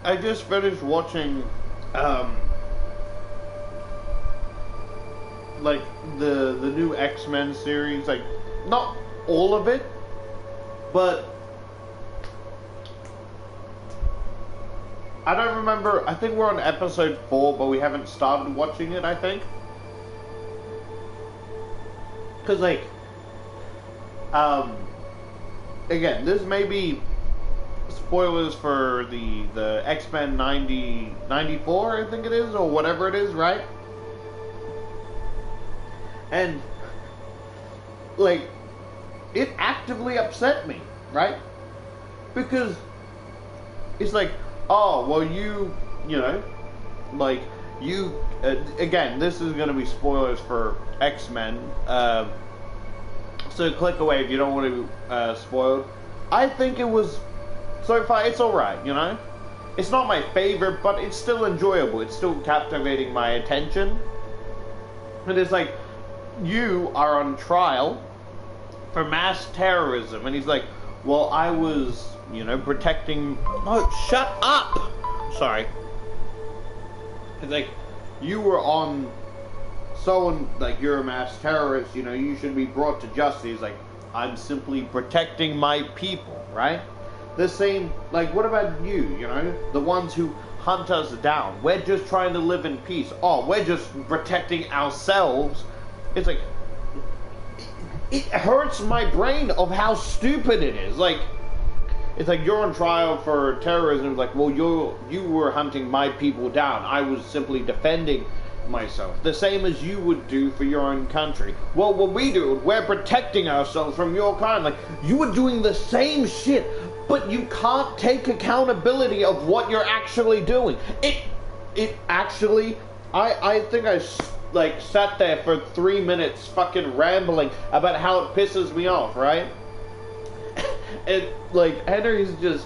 I just finished watching, like the new X-Men series. Like, not all of it, but I don't remember. I think we're on episode 4, but we haven't started watching it. I think, cause like, again, this may be spoilers for the X-Men 94, I think it is, or whatever it is, right? And like, it actively upset me, right? Because it's like, oh, well, you know, like, you, again, this is going to be spoilers for X-Men, so click away if you don't want to be spoiled. I think it was, so far, it's alright, you know? It's not my favorite, but it's still enjoyable. It's still captivating my attention. And it's like, you are on trial for mass terrorism. And he's like, well, I was, you know, protecting... No, shut up! Sorry. It's like, you were on... Someone, like, you're a mass terrorist, you know, you should be brought to justice. He's like, I'm simply protecting my people, right? The same, like, what about you, you know? The ones who hunt us down. We're just trying to live in peace. Oh, we're just protecting ourselves. It's like, it hurts my brain of how stupid it is. Like, it's like, you're on trial for terrorism. It's like, well, you were hunting my people down. I was simply defending myself. The same as you would do for your own country. Well, what we do, we're protecting ourselves from your kind. Like, you were doing the same shit, but you can't take accountability of what you're actually doing. It actually, I think I like sat there for 3 minutes fucking rambling about how it pisses me off, right? And like, Henry's just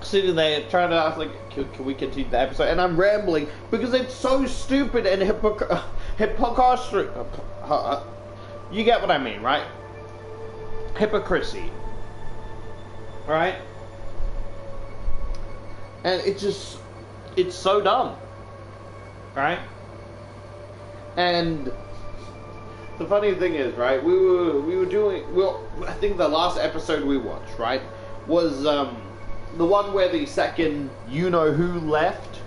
sitting there trying to ask, like, can we continue the episode? And I'm rambling because it's so stupid and hypocrisy. You get what I mean, right? Hypocrisy. Right? And it's so dumb. Right? And the funny thing is, right, we were doing, well, I think the last episode we watched, right, was the one where the second you-know-who left.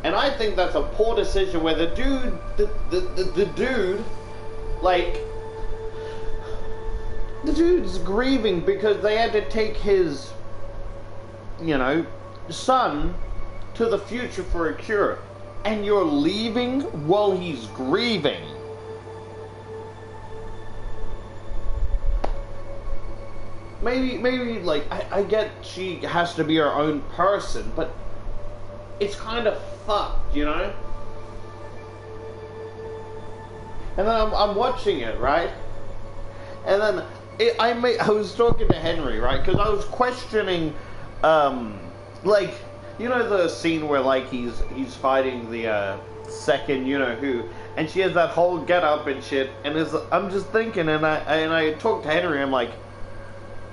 And I think that's a poor decision where the dude, like, the dude's grieving because they had to take his, you know, son to the future for a cure. And you're leaving while he's grieving. Maybe like, I get she has to be her own person, but it's kind of fucked, you know? And then I'm watching it, right? And then I was talking to Henry, right? Because I was questioning, like, you know the scene where, like, he's fighting the second you-know-who, and she has that whole get-up and shit, and I'm just thinking, and I talked to Henry, I'm like,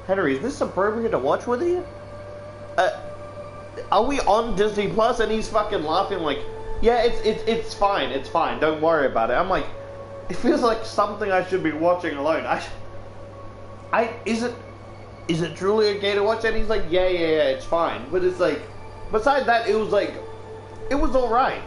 Henry, is this appropriate to watch with you? Are we on Disney Plus? And he's fucking laughing like, yeah, it's fine, don't worry about it. I'm like, it feels like something I should be watching alone. Is it truly okay to watch? And he's like, yeah, it's fine. But it's like, besides that, it was alright.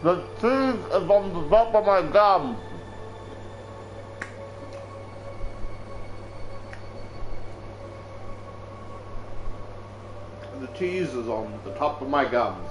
The cheese is on the top of my gum. cheeses on the top of my gums.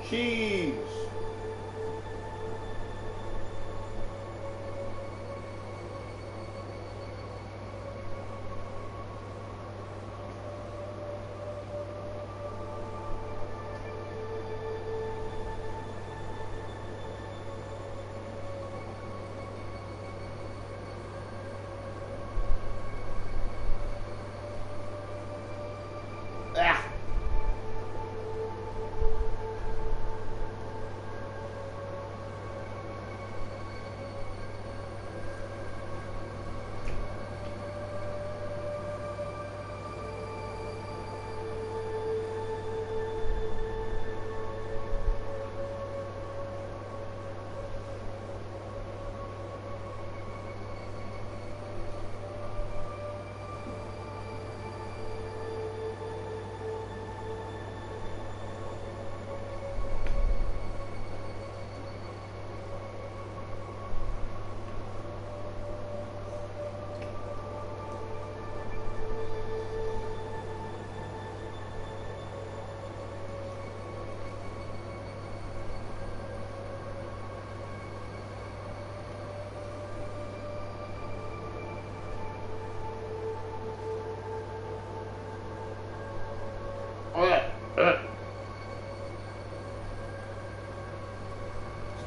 Cheese. Ah.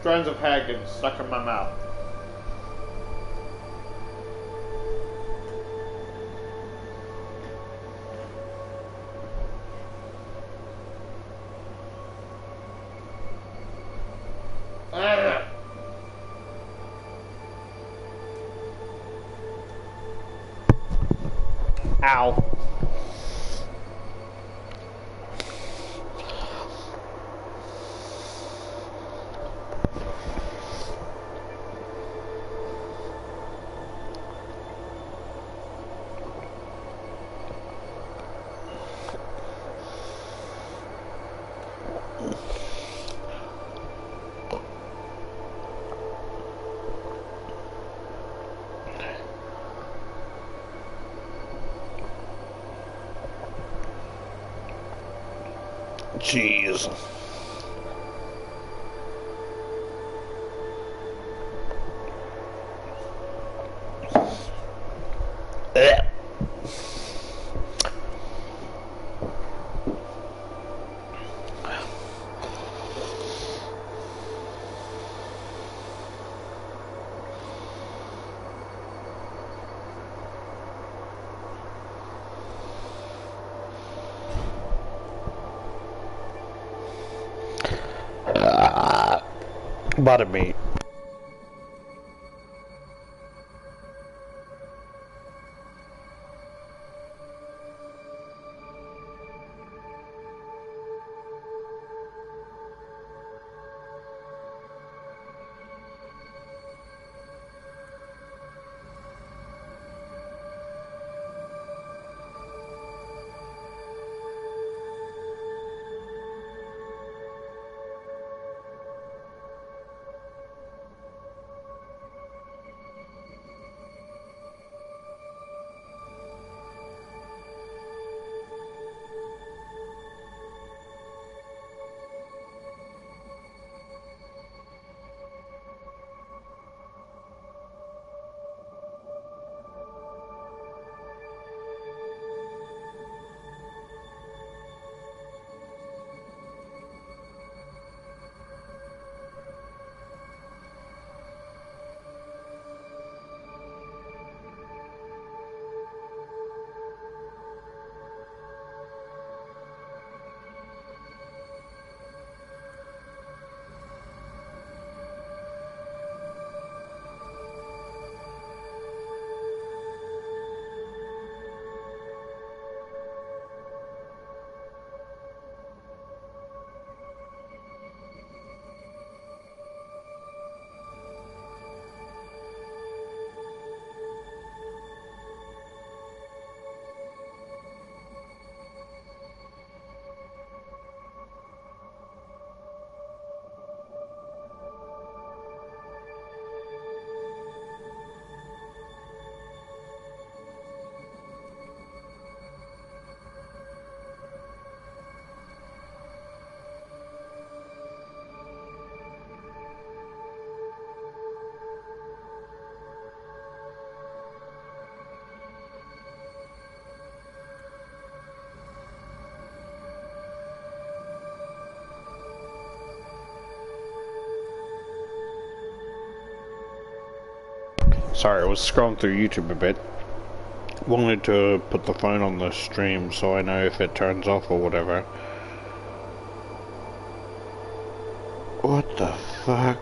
Strands of hair getting stuck in my mouth. Ow. Jeez. Buttermeat. Sorry, I was scrolling through YouTube a bit. Wanted to put the phone on the stream so I know if it turns off or whatever. What the fuck?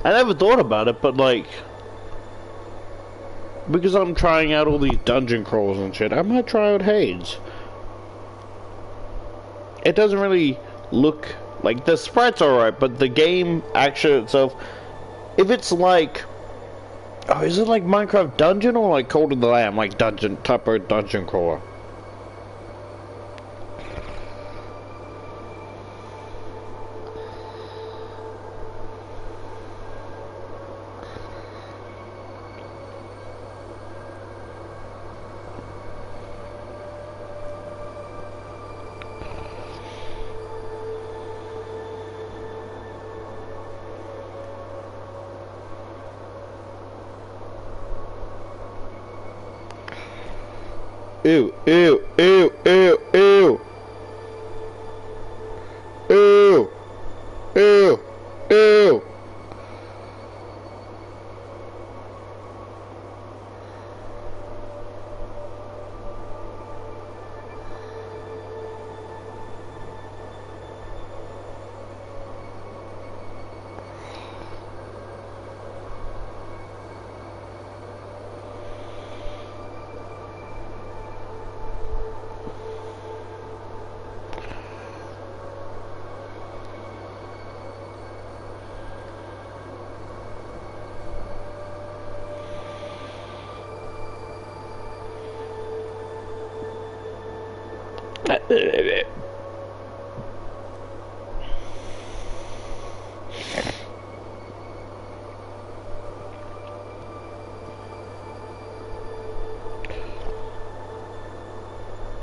I never thought about it, but like, because I'm trying out all these dungeon crawls and shit, I might try out Hades. It doesn't really look like the sprite's alright, but the game action itself, if it's like, oh, is it like Minecraft Dungeon or like Cult of the Lamb, like dungeon type of dungeon crawler? Ew, ew, ew, ew, ew. Ew. Ew. Ew.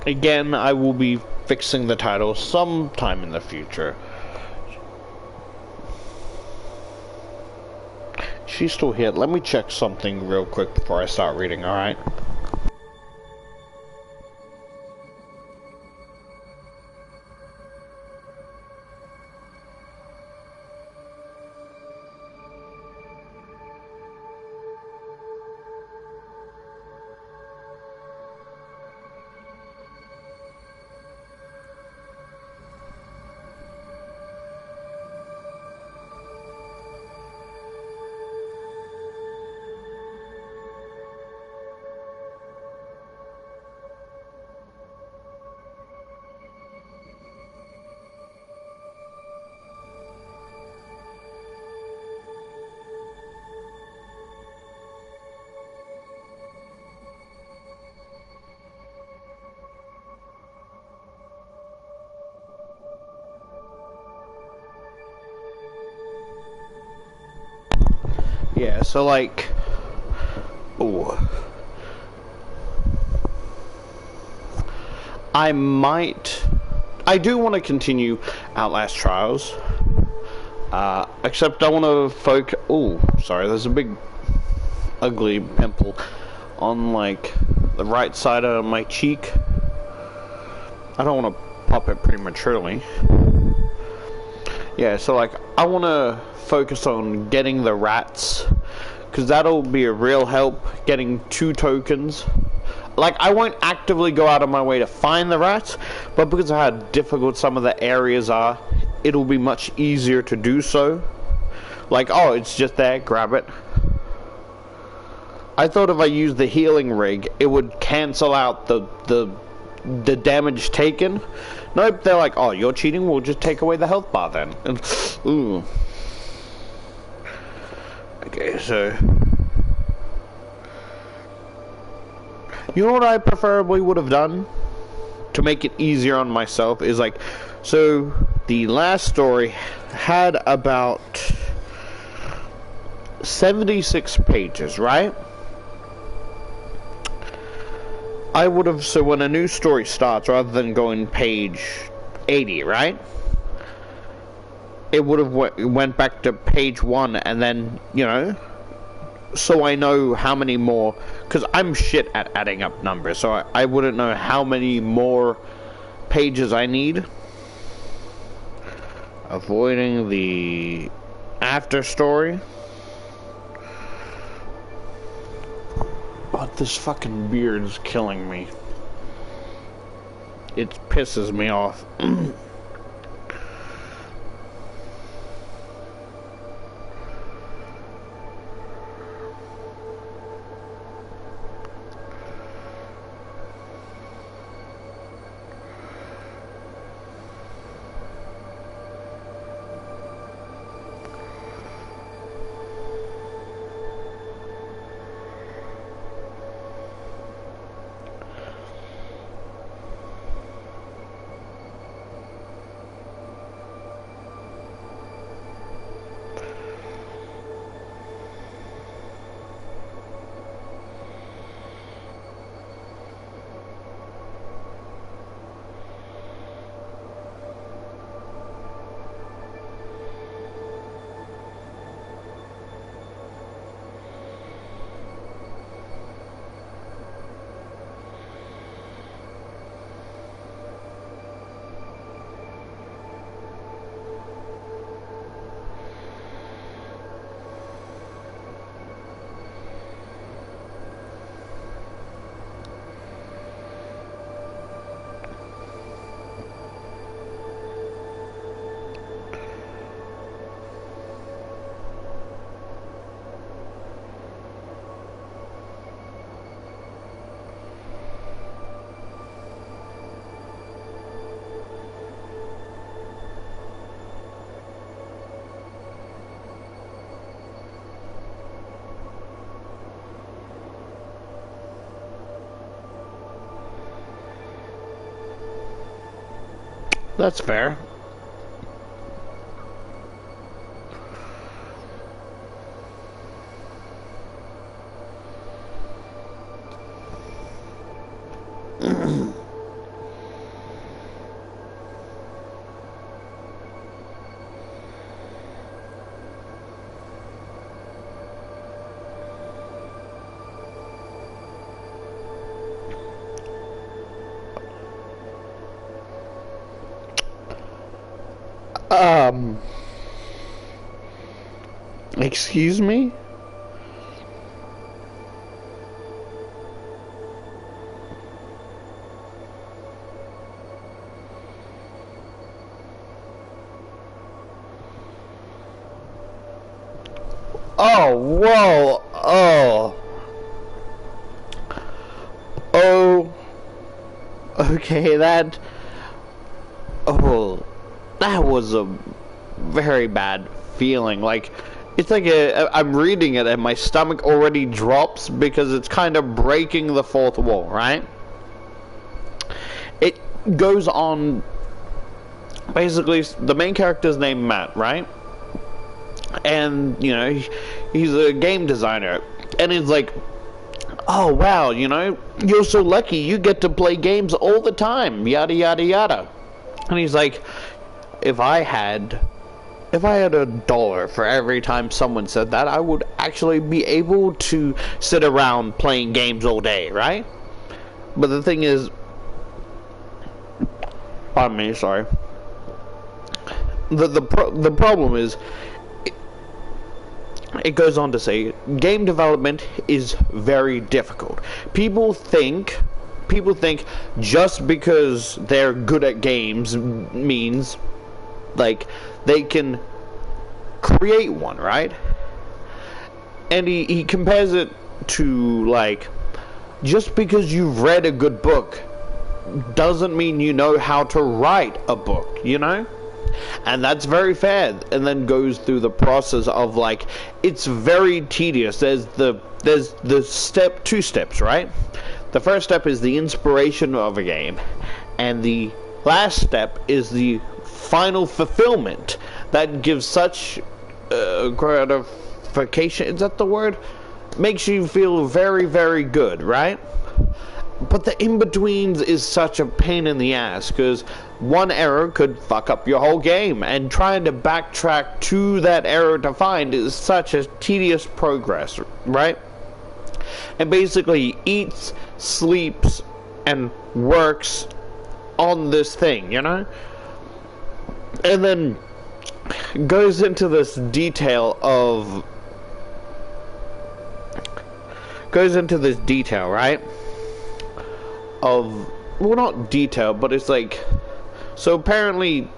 Again, I will be fixing the title sometime in the future. She's still here. Let me check something real quick before I start reading, alright? Yeah, so like, ooh, I do want to continue Outlast Trials, except I want to focus, ooh, sorry, there's a big, ugly pimple on, like, the right side of my cheek. I don't want to pop it prematurely. Yeah, so like, I want to focus on getting the rats, because that'll be a real help, getting 2 tokens. Like, I won't actively go out of my way to find the rats, but because of how difficult some of the areas are, it'll be much easier to do so. Like, oh, it's just there, grab it. I thought if I used the healing rig, it would cancel out the damage taken. Nope, they're like, oh, you're cheating, we'll just take away the health bar then. And, ooh. Okay, so... You know what I preferably would have done? To make it easier on myself is like... So, the last story had about 76 pages, right? I would have, so when a new story starts, rather than going page 80, right? It would have went back to page 1 and then, you know, so I know how many more, because I'm shit at adding up numbers, so I wouldn't know how many more pages I need. Avoiding the after story. But this fucking beard is killing me. It pisses me off. That's fair. Excuse me? Oh, whoa, oh. Oh. Okay, that... Oh, that was a very bad feeling. Like, it's like I'm reading it and my stomach already drops because it's kind of breaking the fourth wall, right? It goes on... Basically, the main character's named Matt, right? And, you know, he's a game designer. And it's like, oh, wow, you know, you're so lucky. You get to play games all the time. Yada, yada, yada. And he's like, if I had $1 for every time someone said that, I would actually be able to sit around playing games all day, right? But the thing is, pardon me, sorry. The problem is, it goes on to say, game development is very difficult. People think just because they're good at games means, like, they can create one, right? And he compares it to, like, just because you've read a good book doesn't mean you know how to write a book, you know? And that's very fair. And then goes through the process of, like, it's very tedious. There's two steps, right? The first step is the inspiration of a game, and the last step is the final fulfillment that gives such gratification. Is that the word? Makes you feel very, very good, right? But the in-betweens is such a pain in the ass, because one error could fuck up your whole game, and trying to backtrack to that error to find is such a tedious progress, right? And basically he eats, sleeps, and works on this thing, you know? And then goes into this detail, right? Of, well, not detail, but it's like, so apparently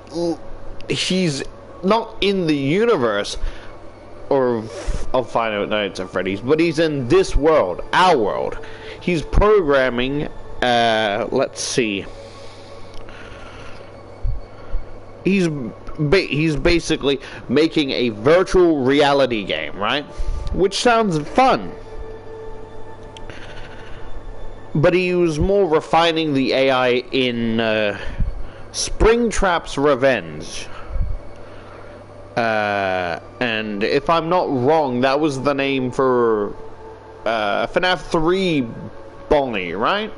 he's not in the universe of Five Nights at Freddy's, but he's in this world, our world. He's programming, let's see. He's basically making a virtual reality game, right? Which sounds fun. But he was more refining the AI in Springtrap's Revenge. And if I'm not wrong, that was the name for FNAF 3 Bonnie, right?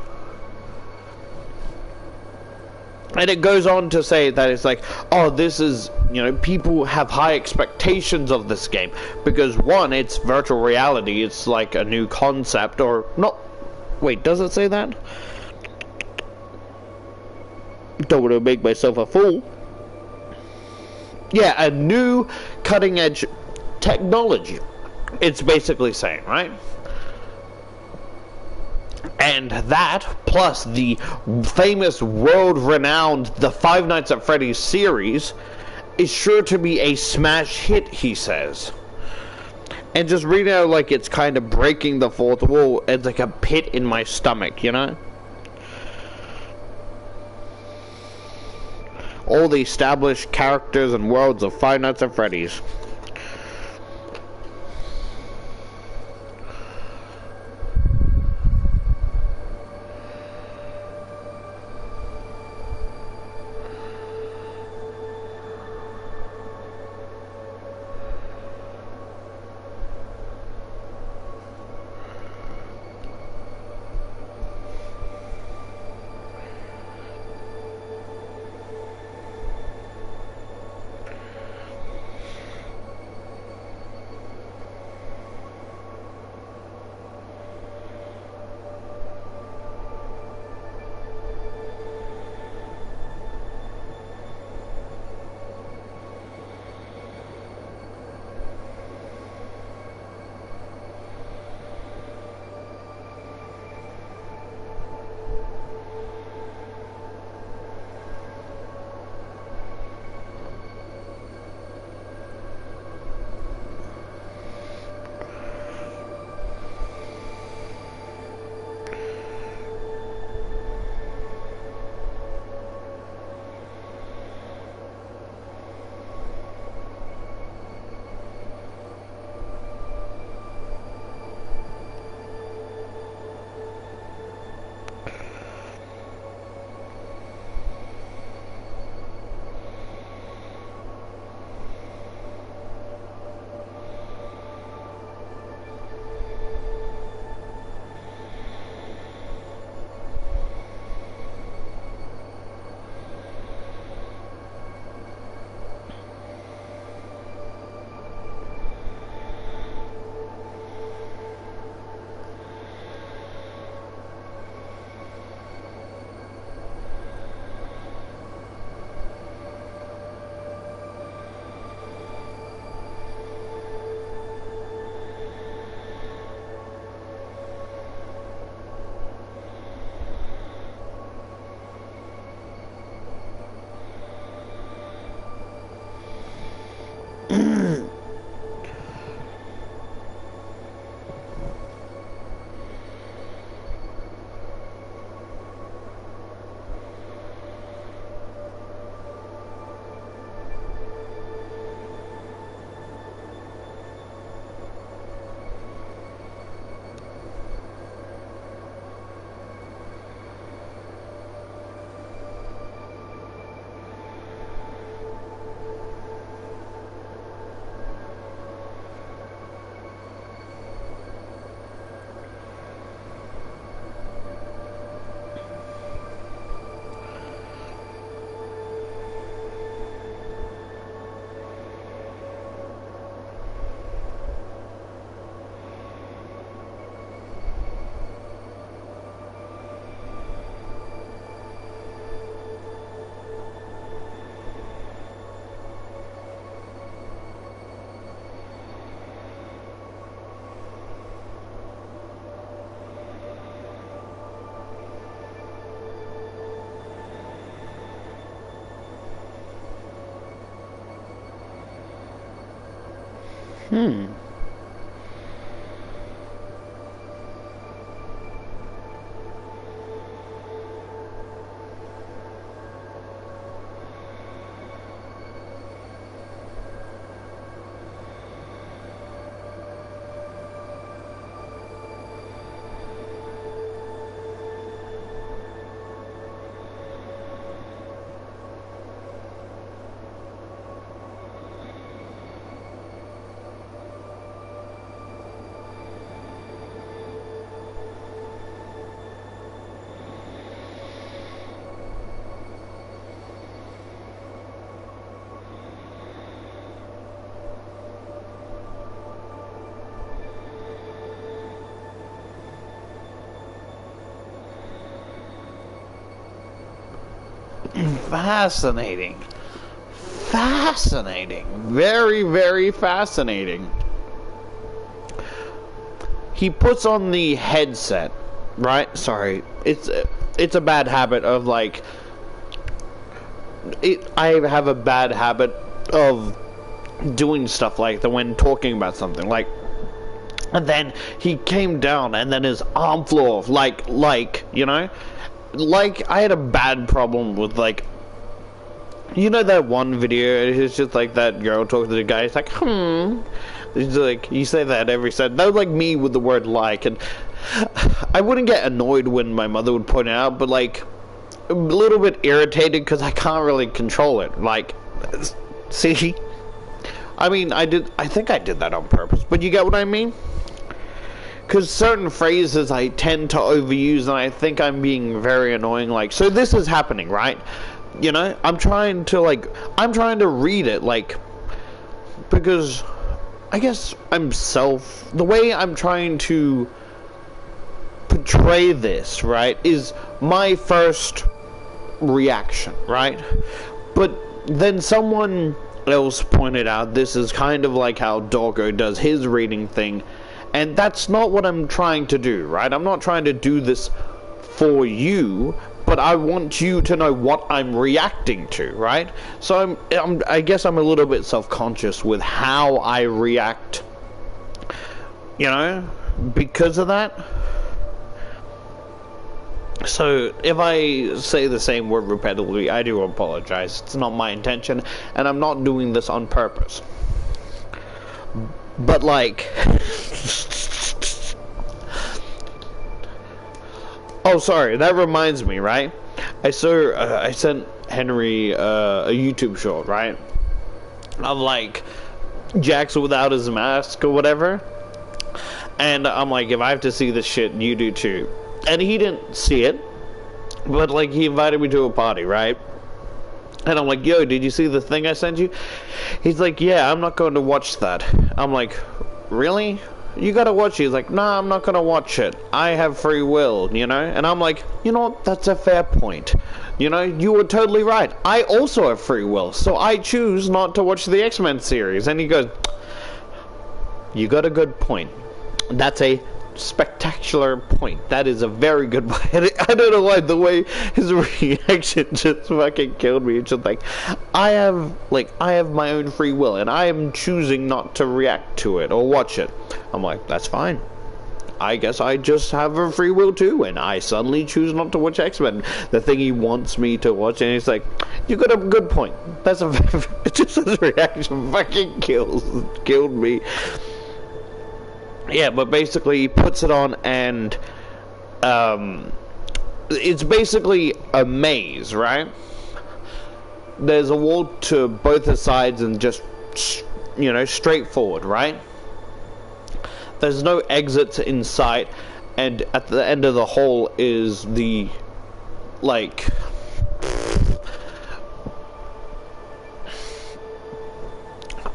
And it goes on to say that it's like, oh, this is, you know, people have high expectations of this game. Because one, it's virtual reality, it's like a new concept, or not. Wait, does it say that? Don't want to make myself a fool. Yeah, a new cutting-edge technology. It's basically saying, right? And that, plus the famous world-renowned The Five Nights at Freddy's series, is sure to be a smash hit, he says. And just reading out, like, it's kind of breaking the fourth wall, it's like a pit in my stomach, you know? All the established characters and worlds of Five Nights at Freddy's. Fascinating. Fascinating. Very, very fascinating. He puts on the headset, right? Sorry. It's a bad habit of like I have a bad habit of doing stuff like that when talking about something. Like, and then he came down and then his arm flew off. Like, you know? Like, I had a bad problem with, like, you know that one video, it's just like that girl talking to the guy, it's like, it's like, you say that every sentence. That was like me with the word like, and I wouldn't get annoyed when my mother would point it out, but like, a little bit irritated because I can't really control it. Like, see? I mean, I think I did that on purpose, but you get what I mean? Because certain phrases I tend to overuse, and I think I'm being very annoying. Like, so this is happening, right? You know, I'm trying to read it, like, because I guess the way I'm trying to portray this, right, is my first reaction, right? But then someone else pointed out this is kind of like how Doggo does his reading thing. And that's not what I'm trying to do, right? I'm not trying to do this for you, but I want you to know what I'm reacting to, right? So I guess I'm a little bit self-conscious with how I react, you know, because of that. So if I say the same word repetitively, I do apologize. It's not my intention, and I'm not doing this on purpose. But like, oh, sorry, that reminds me, right? I sent Henry a YouTube short, right? Of like Jax without his mask or whatever. And I'm like, if I have to see this shit, you do too. And he didn't see it, but like he invited me to a party, right? And I'm like, yo, did you see the thing I sent you? He's like, yeah, I'm not going to watch that. I'm like, really? You gotta watch it. He's like, nah, I'm not gonna watch it. I have free will, you know? And I'm like, you know what? That's a fair point. You know, you were totally right. I also have free will, so I choose not to watch the X-Men series. And he goes, you got a good point. That's a spectacular point. That is a very good point. I don't know why, the way his reaction just fucking killed me. It's just like, I have my own free will, and I am choosing not to react to it or watch it. I'm like, that's fine. I guess I just have a free will too, and I suddenly choose not to watch X-Men, the thing he wants me to watch, and he's like, you got a good point. That's a just his reaction fucking killed me. Yeah, but basically he puts it on, and it's basically a maze, right? There's a wall to both the sides and just, you know, straight forward, right? There's no exits in sight, and at the end of the hole is the, like,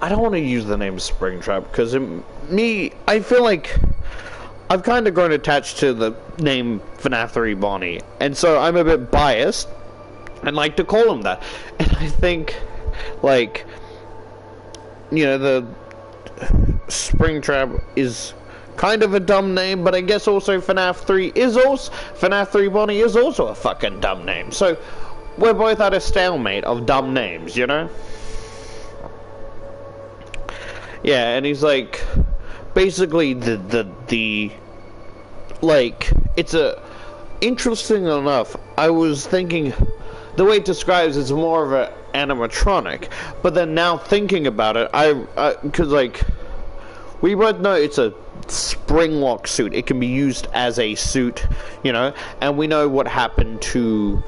I don't want to use the name Springtrap, because I feel like I've kind of grown attached to the name FNAF 3 Bonnie, and so I'm a bit biased and like to call him that. And I think, like, you know, the Springtrap is kind of a dumb name, but I guess also FNAF 3 Bonnie is also a fucking dumb name. So we're both at a stalemate of dumb names, you know? Yeah, and he's like, basically the like, it's a, interesting enough, I was thinking, the way it describes it's more of an animatronic, but then now thinking about it, cause like, we both know it's a spring lock suit. It can be used as a suit, you know, and we know what happened to,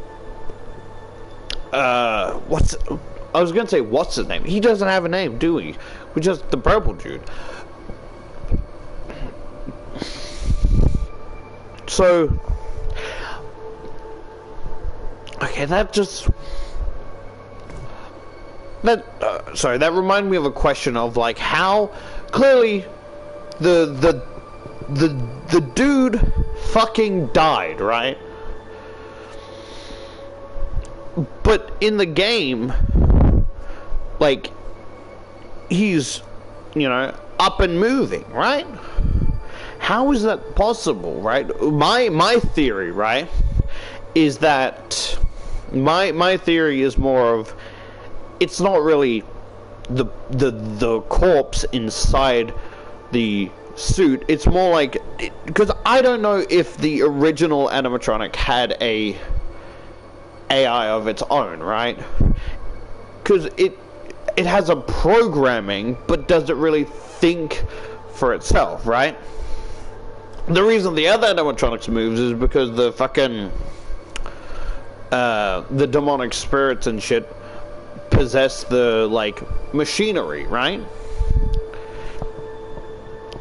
I was gonna say, what's his name? He doesn't have a name, do we? We're just the purple dude. So, okay, that reminded me of a question of, like, how, clearly, the dude fucking died, right? But in the game, like, he's, you know, up and moving, right? How is that possible, right? My theory, right, is that my theory is more of, it's not really the corpse inside the suit. It's more like, because I don't know if the original animatronic had a AI of its own, right? Because it has a programming, but does it really think for itself, right? The reason the other animatronics moves is because the fucking the demonic spirits and shit possess the, like, machinery, right?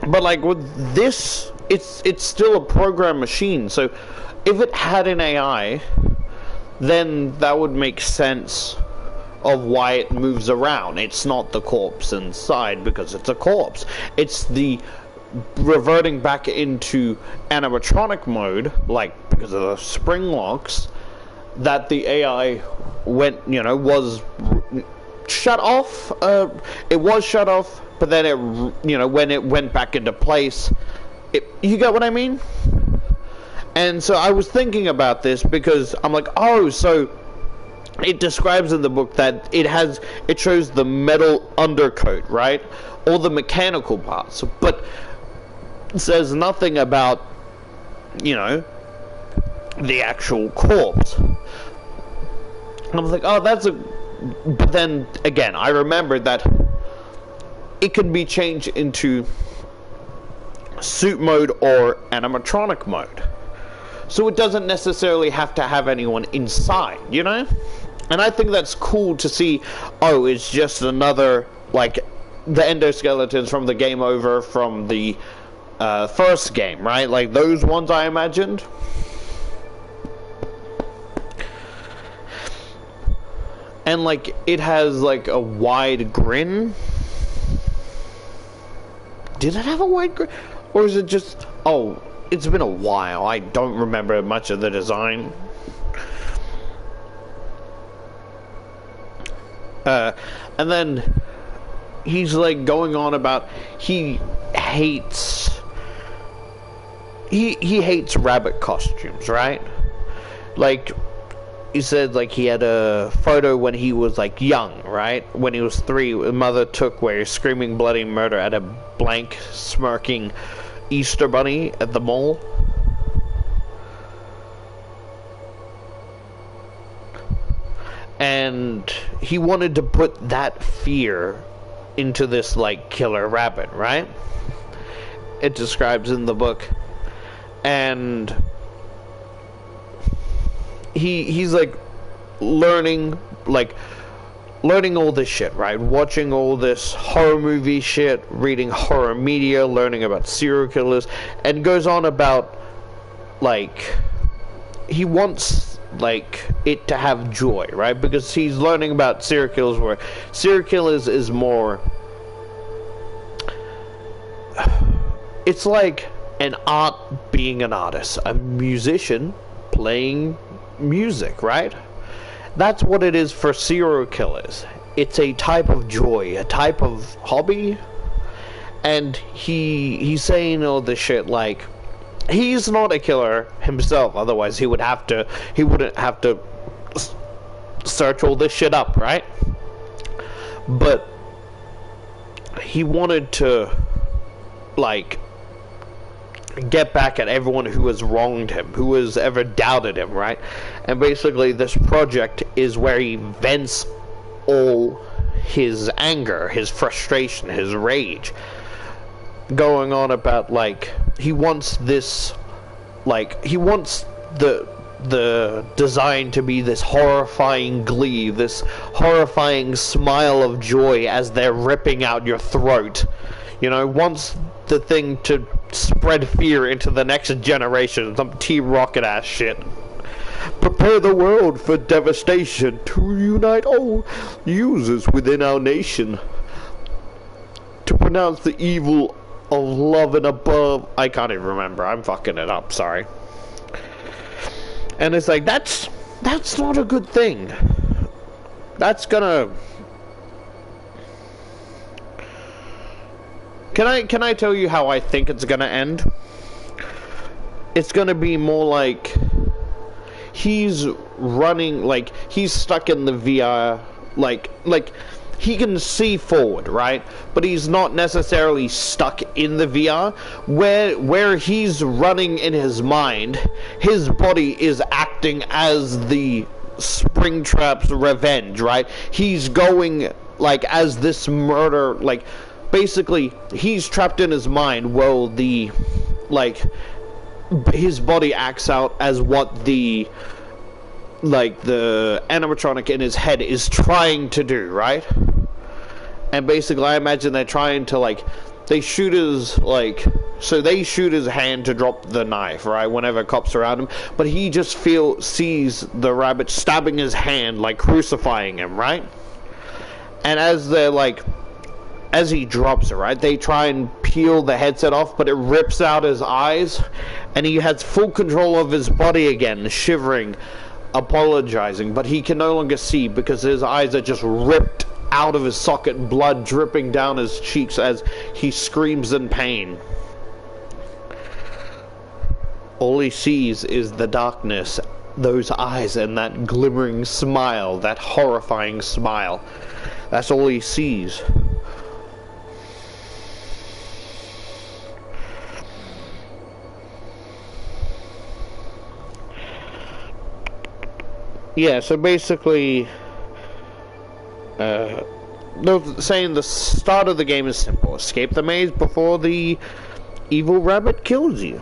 But, like, with this, it's still a programmed machine. So if it had an AI, then that would make sense of why it moves around. It's not the corpse inside because it's a corpse. It's the reverting back into animatronic mode, like, because of the spring locks, that the AI went, you know, was shut off. It was shut off, but then it, you know, when it went back into place, you get what I mean? And so I was thinking about this because I'm like, oh, so it describes in the book that it shows the metal undercoat, right? All the mechanical parts, but says nothing about, you know, the actual corpse. And I was like, oh, but then again, I remembered that it can be changed into suit mode or animatronic mode. So it doesn't necessarily have to have anyone inside, you know? And I think that's cool to see, oh, it's just another, like, the endoskeletons from the game over from the first game, right? Like those ones I imagined. And, like, it has, like, a wide grin. Did it have a wide grin? Or is it just... Oh, it's been a while. I don't remember much of the design. And then he's, like, going on about he hates rabbit costumes, right? Like, he said, like, he had a photo when he was, like, young, right? When he was 3, his mother took where he's screaming bloody murder at a blank, smirking Easter bunny at the mall. And he wanted to put that fear into this, like, killer rabbit, right? It describes in the book. And he's like learning all this shit, right? Watching all this horror movie shit, reading horror media, learning about serial killers, and goes on about, like, he wants, like, it to have joy, right? Because he's learning about serial killers, where serial killers is more, it's like an art being an artist, a musician playing music, right? That's what it is for serial killers. It's a type of joy, a type of hobby. And he's saying all this shit like, he's not a killer himself, otherwise he wouldn't have to search all this shit up, right? But he wanted to, like, get back at everyone who has wronged him, who has ever doubted him, right? And basically this project is where he vents all his anger, his frustration, his rage, going on about, like, he wants this, like, he wants the design to be this horrifying glee, this horrifying smile of joy as they're ripping out your throat. You know, wants the thing to spread fear into the next generation, some T-Rocket ass shit. Prepare the world for devastation to unite all users within our nation. To pronounce the evil of love and above. I can't even remember. I'm fucking it up. Sorry. And it's like, that's not a good thing. That's gonna... Can I tell you how I think it's gonna end? It's gonna be more like he's running, like he's stuck in the VR, like he can see forward, right? But he's not necessarily stuck in the VR. Where he's running in his mind, his body is acting as the Springtrap's revenge, right? He's going like as this murder, like basically he's trapped in his mind while the, like, his body acts out as what the, like, the animatronic in his head is trying to do, right? And basically I imagine they're trying to, like, they shoot his, like, so they shoot his hand to drop the knife, right, whenever cops are around him, but he just sees the rabbit stabbing his hand, like crucifying him, right? And as they're, like, as he drops it, right, they try and peel the headset off, but it rips out his eyes, and he has full control of his body again, shivering, apologizing, but he can no longer see because his eyes are just ripped out of his socket, blood dripping down his cheeks as he screams in pain. All he sees is the darkness, those eyes, and that glimmering smile, that horrifying smile. That's all he sees. Yeah, so basically, they're saying the start of the game is simple. Escape the maze before the evil rabbit kills you.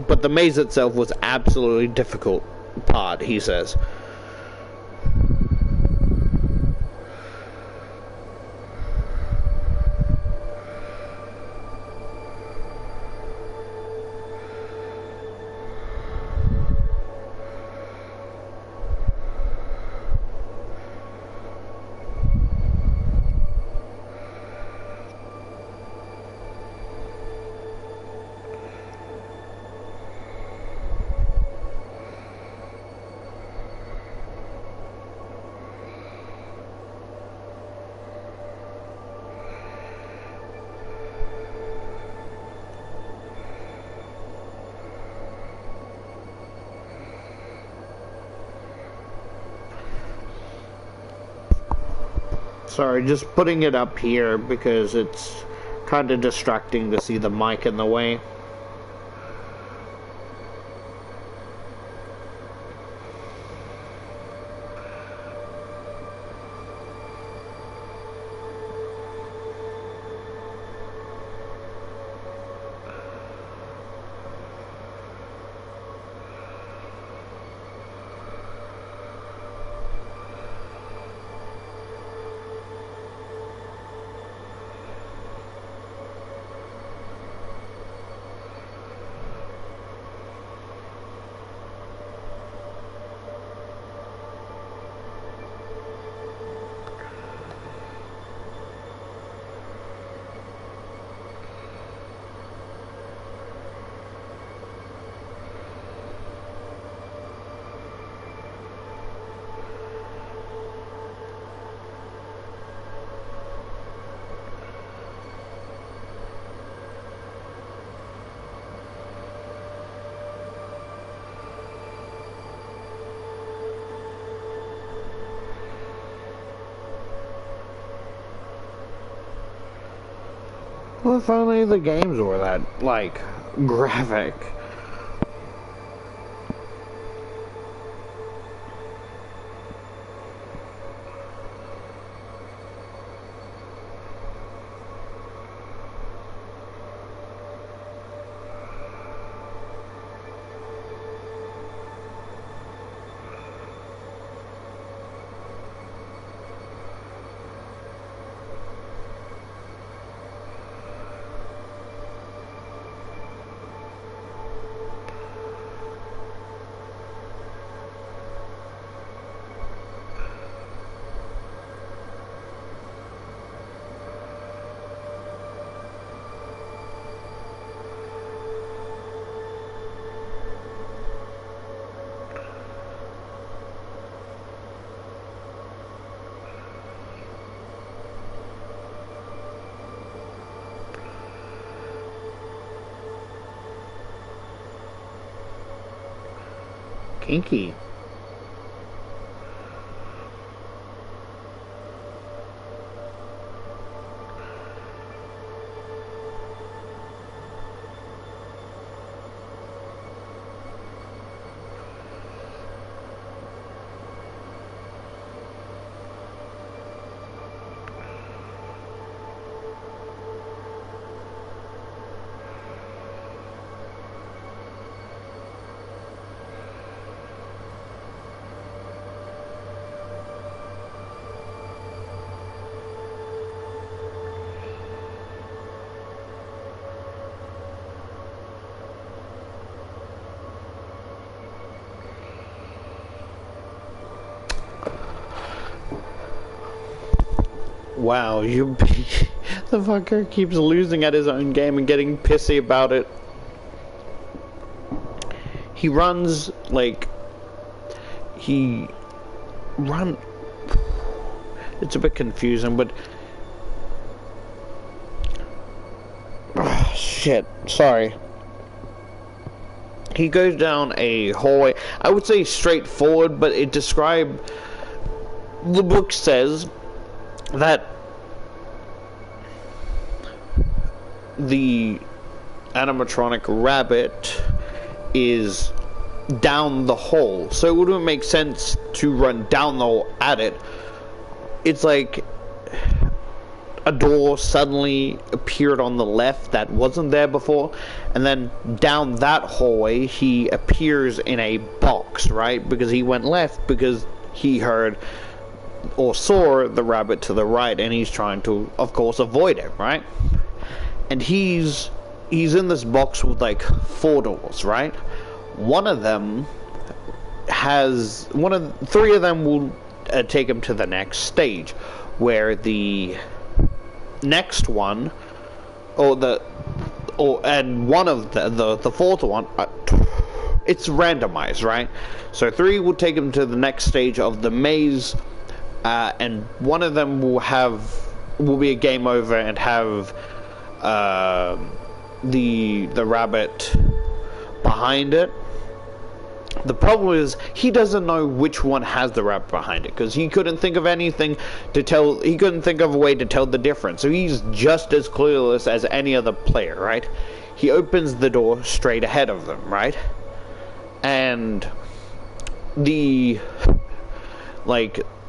But the maze itself was absolutely difficult part, he says. Sorry, just putting it up here because it's kind of distracting to see the mic in the way. Well, if only the games were that, like, graphic. Kinky. Wow, you the fucker keeps losing at his own game and getting pissy about it. He runs like it's a bit confusing, but shit, sorry. He goes down a hallway. I would say straightforward, but the book says that the animatronic rabbit is down the hall, so it wouldn't make sense to run down the hall at it. It's like a door suddenly appeared on the left that wasn't there before, and then down that hallway he appears in a box, right? Because he went left because he heard or saw the rabbit to the right, and he's trying to, of course, avoid it, right? And he's in this box with like 4 doors, right? Three of them will take him to the next stage, where the next one, and one of the fourth one, it's randomized, right? So 3 will take him to the next stage of the maze, and one of them will be a game over and have the rabbit behind it. The problem is he doesn't know which one has the rabbit behind it, because he couldn't think of anything to tell. He couldn't think of a way to tell the difference. So he's just as clueless as any other player, right? He opens the door straight ahead of them, right? And the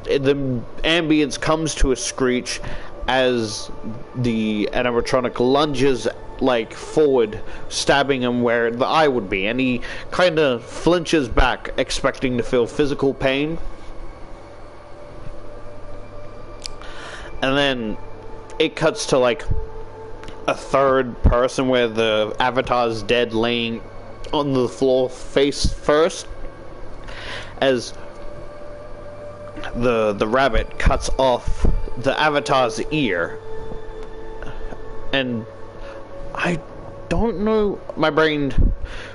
ambience comes to a screech as the animatronic lunges like forward, stabbing him where the eye would be, and he kind of flinches back, expecting to feel physical pain. And then it cuts to like a third person where the avatar's dead, laying on the floor face first, as the rabbit cuts off the avatar's ear. And I don't know, my brain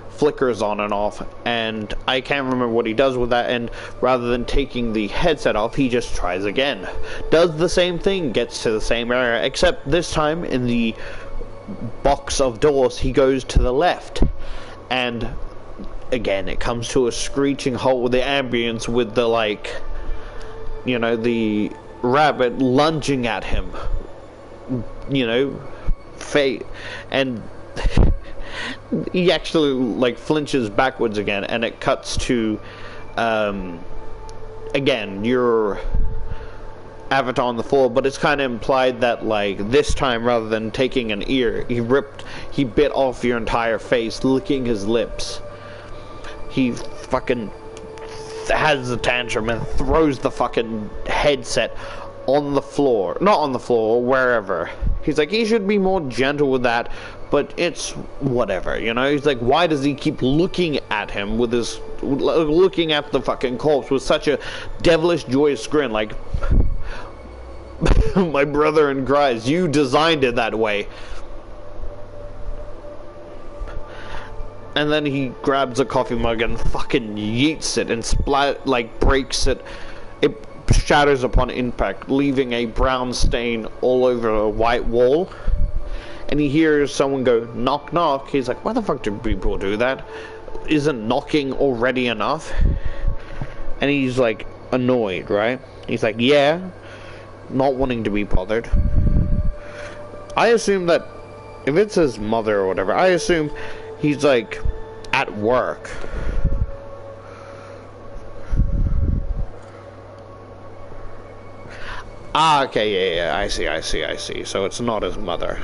flickers on and off, and I can't remember what he does with that, and rather than taking the headset off, he just tries again. Does the same thing, gets to the same area, except this time in the box of doors, he goes to the left. And again, it comes to a screeching halt with the ambience, with the the rabbit lunging at him, face, and he actually like flinches backwards again, and it cuts to again your avatar on the floor, but it's kind of implied that like this time, rather than taking an ear, he bit off your entire face, licking his lips. He fucking has a tantrum and throws the fucking headset on the floor. Not on the floor, wherever. He's like, he should be more gentle with that, but it's whatever, you know? He's like, why does he keep looking at him with his, looking at the fucking corpse with such a devilish, joyous grin, like, my brother in Christ, you designed it that way. And then he grabs a coffee mug and fucking yeets it and breaks it. It shatters upon impact, leaving a brown stain all over a white wall. And he hears someone go, knock, knock. He's like, why the fuck do people do that? Isn't knocking already enough? And he's like, annoyed, right? He's like, yeah, not wanting to be bothered. I assume that if it's his mother or whatever, I assume he's like at work. Ah, okay, yeah, I see. So it's not his mother.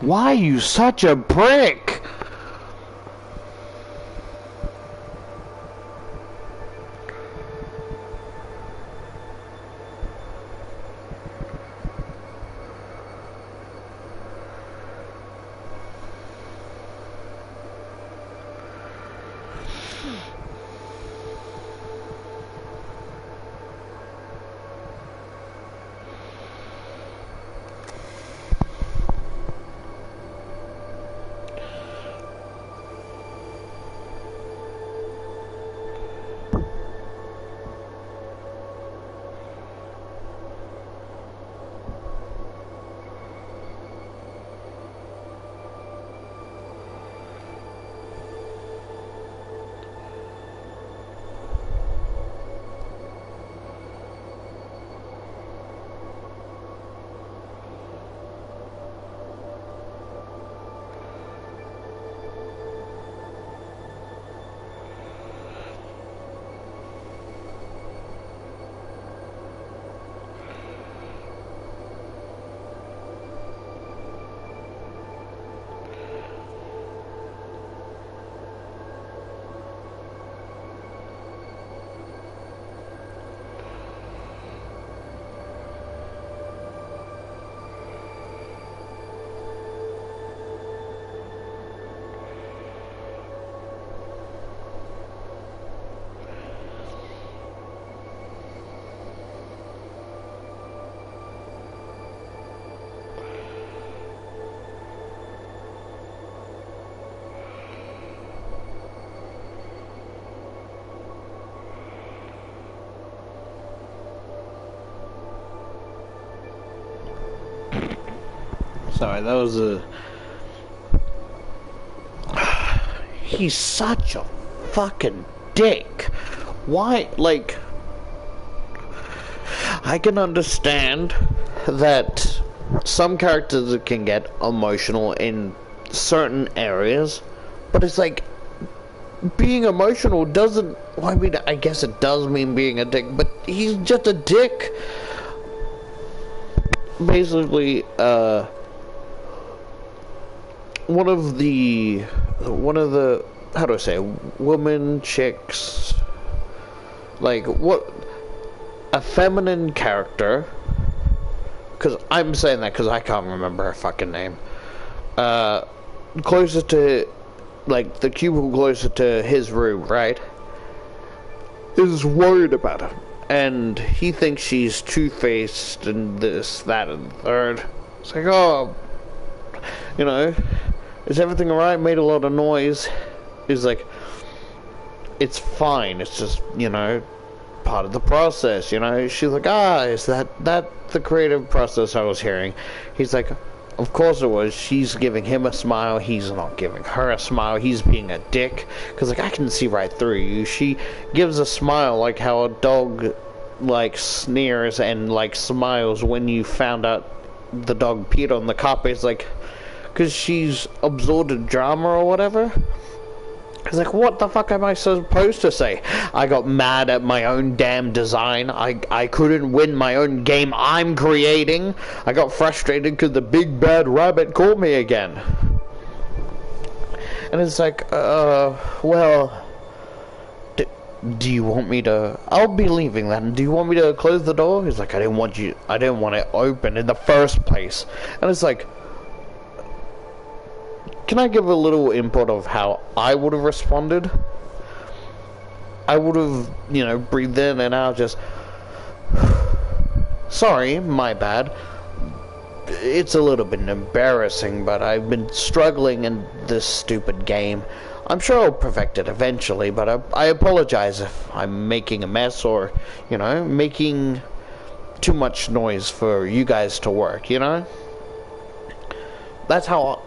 Why are you such a prick? Sorry, that was a... He's such a fucking dick. Why, like... I can understand that some characters can get emotional in certain areas, but it's like, being emotional doesn't... Well, I mean, I guess it does mean being a dick, but he's just a dick. Basically, one of the, how do I say, woman chicks, like, what, a feminine character, because I'm saying that because I can't remember her fucking name, closer to, like, the cubicle closer to his room, right, is worried about him. And he thinks she's two-faced and this, that, and the third. It's like, oh, you know, is everything alright? Made a lot of noise. He's like, it's fine. It's just, you know, part of the process, you know. She's like, is that the creative process I was hearing? He's like, of course it was. She's giving him a smile. He's not giving her a smile. He's being a dick. Because, like, I can see right through you. She gives a smile like how a dog, like, sneers and, like, smiles when you found out the dog peed on the carpet. It's like, because she's absorbed in drama or whatever. It's like, what the fuck am I supposed to say? I got mad at my own damn design. I couldn't win my own game I'm creating. I got frustrated because the big bad rabbit caught me again. And it's like, well, do you want me to... I'll be leaving then. Do you want me to close the door? He's like, I didn't want it open in the first place. And it's like... Can I give a little input of how I would have responded? I would have, you know, breathed in and out, just... Sorry, my bad. It's a little bit embarrassing, but I've been struggling in this stupid game. I'm sure I'll perfect it eventually, but I apologize if I'm making a mess or, you know, making too much noise for you guys to work, you know? That's how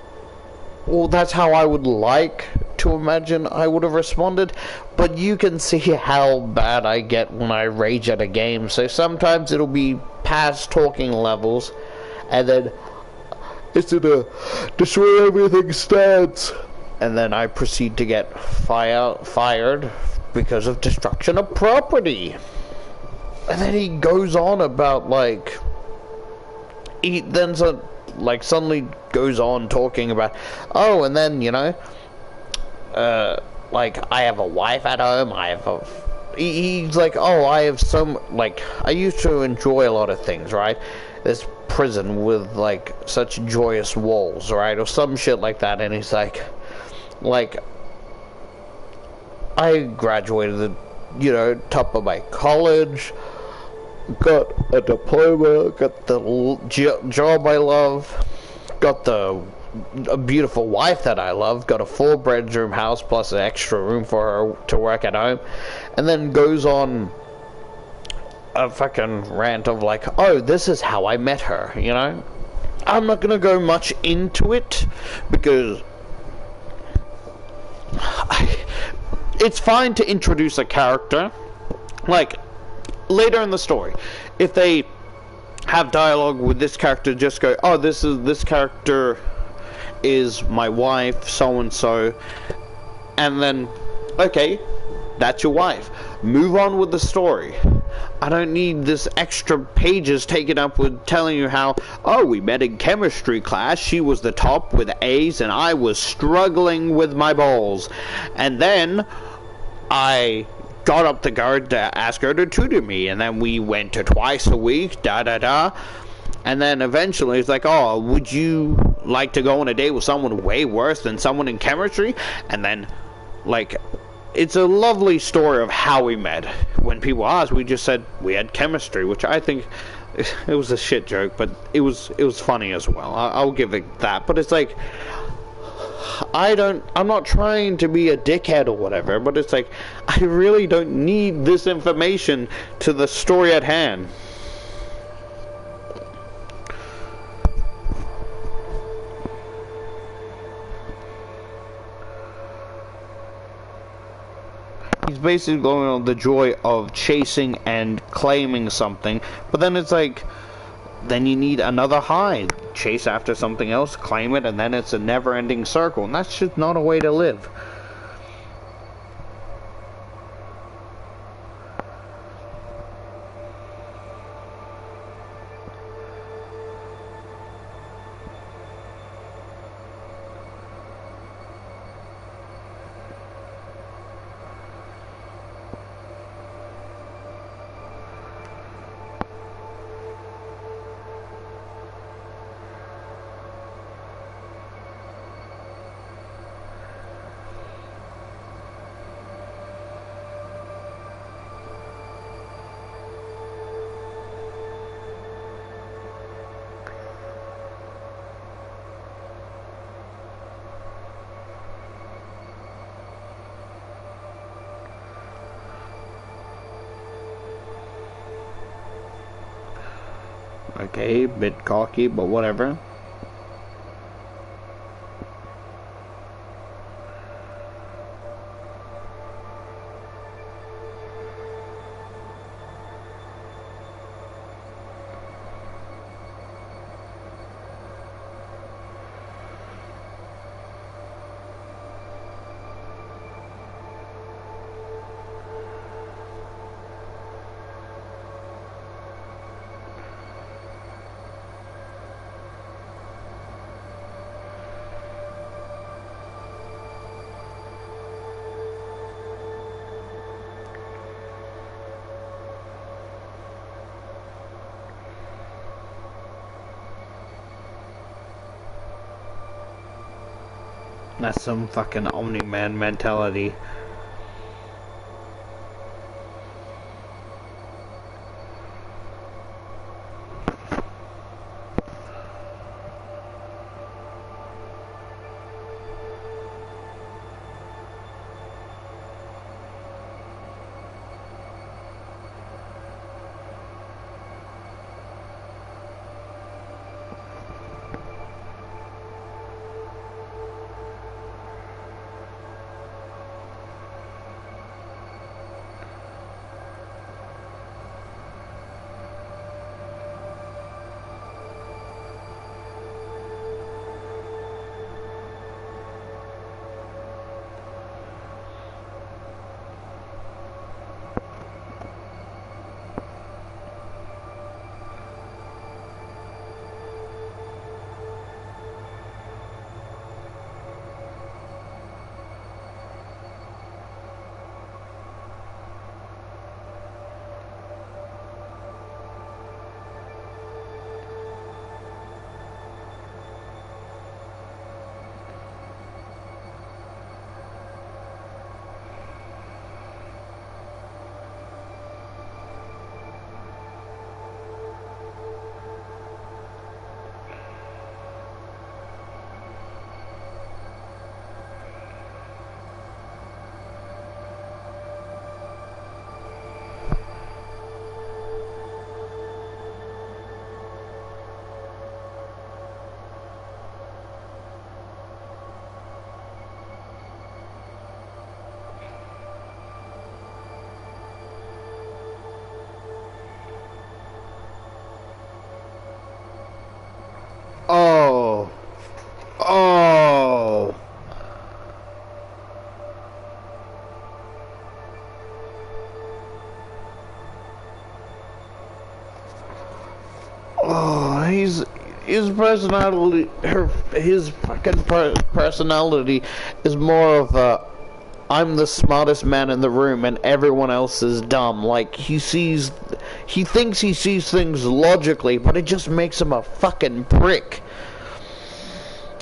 I would like to imagine I would have responded, but you can see how bad I get when I rage at a game, so sometimes it'll be past talking levels, and then it's gonna destroy everything stands, and then I proceed to get fired because of destruction of property. And then he goes on about, like, suddenly goes on talking about, oh, and then, you know, like, I have a wife at home, he's like, oh, I have like, I used to enjoy a lot of things, right? This prison with, like, such joyous walls, right? Or some shit like that, and he's like, I graduated, you know, top of my college, got a diploma, got the job I love, got a beautiful wife that I love, got a 4-bedroom house plus an extra room for her to work at home, and then goes on a fucking rant of like, oh, this is how I met her, you know? I'm not gonna go much into it, because it's fine to introduce a character, like, later in the story, if they have dialogue with this character, just go, oh, this character is my wife, so and so, and then, okay, that's your wife. Move on with the story. I don't need this extra pages taken up with telling you how, oh, we met in chemistry class, she was the top with A's and I was struggling with my balls, and then I got up the guard to ask her to tutor me, and then we went to twice a week, and then eventually it's like, oh, would you like to go on a date with someone way worse than someone in chemistry? And then, like, it's a lovely story of how we met. When people asked, we just said we had chemistry, which I think it was a shit joke, but it was funny as well. I'll give it that. But it's like, I'm not trying to be a dickhead or whatever, but it's like, I really don't need this information to the story at hand. He's basically going on the joy of chasing and claiming something, but then it's like, then you need another high. Chase after something else, claim it, and then it's a never-ending circle, and that's just not a way to live. Okay, bit cocky, but whatever. That's some fucking Omni-Man mentality. Oh. Oh. Oh, his personality, his fucking personality is more of a, I'm the smartest man in the room and everyone else is dumb. Like, he thinks he sees things logically, but it just makes him a fucking prick.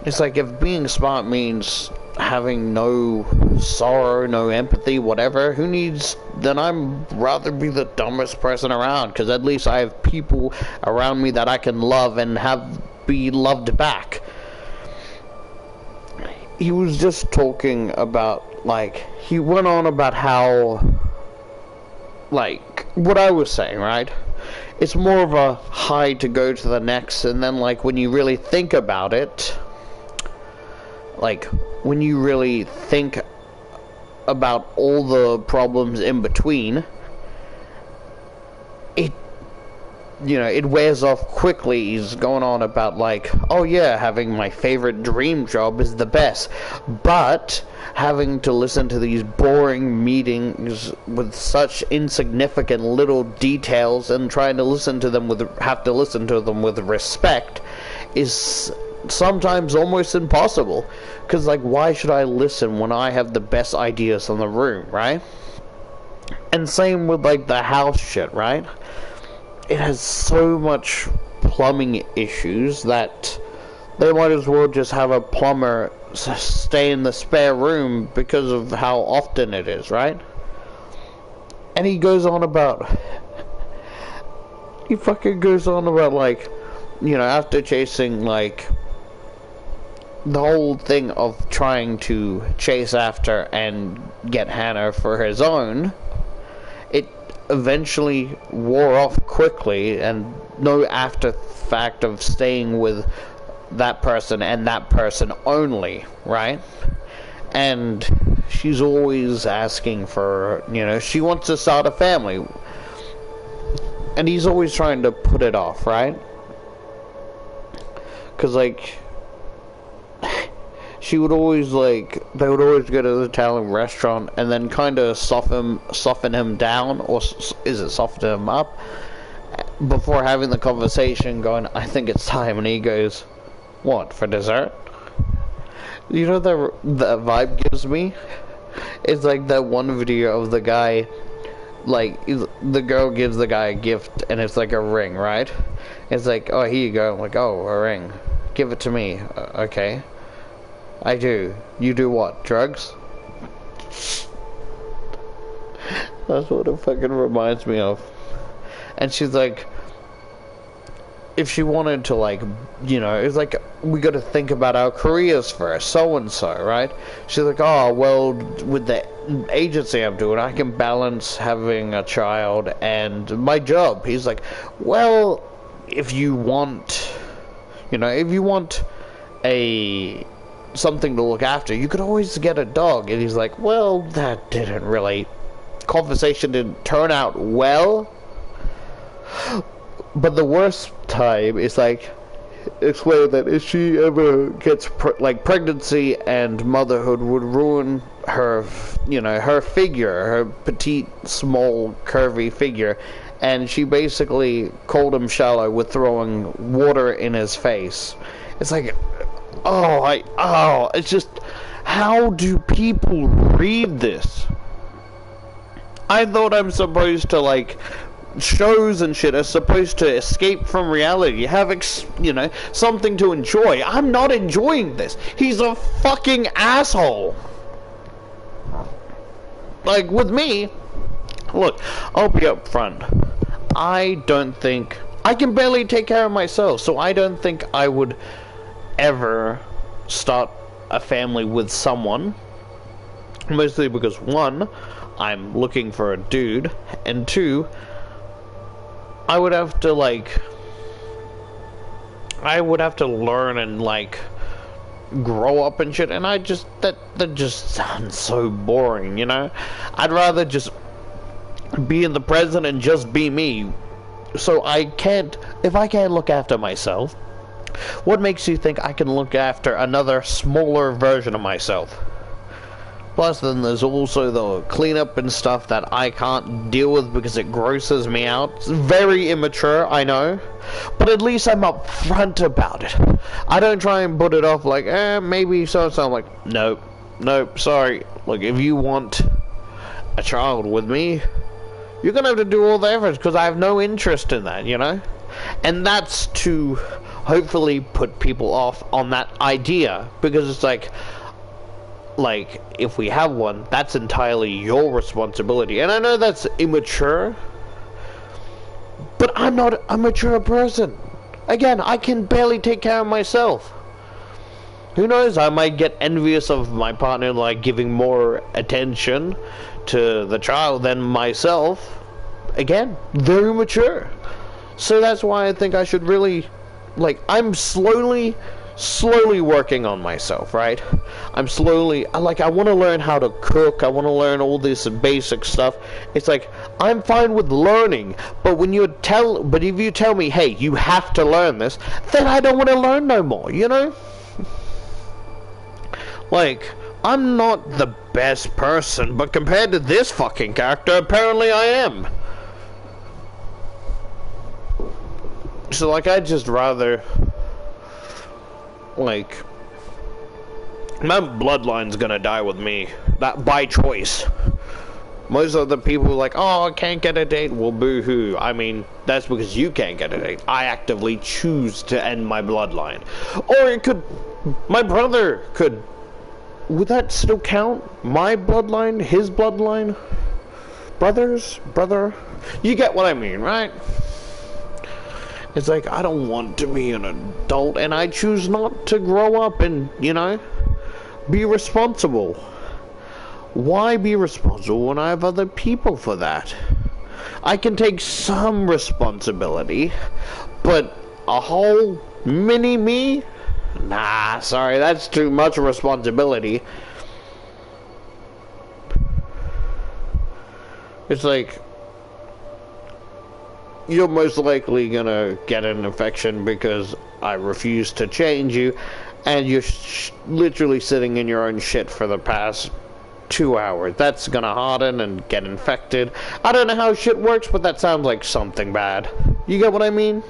It's like, if being smart means having no sorrow, no empathy, whatever, then I'd rather be the dumbest person around, because at least I have people around me that I can love and be loved back. He was just talking about, like, he went on about how, like, what I was saying, right? It's more of a high to go to the next, and then, like, when you really think about it, like, when you really think about all the problems in between, it, you know, it wears off quickly. He's going on about like, oh yeah, having my favorite dream job is the best, but having to listen to these boring meetings with such insignificant little details and trying to listen to them with respect is sometimes almost impossible. Because like, why should I listen when I have the best ideas in the room, right? And same with like the house shit, right? It has so much plumbing issues that they might as well just have a plumber stay in the spare room because of how often it is, right? And he goes on about, he fucking goes on about like, you know, after chasing like the whole thing of trying to chase after and get Hannah for his own, it eventually wore off quickly, and no after fact of staying with that person and that person only, right? And she's always asking for, you know, she wants to start a family, and he's always trying to put it off, right? Because like, she would always like, they would always go to the Italian restaurant and then kind of soften him down, or is it soften him up, before having the conversation going, I think it's time, and he goes, what, for dessert? You know, the vibe gives me? It's like that one video of the guy, like, the girl gives the guy a gift, and it's like a ring, right? It's like, oh, here you go. I'm like, oh, a ring. Give it to me. Okay. I do. You do what? Drugs? That's what it fucking reminds me of. And she's like, if she wanted to, like, you know, it's like, we got to think about our careers first, so and so, right? She's like, oh, well, with the agency I'm doing, I can balance having a child and my job. He's like, well, if you want, you know, if you want something to look after, you could always get a dog. And he's like, well, that didn't really, conversation didn't turn out well. But the worst time is like, explain that if she ever gets like, pregnancy and motherhood would ruin her, you know, her figure, her petite, small, curvy figure, and she basically called him shallow with throwing water in his face. It's like, it's just, how do people read this? I thought I'm supposed to, like, shows and shit are supposed to escape from reality, have you know, something to enjoy. I'm not enjoying this. He's a fucking asshole. Like, with me, look, I'll be up front. I don't think, I can barely take care of myself, so I don't think I would ever start a family with someone. Mostly because, one, I'm looking for a dude, and two, I would have to, like, learn and, like, grow up and shit, and I just, that just sounds so boring, you know? I'd rather just be in the present and just be me. So if I can't look after myself, what makes you think I can look after another smaller version of myself? Plus, then there's also the cleanup and stuff that I can't deal with because it grosses me out. It's very immature, I know. But at least I'm upfront about it. I don't try and put it off like, maybe so-and-so. I'm like, nope, sorry. Look, if you want a child with me, you're gonna have to do all the efforts because I have no interest in that, you know? And that's to hopefully put people off on that idea, because it's like, if we have one, that's entirely your responsibility. And I know that's immature, but I'm not a mature person. Again, I can barely take care of myself. Who knows, I might get envious of my partner, like, giving more attention to the child than myself. Again, very mature. So that's why I think I should really, like, I'm slowly slowly working on myself, right? I'm slowly, I want to learn how to cook. I want to learn all this basic stuff. It's like, I'm fine with learning, but if you tell me, hey, you have to learn this, then I don't want to learn no more, you know? Like, I'm not the best person, but compared to this fucking character, apparently I am. So, like, I'd just rather, like, my bloodline's gonna die with me. That by choice. Most of the people are like, oh, I can't get a date. Well, boo-hoo. I mean, that's because you can't get a date. I actively choose to end my bloodline. Or it could, my brother could, would that still count? My bloodline? His bloodline? Brother? You get what I mean, right? It's like, I don't want to be an adult, and I choose not to grow up and, you know, be responsible. Why be responsible when I have other people for that? I can take some responsibility, but a whole mini-me? Nah, sorry, that's too much responsibility. It's like, you're most likely gonna get an infection because I refuse to change you, and you're literally sitting in your own shit for the past 2 hours. That's gonna harden and get infected. I don't know how shit works, but that sounds like something bad. You get what I mean?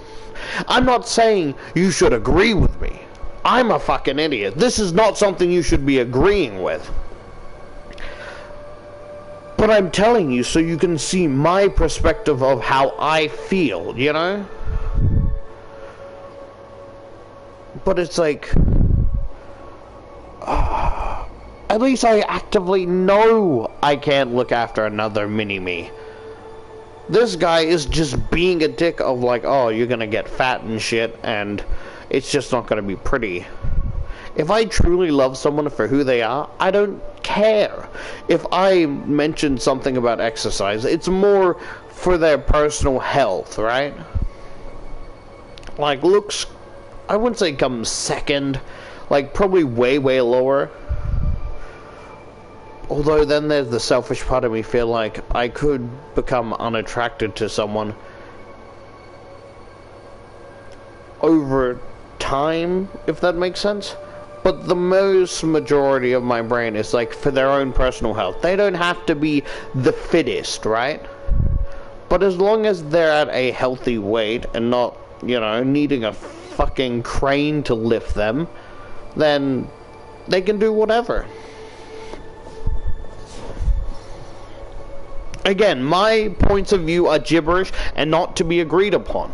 I'm not saying you should agree with me. I'm a fucking idiot. This is not something you should be agreeing with. But I'm telling you so you can see my perspective of how I feel, you know? But it's like, at least I actively know I can't look after another mini-me. This guy is just being a dick of like, oh, you're gonna get fat and shit, and it's just not gonna be pretty. If I truly love someone for who they are, I don't care. If I mention something about exercise, it's more for their personal health, right? Like, looks, I wouldn't say comes second, like probably way lower. Although then there's the selfish part of me feel like I could become unattracted to someone over time, if that makes sense. But the majority of my brain is like for their own personal health. They don't have to be the fittest, right? But as long as they're at a healthy weight and not, you know, needing a fucking crane to lift them, then they can do whatever. Again, my points of view are gibberish and not to be agreed upon.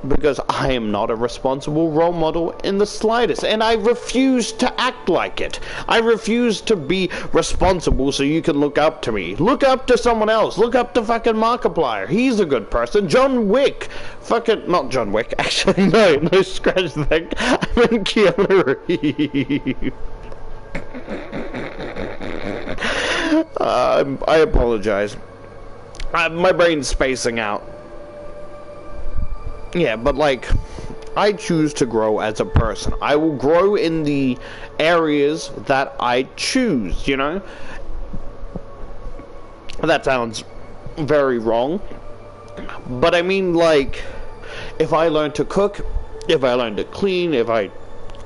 Because I am not a responsible role model in the slightest, and I refuse to act like it. I refuse to be responsible so you can look up to me. Look up to someone else. Look up to fucking Markiplier. He's a good person. John Wick. Fucking, not John Wick, actually, no, scratch that. I meant Keanu Reeves. I apologize. My brain's spacing out. Yeah, but like, I choose to grow as a person. I will grow in the areas that I choose, you know? That sounds very wrong. But I mean, like, if I learn to cook, if I learn to clean, if I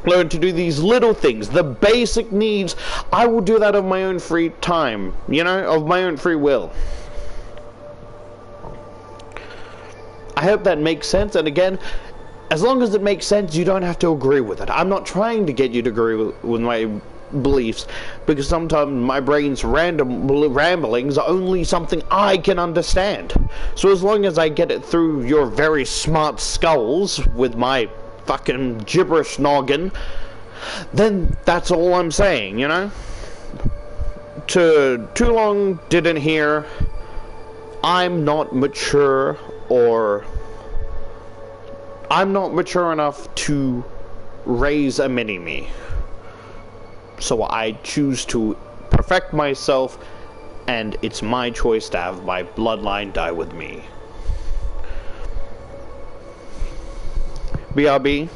learn to do these little things, the basic needs, I will do that of my own free time, you know? Of my own free will. I hope that makes sense, and again, as long as it makes sense, you don't have to agree with it. I'm not trying to get you to agree with my beliefs, because sometimes my brain's random ramblings are only something I can understand. So as long as I get it through your very smart skulls with my fucking gibberish noggin, then that's all I'm saying, you know? Too long didn't hear, I'm not mature, or I'm not mature enough to raise a mini-me. So I choose to perfect myself, and it's my choice to have my bloodline die with me. BRB.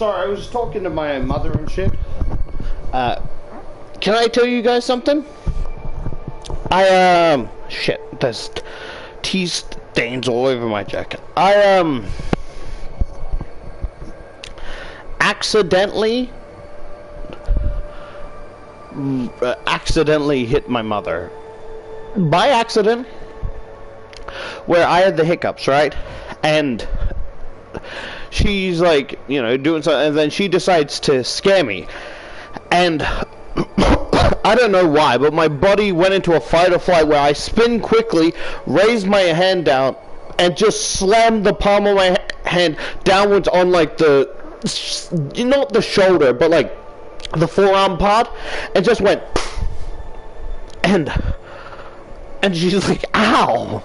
sorry, I was talking to my mother and shit. Can I tell you guys something? Shit, there's tea stains all over my jacket. I, accidentally hit my mother. By accident. Where I had the hiccups, right? And she's like, you know, doing something, and then she decides to scare me. And I don't know why, but my body went into a fight or flight where I spin quickly, raised my hand down, and just slammed the palm of my hand downwards on like the, not the shoulder, but like the forearm part, and just went, and she's like, ow.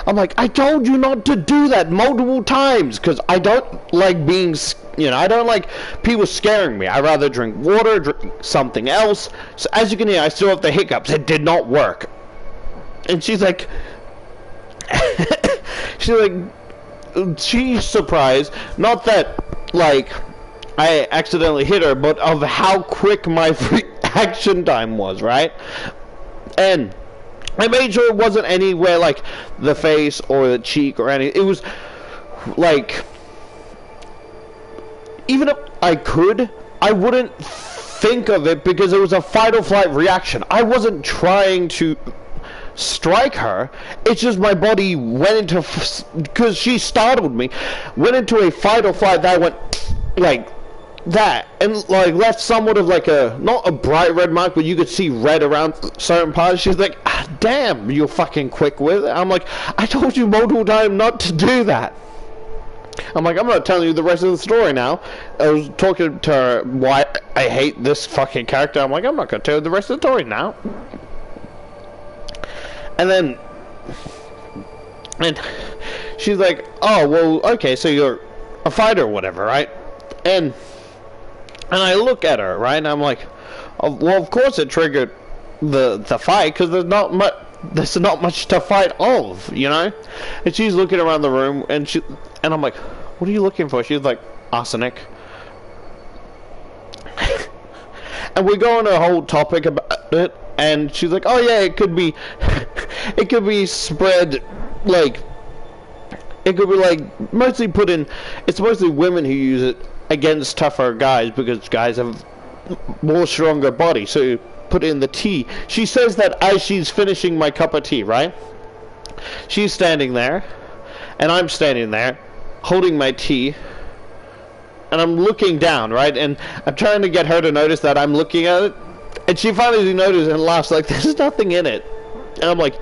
I'm like, I told you not to do that multiple times, because I don't like being, you know, I don't like people scaring me. I'd rather drink water, drink something else. So as you can hear, I still have the hiccups. It did not work. And she's like, she's surprised, not that, like, I accidentally hit her, but of how quick my reaction time was, right? And I made sure it wasn't anywhere like the face or the cheek or anything. It was like, even if I could, I wouldn't think of it because it was a fight or flight reaction. I wasn't trying to strike her. It's just my body went into, because she startled me, went into a fight or flight that went like that, and like left somewhat of like a, not a bright red mark, but you could see red around certain parts. She's like, ah, damn, you're fucking quick with it. I'm like, I told you multiple times not to do that. I'm like, I'm not telling you the rest of the story now. I was talking to her why I hate this fucking character. I'm like, I'm not gonna tell you the rest of the story now. And she's like, oh well, okay, so you're a fighter or whatever, right? And I look at her, right, and I'm like, oh, well, of course it triggered the fight, because there's not much to fight of, you know? And she's looking around the room, and I'm like, what are you looking for? She's like, arsenic. And we go on a whole topic about it, and she's like, oh yeah, it could be spread, like, it could be like, mostly put in, it's mostly women who use it against tougher guys, because guys have more stronger bodies, so put in the tea. She says that as she's finishing my cup of tea, right? She's standing there, and I'm standing there, holding my tea, and I'm looking down, right? And I'm trying to get her to notice that I'm looking at it, and she finally notices and laughs, like, there's nothing in it. And I'm like,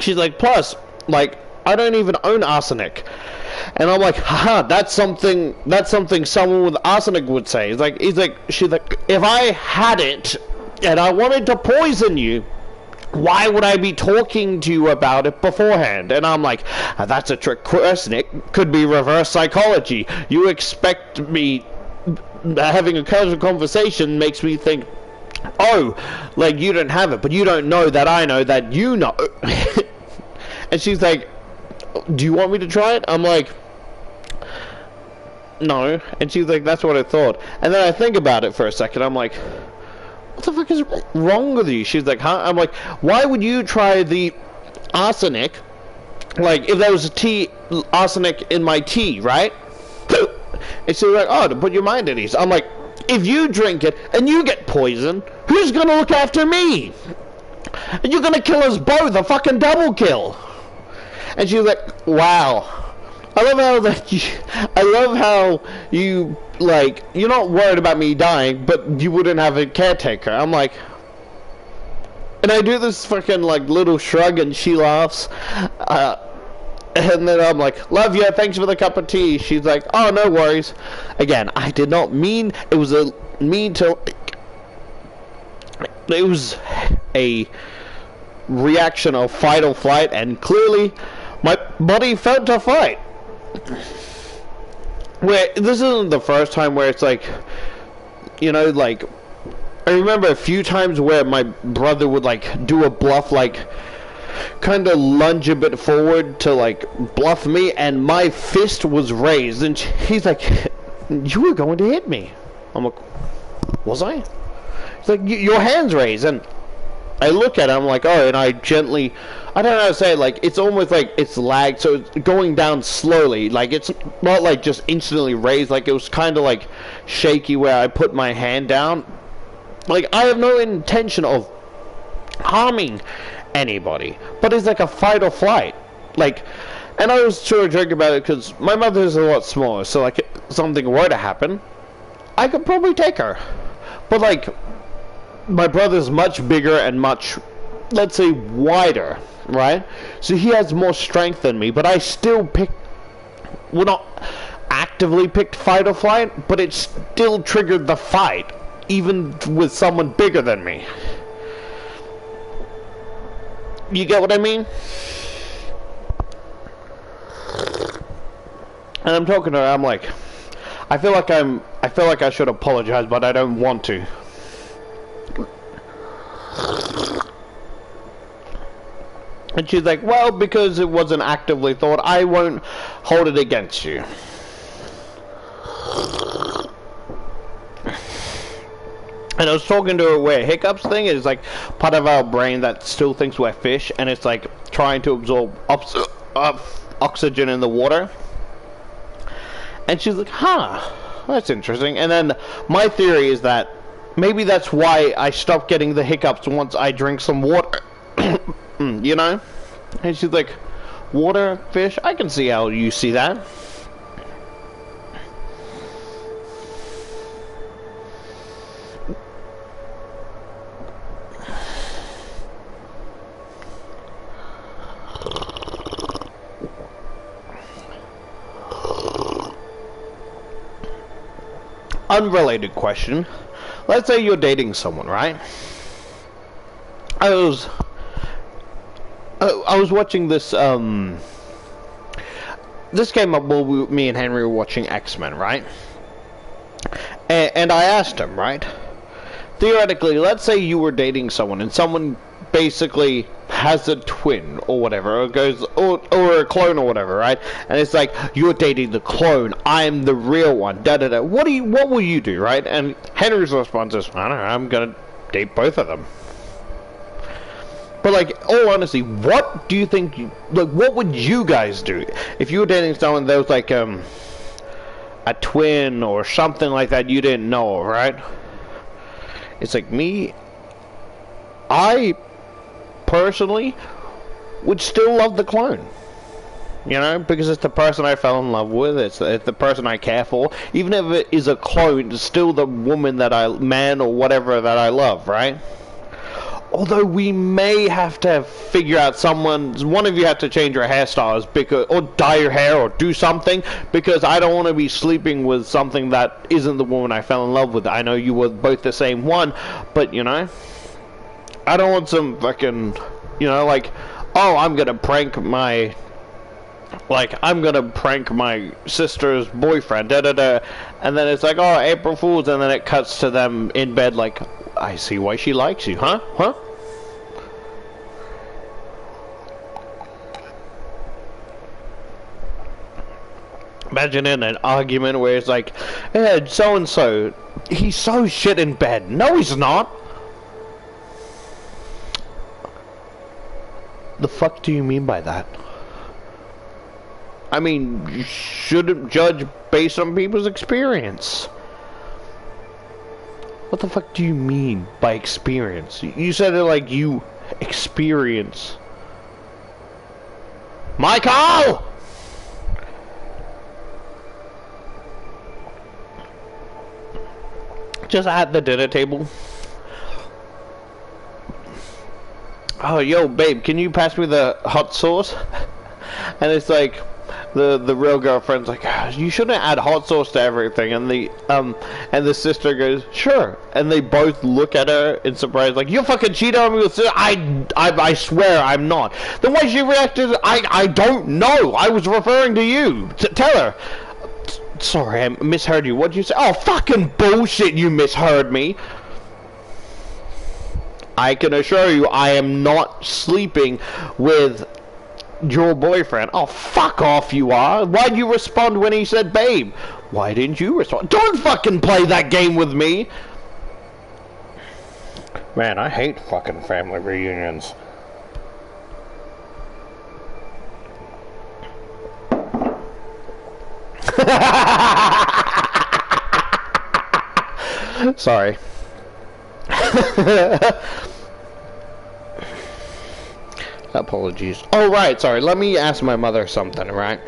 she's like, plus, like, I don't even own arsenic. And I'm like, haha, that's something someone with arsenic would say. She's like, if I had it and I wanted to poison you, why would I be talking to you about it beforehand? And I'm like, that's a trick question. It could be reverse psychology. You expect me, having a casual conversation makes me think, oh, like you don't have it, but you don't know that I know that you know. And she's like, do you want me to try it? I'm like, no. And she's like, that's what I thought. And then I think about it for a second. I'm like, what the fuck is wrong with you? She's like, huh? I'm like, why would you try the arsenic? Like, if there was arsenic in my tea, right? And she's like, oh, to put your mind at ease. I'm like, if you drink it and you get poisoned, who's gonna look after me? And you're gonna kill us both, a fucking double kill. And she's like, wow. I love how you, like, you're not worried about me dying, but you wouldn't have a caretaker. I'm like, and I do this fucking, like, little shrug, and she laughs. And then I'm like, love you, thanks for the cup of tea. She's like, oh, no worries. Again, I did not mean, it was a mean to, it was a reaction of fight or flight, and clearly my body felt to fight. Where this isn't the first time where it's like, you know, like, I remember a few times where my brother would like do a bluff, like kind of lunge a bit forward to like bluff me, and my fist was raised, and he's like, you were going to hit me. I'm like, was I? He's like, your hand's raised. And I look at it, I'm like, oh, and I gently, I don't know how to say it, like, it's almost like it's lagged, so it's going down slowly. Like, it's not like just instantly raised, like, it was kind of like shaky where I put my hand down. Like, I have no intention of harming anybody, but it's like a fight or flight. Like, and I was sort of joking about it because my mother is a lot smaller, so like, if something were to happen, I could probably take her. But like, my brother's much bigger and much, let's say, wider, right? So he has more strength than me, but I still well, not actively picked fight or flight, but it still triggered the fight, even with someone bigger than me. You get what I mean? And I'm talking to her, I'm like, I feel like I should apologize, but I don't want to. And she's like, well, because it wasn't actively thought, I won't hold it against you. And I was talking to her where hiccups thing is like part of our brain that still thinks we're fish, and it's like trying to absorb oxygen in the water. And she's like, huh, that's interesting. And then my theory is that maybe that's why I stopped getting the hiccups once I drink some water. You know? And she's like, water, fish? I can see how you see that. Unrelated question. Let's say you're dating someone, right? I was watching this, this came up while me and Henry were watching X-Men, right? And I asked him, right? Theoretically, let's say you were dating someone and someone basically has a twin or whatever, or goes, or a clone or whatever, right? And it's like, you're dating the clone, I'm the real one, da da da. What will you do, right? And Henry's response is, I don't know, I'm gonna date both of them. But like, all honesty, what do you think, like, what would you guys do if you were dating someone that was like a twin or something like that you didn't know, right? It's like me, I personally would still love the clone, you know, because it's the person I fell in love with, it's the person I care for. Even if it is a clone, it's still the woman that man or whatever that I love, right? Although we may have to figure out one of you have to change your hairstyles, or dye your hair, or do something, because I don't want to be sleeping with something that isn't the woman I fell in love with. I know you were both the same one, but you know, I don't want some fucking, you know, like, oh, I'm gonna prank my sister's boyfriend, da da da, and then it's like, oh, April Fool's, and then it cuts to them in bed like, I see why she likes you, huh? Huh? Imagine in an argument where it's like, yeah, so-and-so, he's so shit in bed. No, he's not. The fuck do you mean by that? I mean, you shouldn't judge based on people's experience. What the fuck do you mean by experience? You said it like you experience. Michael! Just at the dinner table. Oh, yo, babe, can you pass me the hot sauce? And it's like, the real girlfriend's like, you shouldn't add hot sauce to everything, and the sister goes, sure, and they both look at her in surprise, like, you fucking cheated on me with sister. I swear I'm not. Then why she reacted? I don't know. I was referring to you. Tell her. Sorry, I misheard you. What'd you say? Oh, fucking bullshit! You misheard me. I can assure you, I am not sleeping with your boyfriend. Oh, fuck off, you are. Why'd you respond when he said babe? Why didn't you respond? Don't fucking play that game with me! Man, I hate fucking family reunions. Sorry. Apologies. Oh, right, sorry. Let me ask my mother something, right?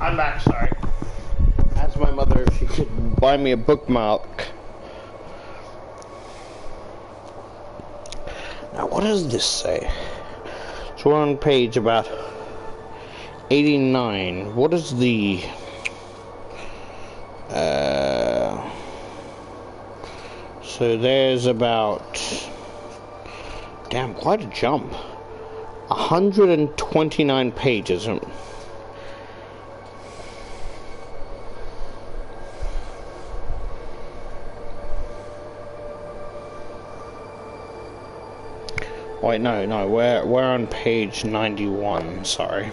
I'm back, sorry. Asked my mother if she could buy me a bookmark. Now, what does this say? So we're on page about 89. What is the... So there's about... Damn, quite a jump. 129 pages. Wait, no, we're on page 91, sorry.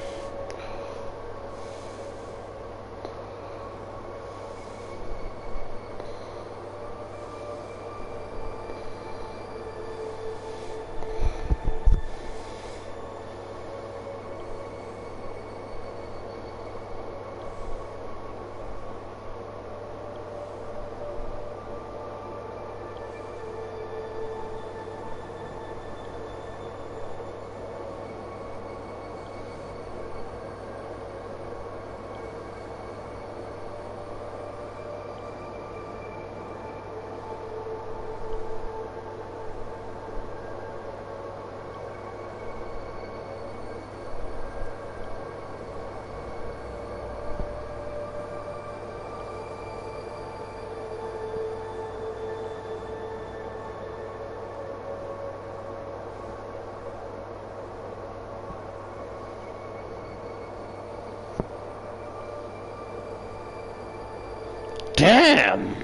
Damn!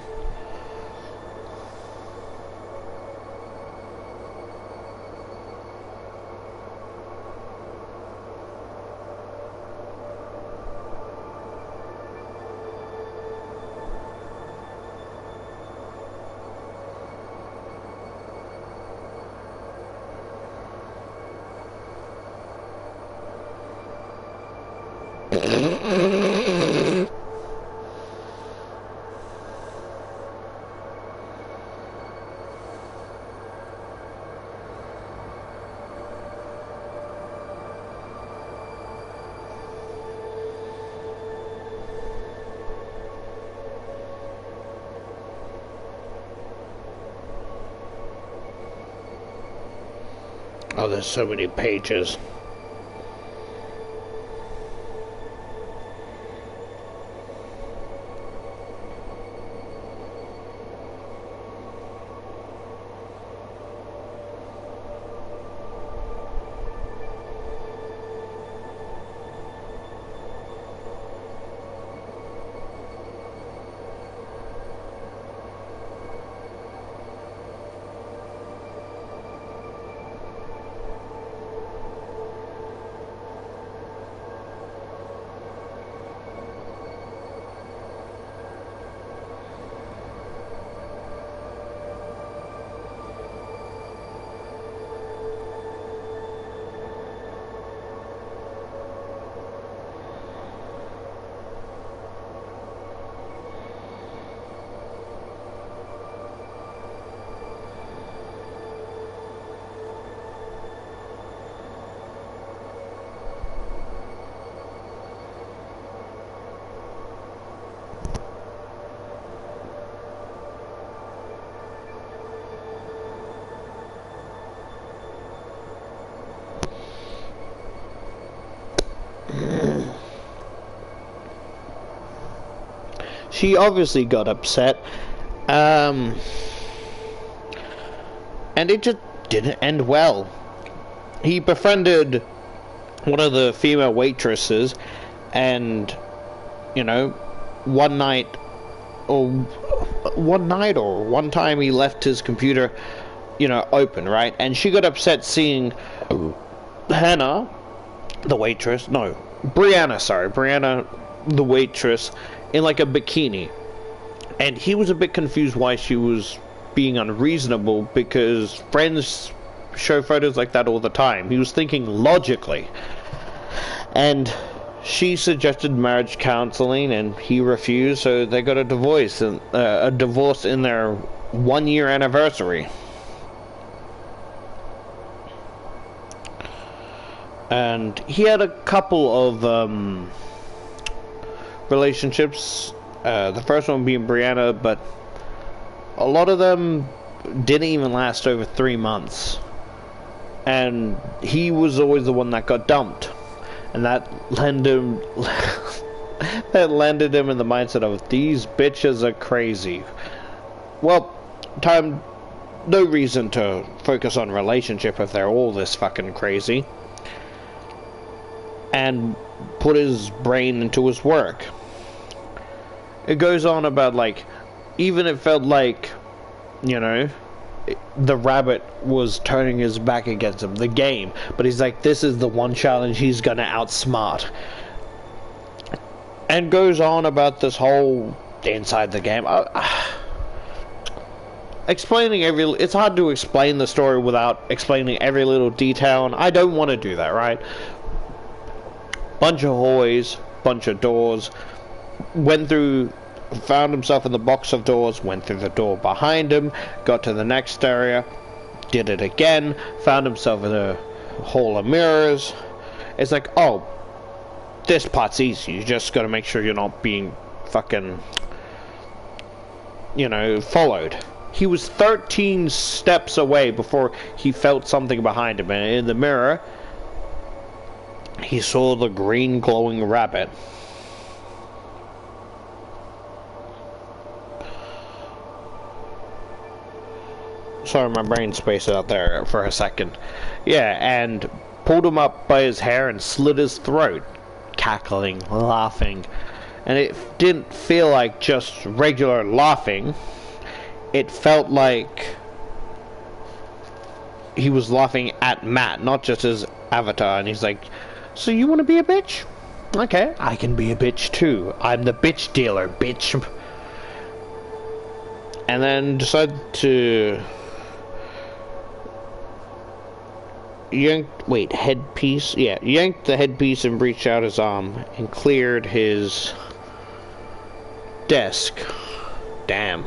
Oh, there's so many pages. She obviously got upset, and it just didn't end well. He befriended one of the female waitresses, and, you know, one one time he left his computer, you know, open, right? And she got upset seeing Brianna, the waitress, in like a bikini. And he was a bit confused why she was being unreasonable, because friends show photos like that all the time. He was thinking logically. And she suggested marriage counseling, and he refused, so they got a divorce, in their 1 year anniversary. And he had a couple of relationships, the first one being Brianna, but a lot of them didn't even last over 3 months. And he was always the one that got dumped. And that landed him in the mindset of, these bitches are crazy. Well, no reason to focus on relationship if they're all this fucking crazy. And put his brain into his work. It goes on about, like, even it felt like, you know, the rabbit was turning his back against him, the game. But he's like, this is the one challenge he's gonna outsmart. And goes on about this whole inside the game. It's hard to explain the story without explaining every little detail, and I don't want to do that, right? Bunch of hallways, bunch of doors, found himself in the box of doors, went through the door behind him, got to the next area, did it again, found himself in a hall of mirrors. It's like, oh, this part's easy, you just gotta make sure you're not being fucking, you know, followed. He was 13 steps away before he felt something behind him, and in the mirror, he saw the green glowing rabbit. Sorry, my brain spaced out there for a second. Yeah, and pulled him up by his hair and slit his throat, cackling, laughing. And it didn't feel like just regular laughing. It felt like he was laughing at Matt, not just his avatar. And he's like, so you want to be a bitch? Okay, I can be a bitch too. I'm the bitch dealer, bitch. And then decided to yanked the headpiece and reached out his arm and cleared his desk. Damn.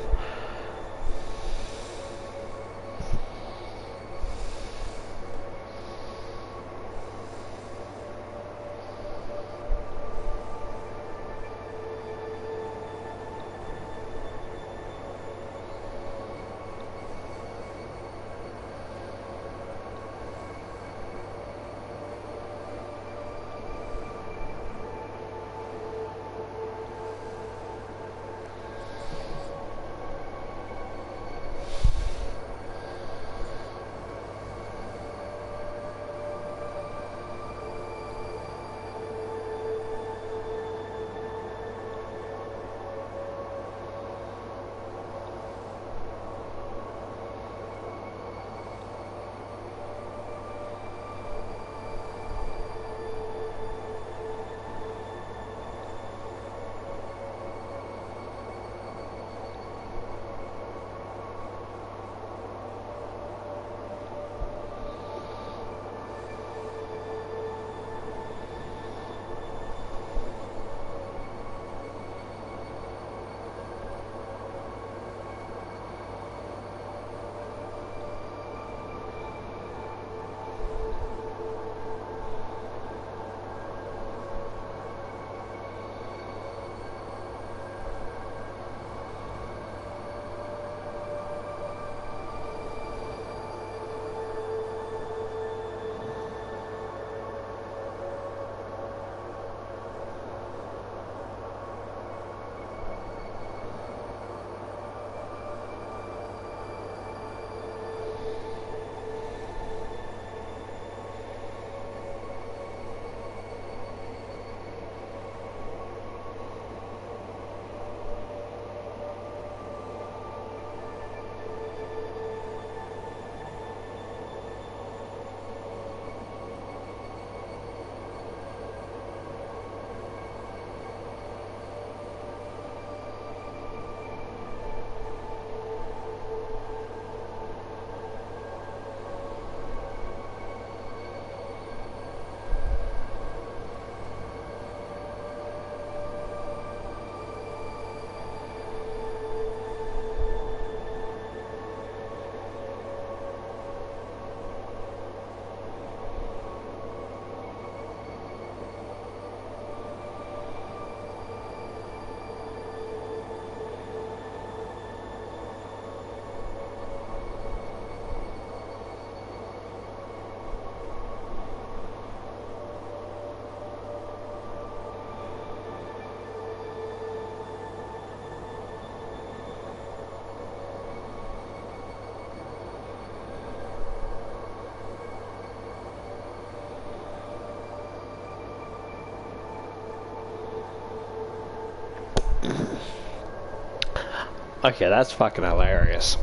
Okay, that's fucking hilarious.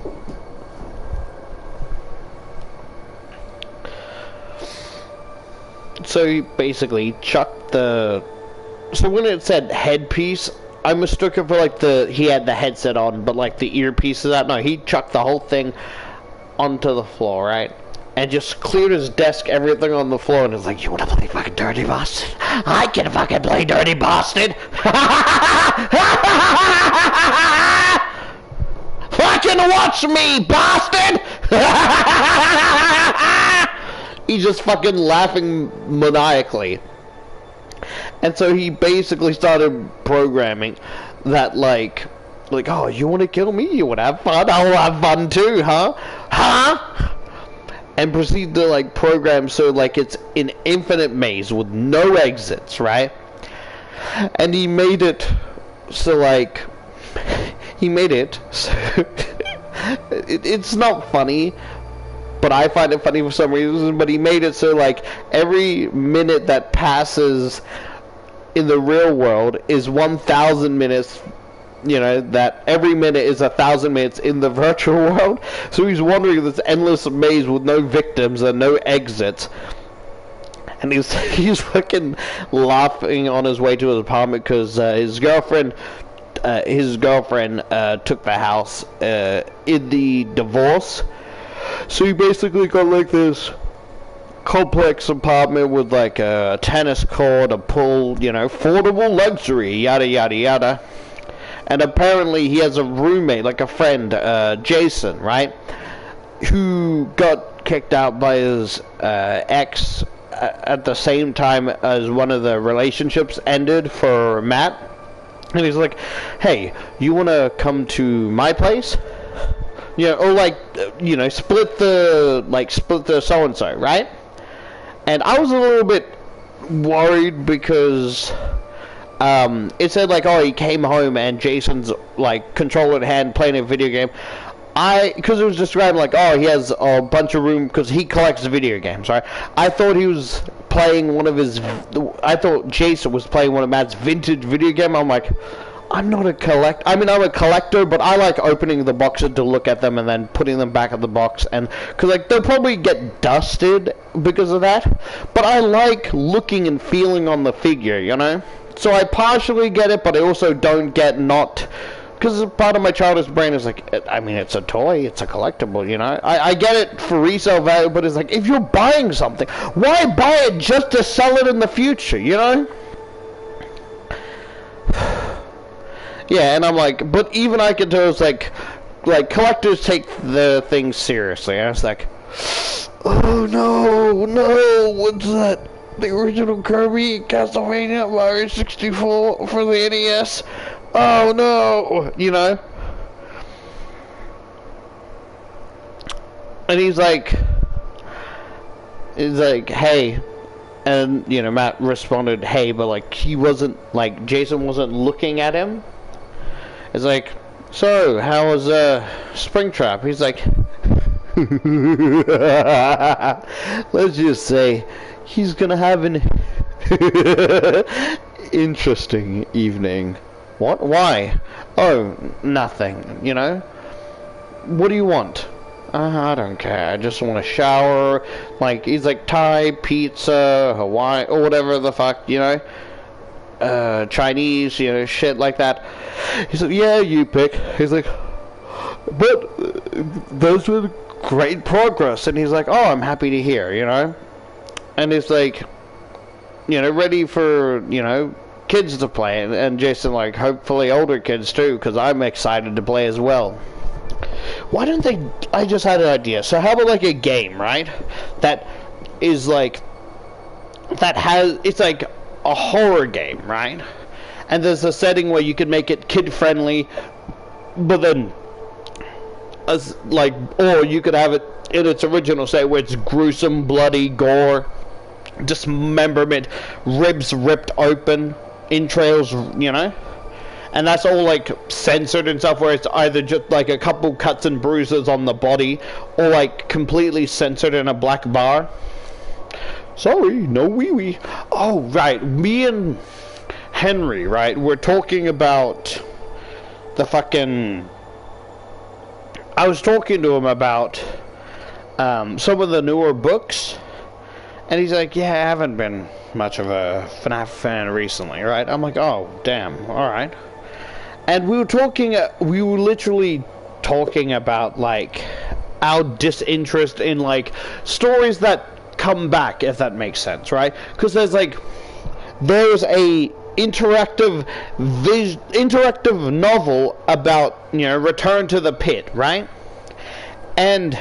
So he basically chucked the... So when it said headpiece, I mistook it for like he had the headset on, but like the earpiece of that. No, he chucked the whole thing onto the floor, right? And just cleared his desk, everything on the floor, and was like, "You wanna play fucking Dirty Bastard? I can fucking play Dirty Bastard! Fucking watch me, bastard!" He's just fucking laughing maniacally. And so he basically started programming that like, oh, you want to kill me? You want to have fun? I'll have fun too, huh? Huh? And proceed to like program so like it's an infinite maze with no exits, right? And he made it so like, so it's not funny, but I find it funny for some reason. But he made it so like every minute that passes in the real world is 1,000 minutes. You know, that every minute is 1,000 minutes in the virtual world. So he's wandering this endless maze with no victims and no exits. And he's fucking laughing on his way to his apartment because his girlfriend took the house in the divorce. So he basically got like this complex apartment with like a tennis court, a pool, you know, affordable luxury, yada yada yada. And apparently he has a roommate, like a friend, Jason, right? Who got kicked out by his ex at the same time as one of the relationships ended for Matt. And he's like, "Hey, you want to come to my place? You know, or like, you know, split the so-and-so, right?" And I was a little bit worried because it said like, oh, he came home and Jason's like controller in hand playing a video game. Because it was described like, oh, he has a bunch of room because he collects video games, right? I thought he was playing I thought Jason was playing one of Matt's vintage video game. I'm like, I'm not a collector. I mean, I'm a collector, but I like opening the boxes to look at them and then putting them back in the box. And because like they'll probably get dusted because of that, but I like looking and feeling on the figure, you know. So I partially get it, but I also don't get not, because part of my childish brain is like, I mean, it's a toy, it's a collectible, you know. I get it for resale value, but it's like, if you're buying something, why buy it just to sell it in the future, you know? Yeah, and I'm like, but even I can tell it's like collectors take the things seriously. And it's like, oh no, what's that? The original Kirby Castlevania Mario 64 for the NES. Oh no, you know. And he's like, hey. And, you know, Matt responded, hey, but like he wasn't, like Jason wasn't looking at him. It's like, so how was Springtrap? He's like, let's just say he's gonna have an interesting evening. What? Why? Oh, nothing, you know? What do you want? I don't care. I just want to shower. Like, he's like Thai, pizza, Hawaii, or whatever the fuck, you know? Chinese, you know, shit like that. He's like, yeah, you pick. He's like, but those were great progress. And he's like, oh, I'm happy to hear, you know? And it's like, you know, ready for, you know, kids to play. And Jason, like, hopefully older kids too, because I'm excited to play as well. Why don't they, I just had an idea. So how about like a game, right? That is like, that has, it's like a horror game, right? And there's a setting where you could make it kid friendly, but then as like, or you could have it in its original state where it's gruesome, bloody, gore, dismemberment, ribs ripped open, entrails, you know? And that's all like censored and stuff, where it's either just like a couple cuts and bruises on the body, or like completely censored in a black bar. Sorry, no wee-wee. Oh, right. Me and Henry, right, we're talking about the fucking I was talking to him about some of the newer books, and he's like, yeah, I haven't been much of a FNAF fan recently, right? I'm like, oh, damn, alright. And we were literally talking about, like, our disinterest in, like, stories that come back, if that makes sense, right? Because there's a interactive novel about, Return to the Pit, right? And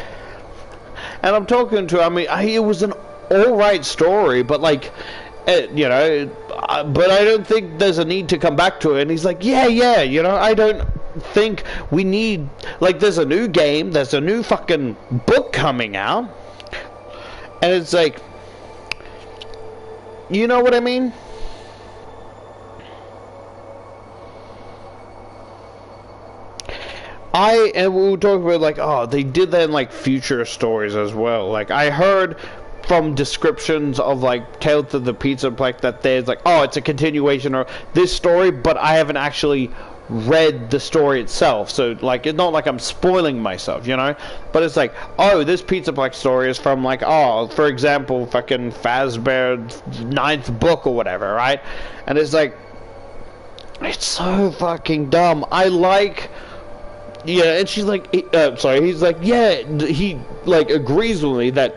I'm talking to, it was an alright story, but like, but I don't think there's a need to come back to it. And he's like, yeah, I don't think we need, like, there's a new game, there's a new fucking book coming out, and it's like, you know what I mean? And we were talking about, like, oh, they did that in, like, future stories as well. Like, I heard from descriptions of, like, Tales of the Pizza Plex that there's, like, oh, it's a continuation of this story, but I haven't actually read the story itself. So, like, it's not like I'm spoiling myself, But it's like, oh, this Pizza Plex story is from, like, oh, for example, fucking FazBear's 9th book or whatever, right? And it's like, it's so fucking dumb. Yeah, and she's like, he's like, yeah, he, like, agrees with me that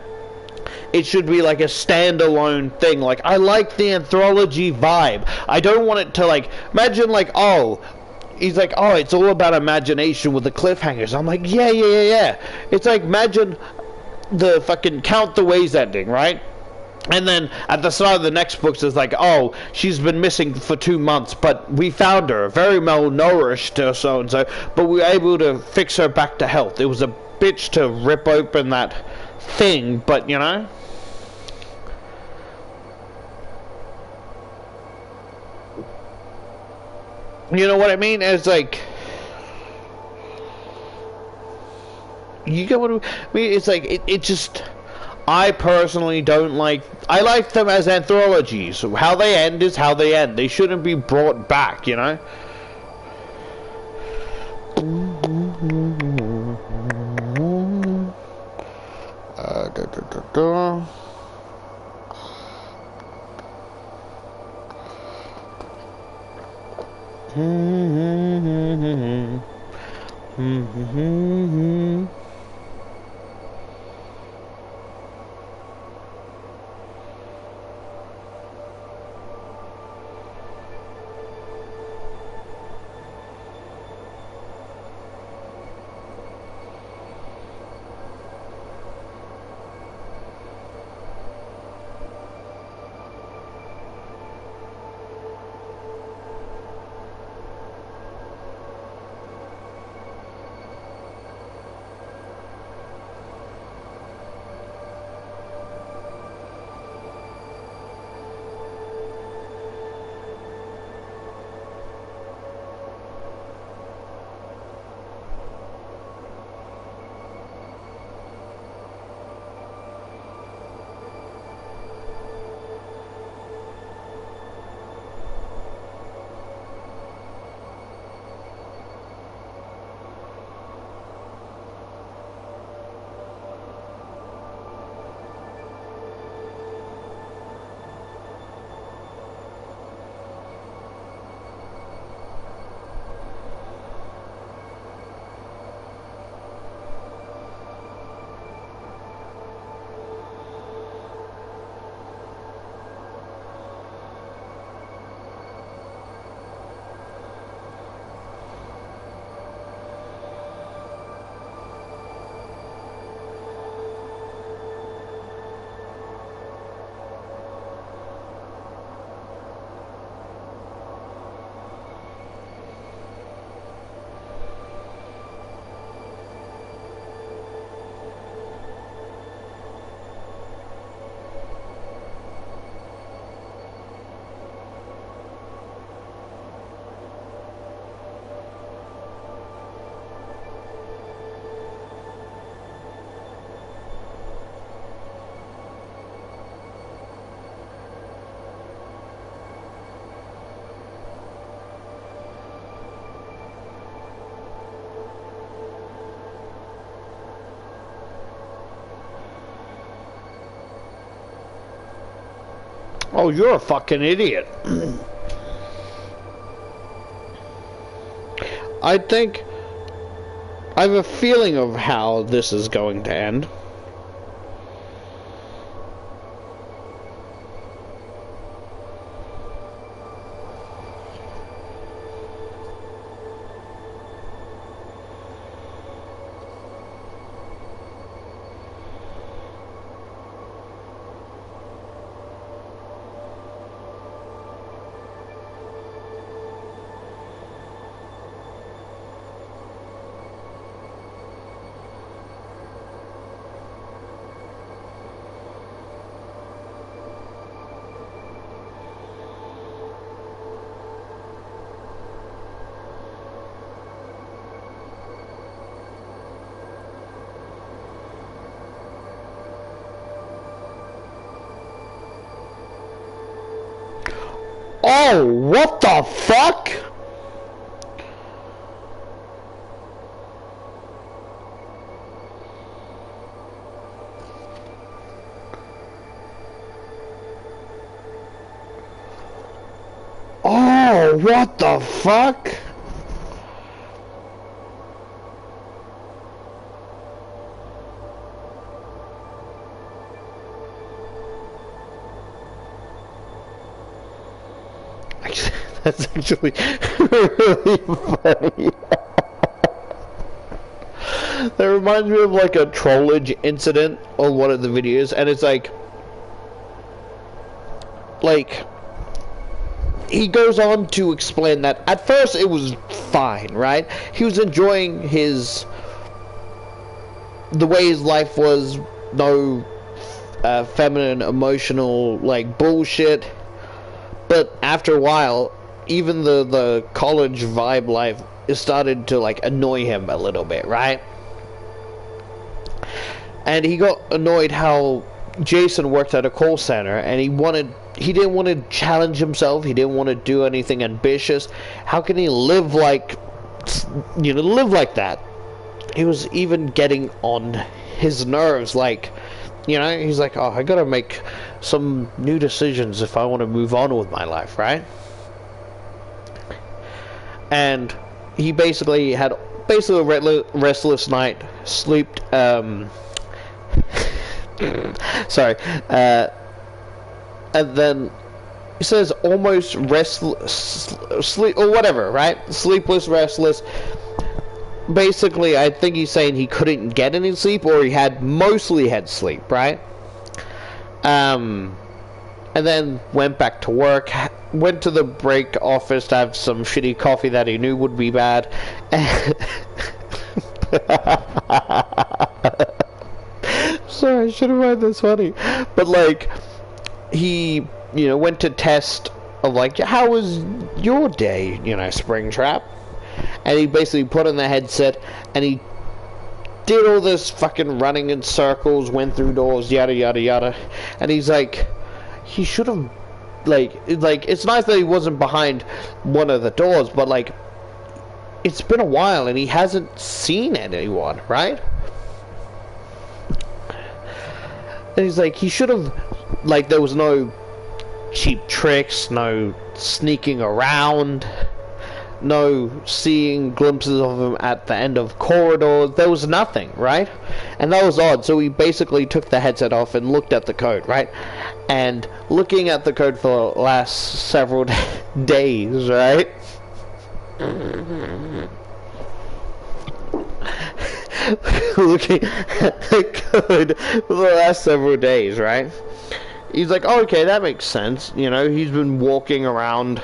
it should be, like, a standalone thing. Like, I like the anthology vibe. I don't want it to, like, imagine, like, oh, he's like, oh, it's all about imagination with the cliffhangers. I'm like, yeah. It's like, imagine the fucking Count the Ways ending, right? And then at the start of the next book, it's like, oh, she's been missing for 2 months, but we found her, very malnourished or so-and-so, but we were able to fix her back to health. It was a bitch to rip open that thing, but, You know what I mean? It's like, you get what I mean? It's like, it just, I personally don't like, I like them as anthologies. How they end is how they end. They shouldn't be brought back, Oh, you're a fucking idiot. I think I have a feeling of how this is going to end. Oh, what the fuck? Oh, what the fuck? That's actually really funny. That reminds me of like a trollage incident on one of the videos, and it's like he goes on to explain that at first it was fine, right? He was enjoying the way his life was, no feminine emotional like bullshit. But after a while, even the college vibe life started to like annoy him a little bit, right? And he got annoyed how Jason worked at a call center, and he didn't want to challenge himself. He didn't want to do anything ambitious. How can he live like that? He was even getting on his nerves, like, he's like, oh, I gotta make some new decisions if I want to move on with my life, right? And he basically had a restless night, slept, sorry, and then he says almost restless, sleep, or whatever, right? Sleepless, restless. Basically, I think he's saying he couldn't get any sleep, or he mostly had sleep, right? And then went back to work, went to the break office to have some shitty coffee that he knew would be bad. Sorry, I should have made this funny. But like, he, went to test of like, how was your day, Springtrap? And he basically put on the headset and he did all this fucking running in circles, went through doors, yada yada yada. And he's like, he should have, like it's nice that he wasn't behind one of the doors, but like, it's been a while and he hasn't seen anyone, right? And he's like, he should have, like, there was no cheap tricks, no sneaking around, no seeing glimpses of him at the end of corridors. There was nothing, right? And that was odd. So he basically took the headset off and looked at the code, right? And looking at the code for the last several days, right? Looking at the code for the last several days, right? He's like, oh, okay, that makes sense. He's been walking around.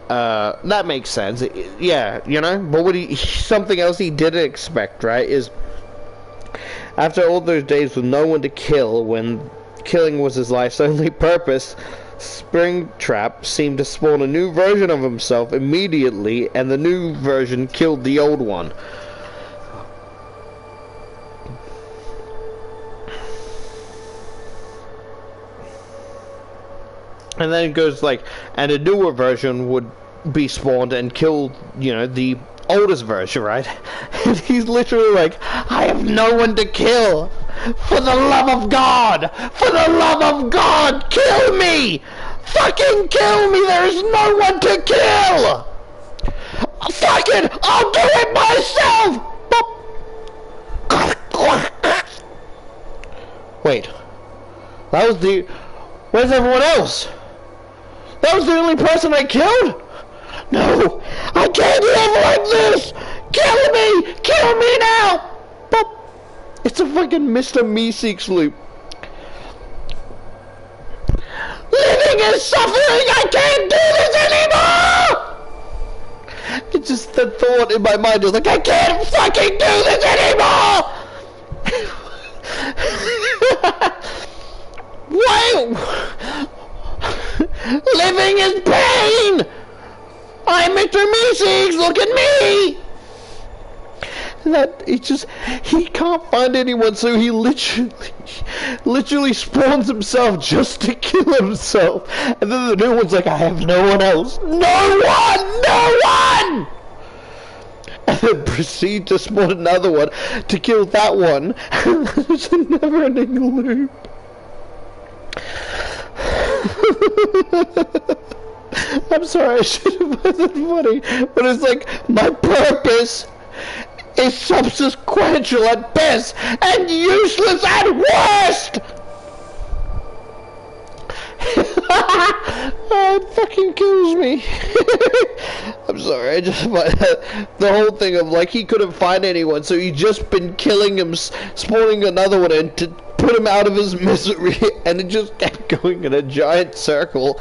That makes sense. Yeah, But something else he didn't expect, right, is after all those days with no one to kill, when killing was his life's only purpose, Springtrap seemed to spawn a new version of himself immediately, and the new version killed the old one. And then it goes like, and a newer version would be spawned and kill, the oldest version, right? And he's literally like, I have no one to kill. For the love of God! For the love of God! Kill me! Fucking kill me! There's no one to kill! Fuck it! I'll do it myself! Wait. That was the... Where's everyone else? That was the only person I killed? No! I can't live like this! Kill me! Kill me now! It's a fucking Mr. Meeseeks loop. Living is suffering! I can't do this anymore! It's just the thought in my mind is like, I can't fucking do this anymore! Why? Living is pain! I'm Mr. Meeseeks, look at me! That he can't find anyone, so he literally spawns himself just to kill himself. And then the new one's like, I have no one else. No one! And then proceed to spawn another one to kill that one. It's a never-ending loop. I'm sorry, I should have put that funny, but it's like, my purpose is subsequential at best and useless at worst! Oh, it fucking kills me. I'm sorry, I just the whole thing of like he couldn't find anyone, so he just been killing him, spawning another one in to put him out of his misery, and it just kept going in a giant circle.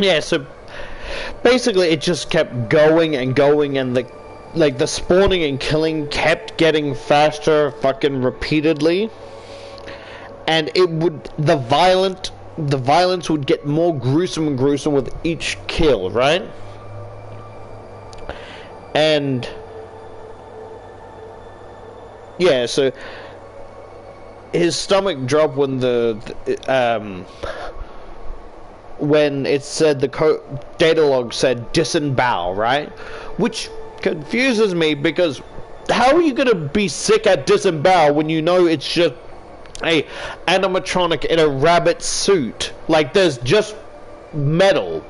Yeah, so basically it just kept going and going, and the spawning and killing kept getting faster fucking repeatedly, and the violence would get more gruesome and gruesome with each kill, right? And yeah, so his stomach dropped when when it said data log said disembowel, right? Which confuses me, because how are you gonna be sick at disembowel when you know it's just a animatronic in a rabbit suit? Like, there's just metal.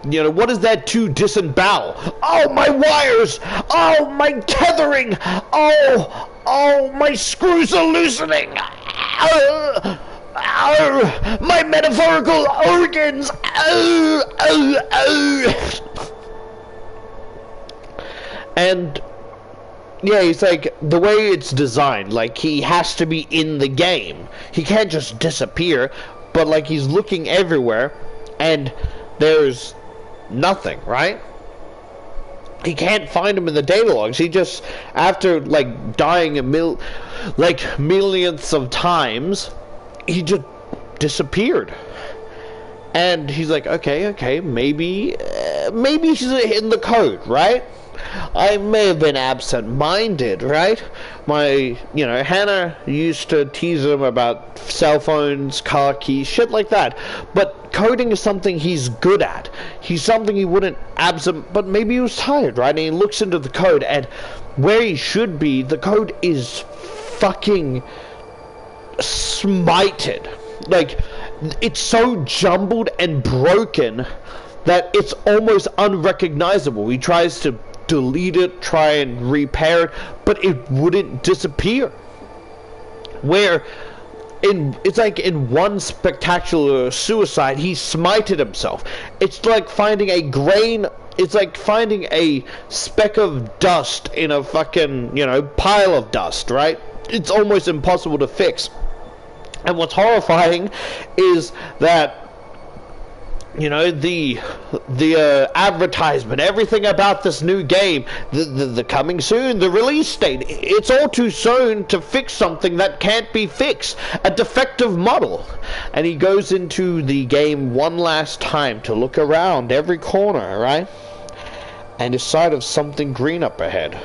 You know, what is that to disembowel? Oh, my wires! Oh, my tethering! Oh, my screws are loosening! My metaphorical organs! And yeah, he's like, the way it's designed, like, he has to be in the game. He can't just disappear, but like, he's looking everywhere, and there's nothing, right? He can't find him in the data logs. He just, after like dying millionths of times, he just disappeared. And he's like, okay, maybe he's in the code, right? I may have been absent-minded, right? Hannah used to tease him about cell phones, car keys, shit like that. But coding is something he's good at. He's something he wouldn't but maybe he was tired, right? And he looks into the code, and where he should be, the code is fucking smited. Like, it's so jumbled and broken that it's almost unrecognizable. He tries to delete it, try and repair it, but it wouldn't disappear. It's like in one spectacular suicide, he smited himself. It's like finding a grain, it's like finding a speck of dust in a fucking, pile of dust, right? It's almost impossible to fix. And what's horrifying is that, the advertisement, everything about this new game, the coming soon, the release date, it's all too soon to fix something that can't be fixed, a defective model. And he goes into the game one last time to look around every corner, right? And is sight of something green up ahead.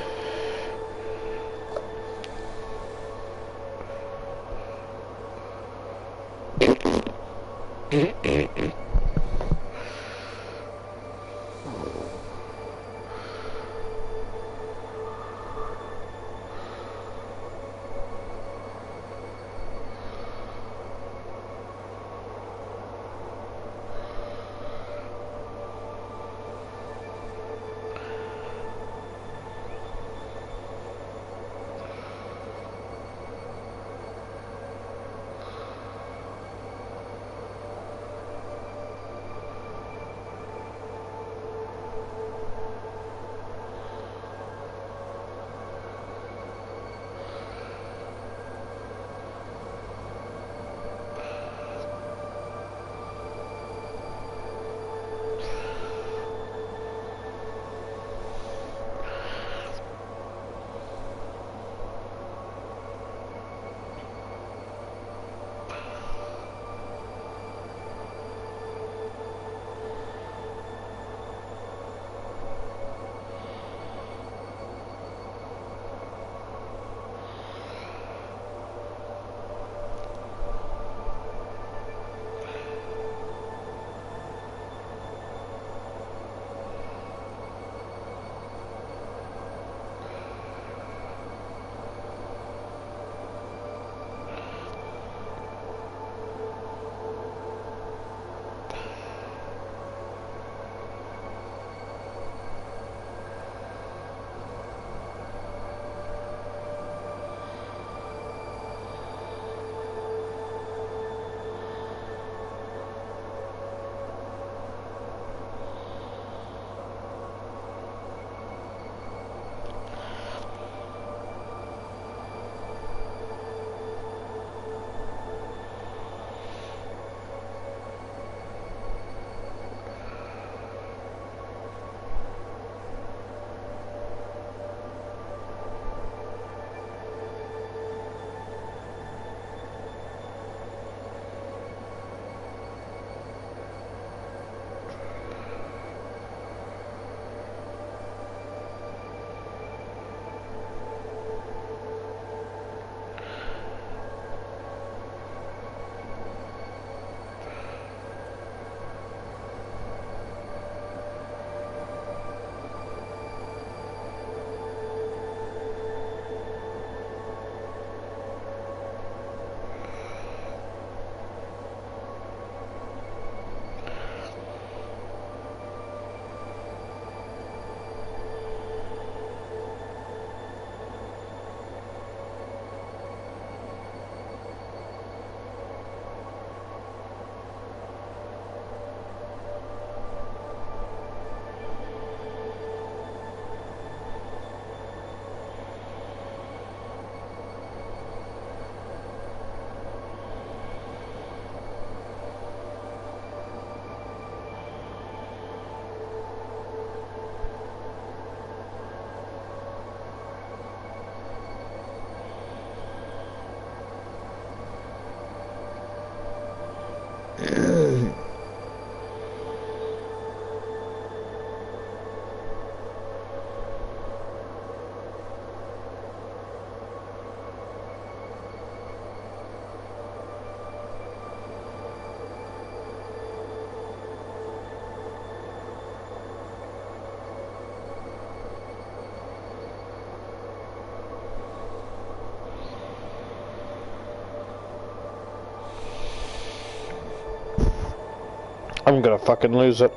I'm gonna fucking lose it.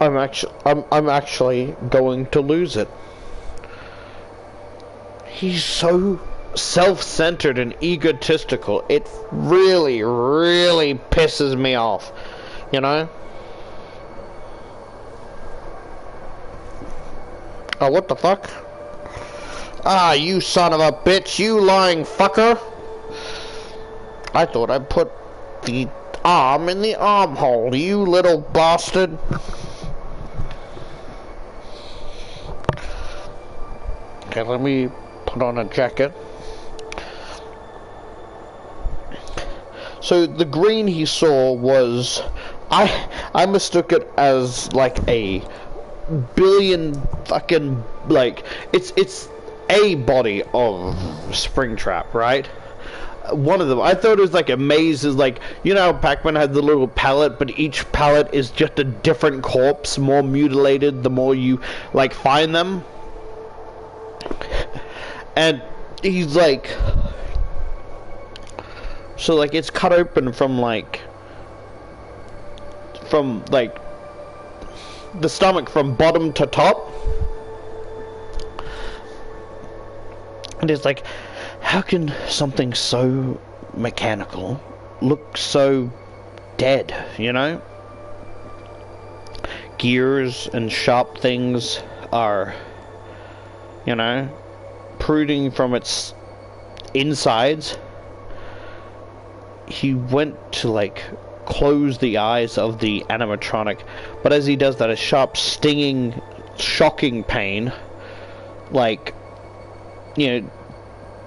I'm actually going to lose it. He's so self-centered and egotistical. It really, really pisses me off. You know? Oh, what the fuck? Ah, you son of a bitch, you lying fucker! I thought I put the arm in the armhole, you little bastard. Okay, let me put on a jacket. So the green he saw was, I mistook it as like a billion fucking, like, it's a body of Springtrap, right? One of them. I thought it was like a maze, is like, you know how Pac-Man had the little pallet, but each pallet is just a different corpse, more mutilated the more you like find them. And he's like, so like it's cut open from like the stomach from bottom to top. And it's like, how can something so mechanical look so dead, you know? Gears and sharp things are, you know, protruding from its insides. He went to, like, close the eyes of the animatronic, but as he does that, a sharp, stinging, shocking pain, like, you know,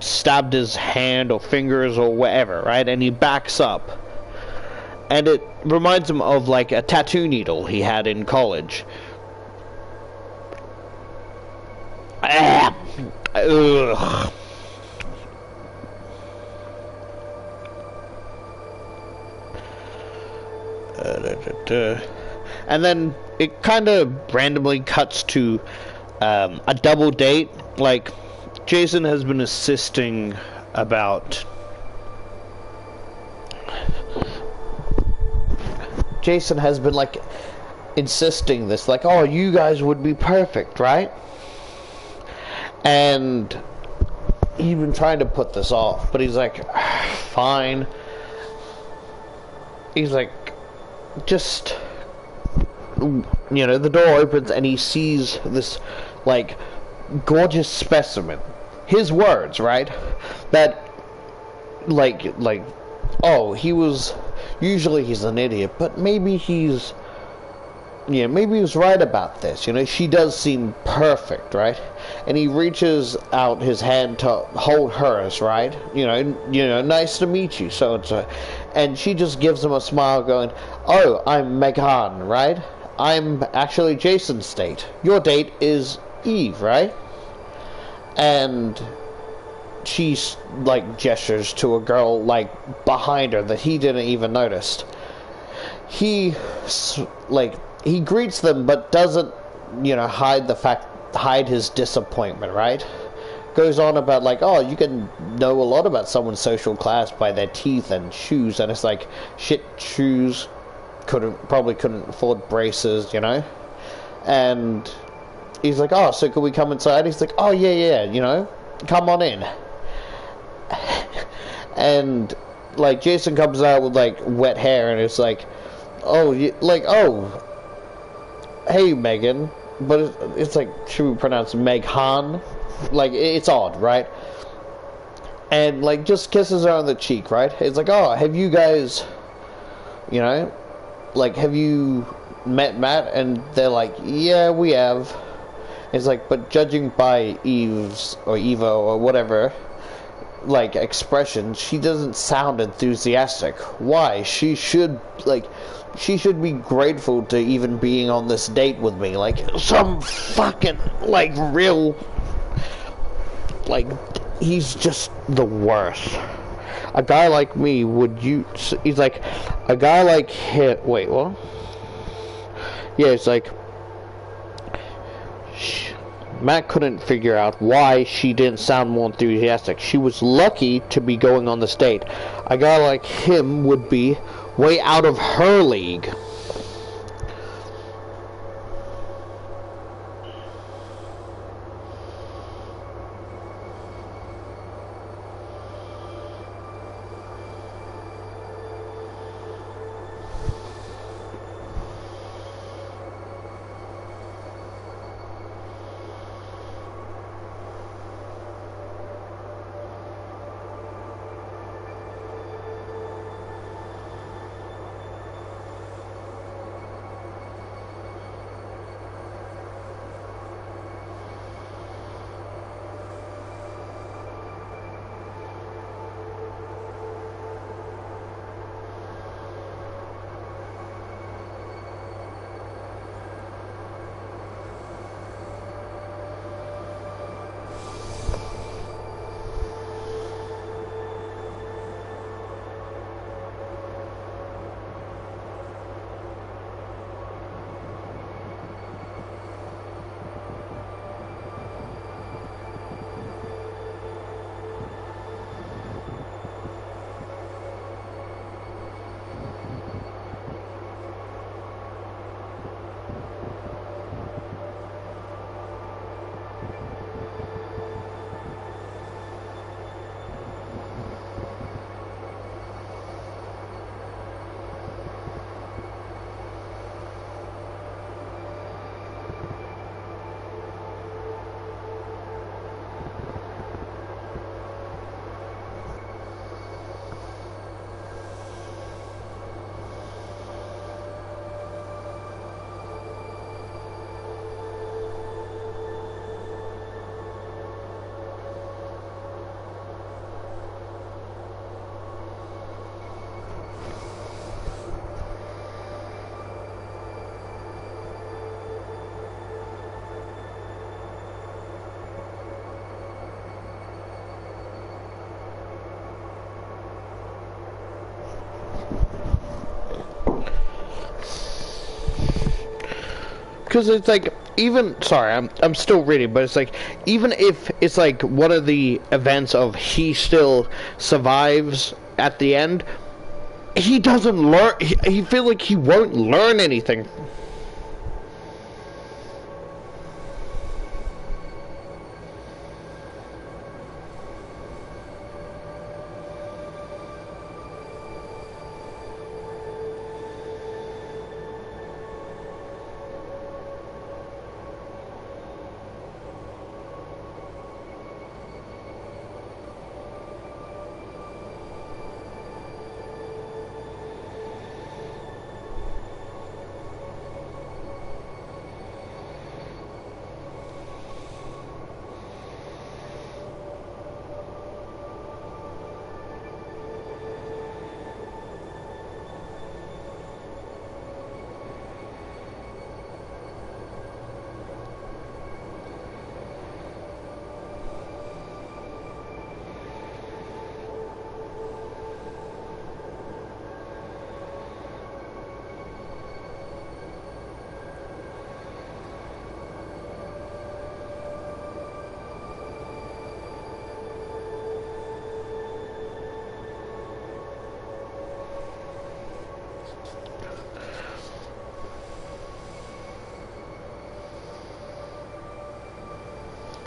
stabbed his hand or fingers or whatever, right? And he backs up, and it reminds him of like a tattoo needle he had in college. Ugh. And then it kind of randomly cuts to a double date. Like, Jason has been insisting about... Jason has been, like, insisting this, like, oh, you guys would be perfect, right? And he's been trying to put this off, but he's like, fine. He's like, just... You know, the door opens and he sees this, like, gorgeous specimen. His words, right? That, like, oh, he was, usually he's an idiot, but maybe he's, yeah, maybe he was right about this, you know, she does seem perfect, right? And he reaches out his hand to hold hers, right? You know, nice to meet you, so-and-so. And she just gives him a smile going, oh, I'm Megan, right? I'm actually Jason's date. Your date is Eve, right? And she, like, gestures to a girl, like, behind her that he didn't even notice. He, like, he greets them, but doesn't, you know, hide his disappointment, right? Goes on about, like, oh, you can know a lot about someone's social class by their teeth and shoes, and it's like, shit, shoes, probably couldn't afford braces, you know? And he's like, oh, so could we come inside? He's like, oh, yeah, you know, come on in. And, like, Jason comes out with, like, wet hair, and it's like, oh, oh, hey, Megan. But it's like, should we pronounce Meghan? Like, it's odd, right? And, like, just kisses her on the cheek, right? It's like, oh, have you guys, you know, like, have you met Matt? And they're like, yeah, we have. It's like, but judging by Eva or whatever, like expression, she doesn't sound enthusiastic. Why? She should be grateful to even being on this date with me. Like some fucking like real like he's just the worst. A guy like me he's like a guy like him. Wait, what? Yeah, it's like Matt couldn't figure out why she didn't sound more enthusiastic. She was lucky to be going on this date. A guy like him would be way out of her league. Because it's like, even, sorry, I'm still reading, but it's like, even if it's like one of the events of he still survives at the end, he doesn't learn, he feel like he won't learn anything.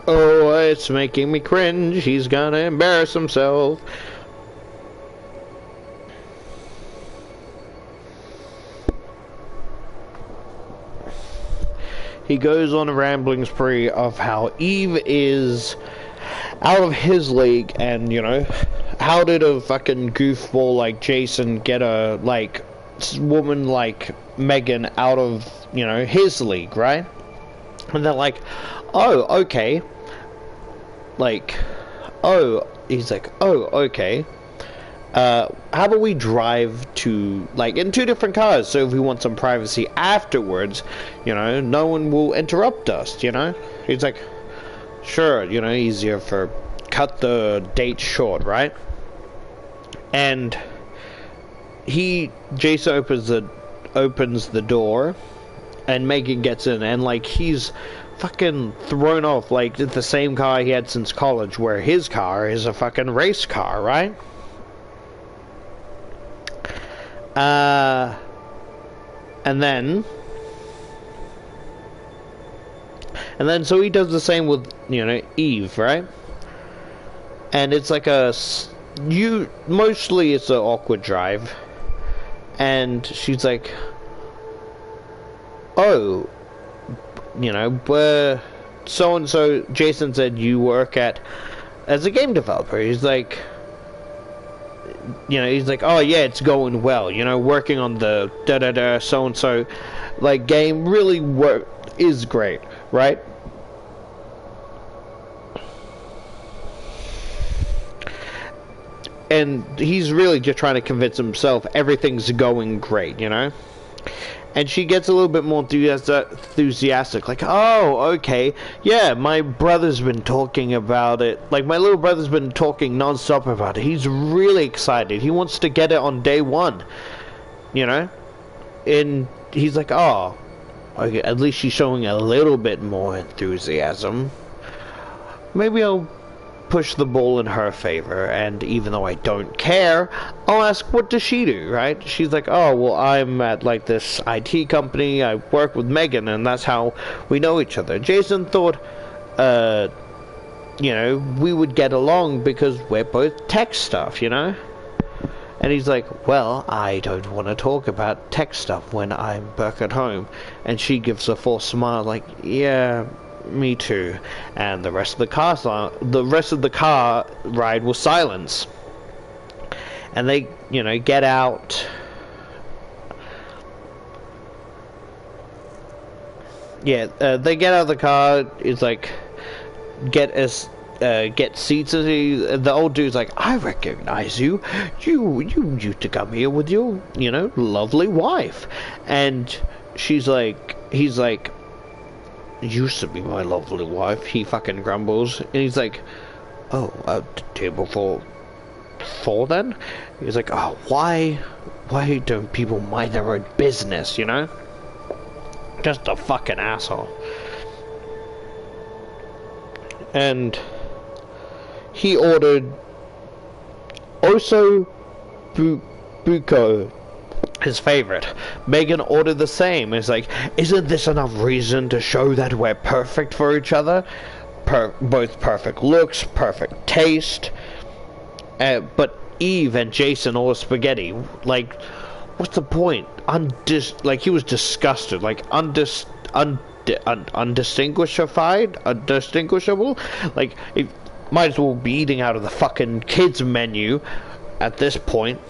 Oh, it's making me cringe. He's gonna embarrass himself. He goes on a rambling spree of how Eve is out of his league, and, you know, how did a fucking goofball like Jason get a, like, woman like Megan out of, you know, his league, right? And they're like, oh, okay. Like, oh, okay. How about we drive to, like, in two different cars, so if we want some privacy afterwards, you know, no one will interrupt us, you know? He's like, sure, you know, easier for, cut the date short, right? And Jason opens the door, and Megan gets in, and, like, he's fucking thrown off, like, the same car he had since college, where his car is a fucking race car, right? And then so he does the same with, you know, Eve, right? And it's like mostly it's an awkward drive. And she's like, oh, you know, so-and-so, Jason said you work as a game developer. He's like, you know, he's like, oh yeah, it's going well, you know, working on the da-da-da so-and-so, like, game really is great, right? And he's really just trying to convince himself everything's going great, you know? And she gets a little bit more enthusiastic, like, oh, okay, yeah, my brother's been talking about it, like, my little brother's been talking non-stop about it, he's really excited, he wants to get it on day one, you know? And he's like, oh, okay, at least she's showing a little bit more enthusiasm, maybe I'll push the ball in her favor, and even though I don't care, I'll ask, what does she do, right? She's like, oh, well, I'm at, like, this IT company, I work with Megan, and that's how we know each other. Jason thought, you know, we would get along because we're both tech stuff, you know? And he's like, well, I don't want to talk about tech stuff when I'm back at home. And she gives a false smile, like, yeah, me too. And the rest of the car ride was silence. And they, you know, get out. Yeah, they get out of the car. It's like, get seats. The old dude's like, I recognize you. You used to come here with your, you know, lovely wife. And he's like, used to be my lovely wife. He fucking grumbles, and he's like, oh, table for four then? He's like, oh, why don't people mind their own business, you know? Just a fucking asshole. And he ordered Oso Buko, his favorite. Megan ordered the same. It's like, isn't this enough reason to show that we're perfect for each other? Both perfect looks, perfect taste. But Eve and Jason order spaghetti. Like, what's the point? Like, he was disgusted. Like, undistinguishable. Like, it might as well be eating out of the fucking kids menu at this point.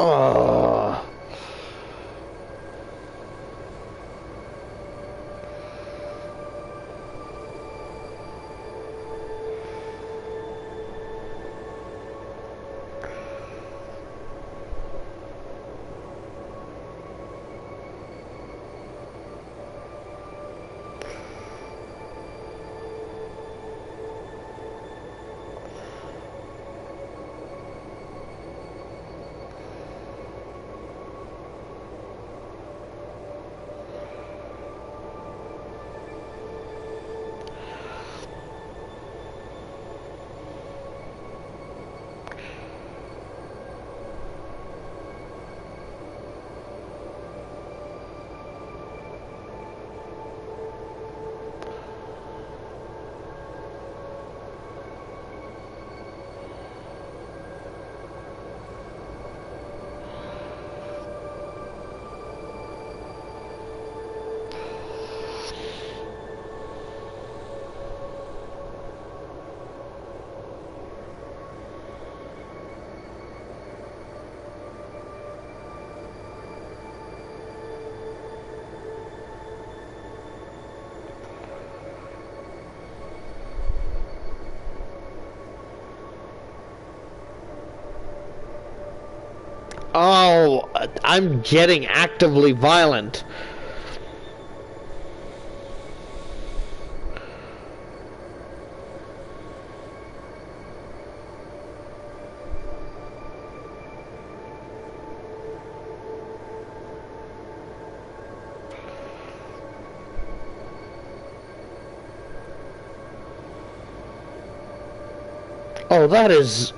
Oh. Oh, I'm getting actively violent. Oh, that is...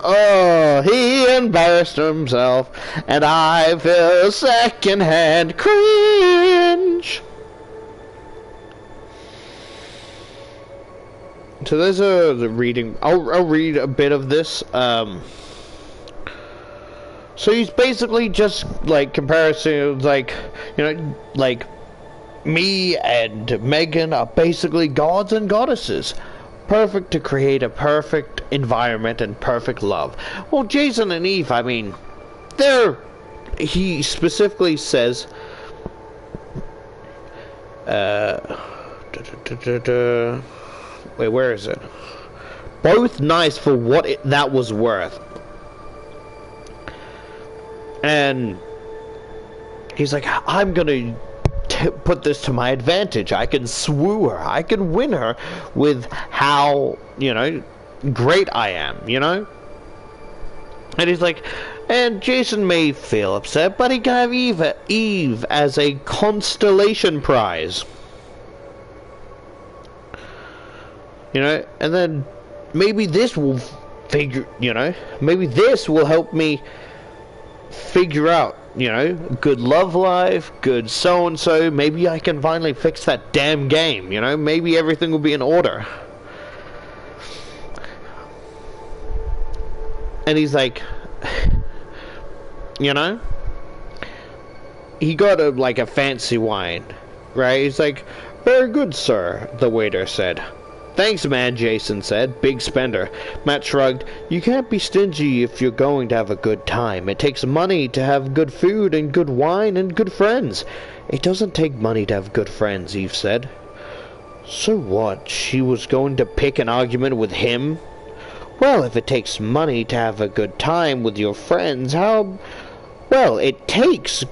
Oh, he embarrassed himself, and I feel secondhand cringe. So there's the reading. I'll read a bit of this. So he's basically just like comparing, like, you know, like me and Megan are basically gods and goddesses. Perfect to create a perfect environment and perfect love. Well, Jason and Eve, I mean, he specifically says, wait, where is it? Both nice for what that was worth. And he's like, I'm gonna put this to my advantage. I can swoo her. I can win her with how, you know, great I am, you know? And he's like, and Jason may feel upset, but he can have Eve as a constellation prize. You know, and then maybe this will maybe this will help me figure out, you know, good love life, good so-and-so. Maybe I can finally fix that damn game, you know? Maybe everything will be in order. And he's like, you know? He got a fancy wine, right? He's like, very good, sir, the waiter said. Thanks, man, Jason said. Big spender. Matt shrugged. You can't be stingy if you're going to have a good time. It takes money to have good food and good wine and good friends. It doesn't take money to have good friends, Eve said. So what? She was going to pick an argument with him? Well, if it takes money to have a good time with your friends, how... Well, it takes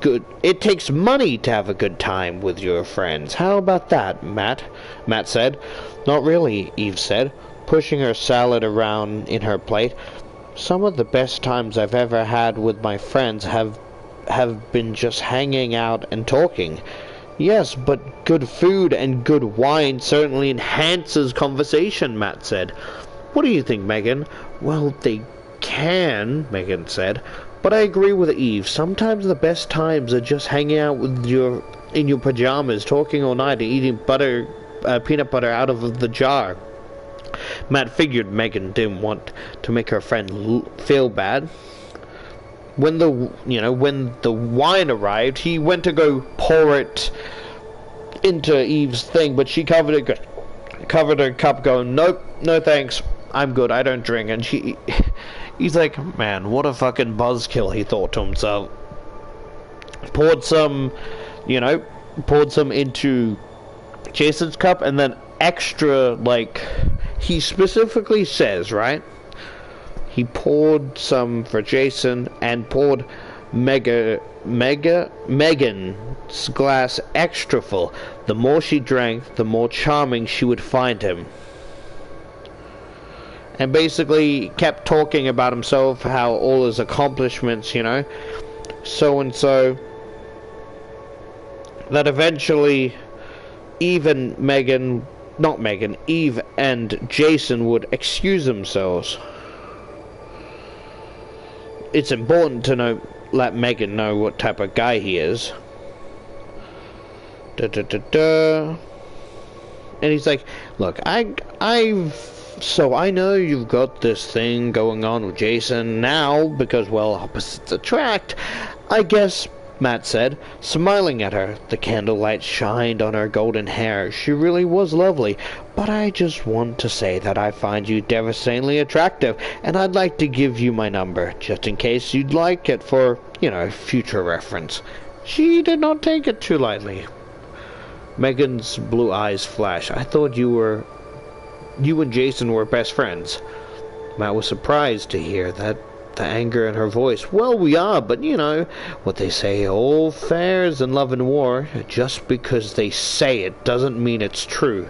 money to have a good time with your friends. How about that, Matt? Matt said. Not really, Eve said, pushing her salad around in her plate. Some of the best times I've ever had with my friends have been just hanging out and talking. Yes, but good food and good wine certainly enhances conversation, Matt said. What do you think, Megan? Well, they can, Megan said. But I agree with Eve. Sometimes the best times are just hanging out with in your pajamas, talking all night, and eating peanut butter out of the jar. Matt figured Megan didn't want to make her friend feel bad. When the wine arrived, he went to go pour it into Eve's thing, but she covered her cup, going, "Nope, no thanks. I'm good. I don't drink." And he's like, man, what a fucking buzzkill, he thought to himself. Poured some into Jason's cup, and then extra, like, he specifically says, right? He poured some for Jason and poured Megan's glass extra full. The more she drank, the more charming she would find him. and basically kept talking about himself, how all his accomplishments, so and so, that eventually Eve and Eve and Jason would excuse themselves. It's important to let Megan know what type of guy he is. And he's like, look, so I know you've got this thing going on with Jason now because, well, opposites attract, I guess, Matt said, smiling at her. The candlelight shined on her golden hair. She really was lovely, but I just want to say that I find you devastatingly attractive, and I'd like to give you my number, just in case you'd like it for, future reference. She did not take it too lightly. Megan's blue eyes flashed. I thought you and Jason were best friends. Matt was surprised to hear that, the anger in her voice. Well, we are, but what they say, all fair is in love and war. Just because they say it doesn't mean it's true.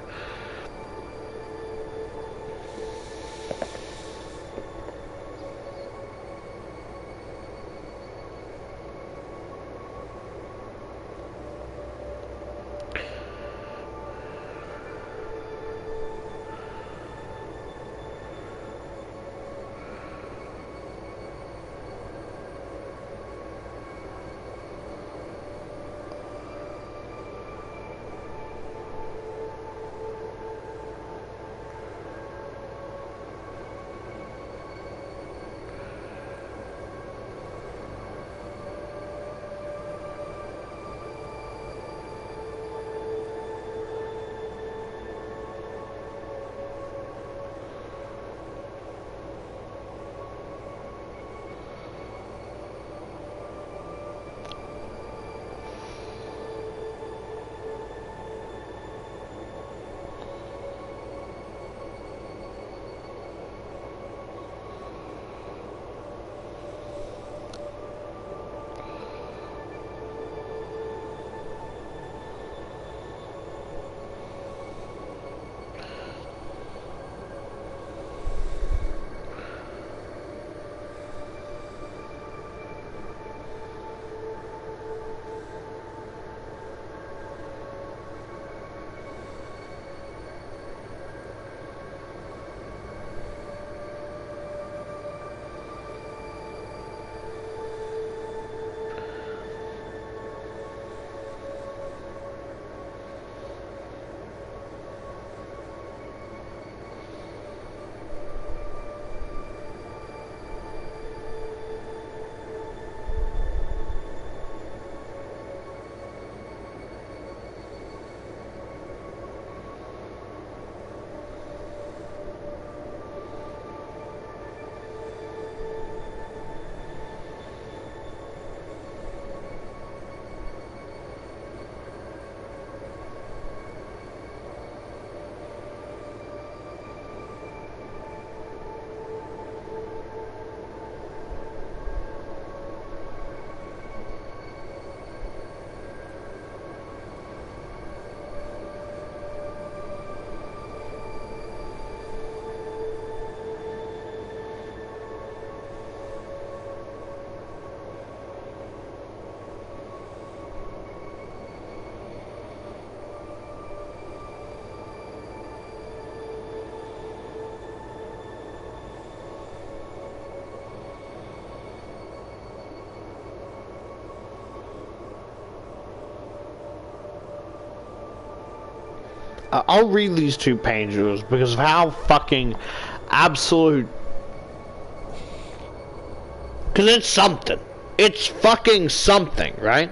I'll read these 2 pages because of how fucking absolute... Because it's something. It's fucking something, right?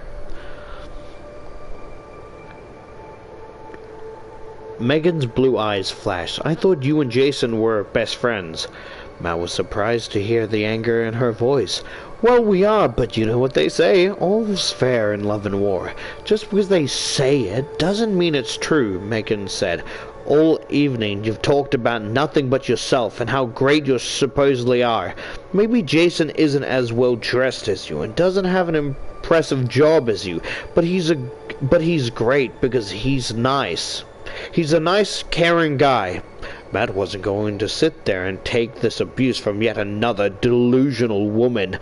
Megan's blue eyes flashed. I thought you and Jason were best friends. Matt was surprised to hear the anger in her voice. Well, we are, but you know what they say. All's fair in love and war. Just because they say it doesn't mean it's true, Megan said. All evening you've talked about nothing but yourself and how great you supposedly are. Maybe Jason isn't as well dressed as you and doesn't have an impressive job as you, but he's great because he's nice. He's a nice, caring guy. Matt wasn't going to sit there and take this abuse from yet another delusional woman.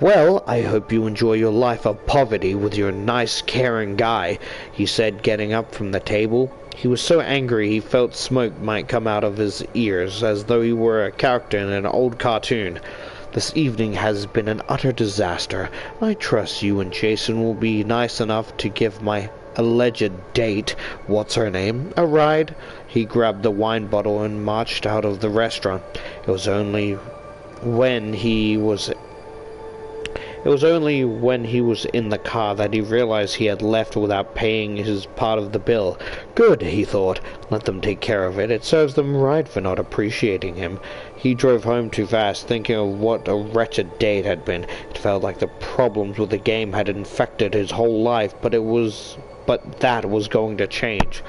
"Well, I hope you enjoy your life of poverty with your nice, caring guy," he said, getting up from the table. He was so angry he felt smoke might come out of his ears, as though he were a character in an old cartoon. "This evening has been an utter disaster. I trust you and Jason will be nice enough to give my alleged date, what's her name, a ride." He grabbed the wine bottle and marched out of the restaurant. It was only when he was in the car that he realized he had left without paying his part of the bill. Good, he thought. Let them take care of it. It serves them right for not appreciating him. He drove home too fast, thinking of what a wretched day it had been. It felt like the problems with the game had infected his whole life, but that was going to change.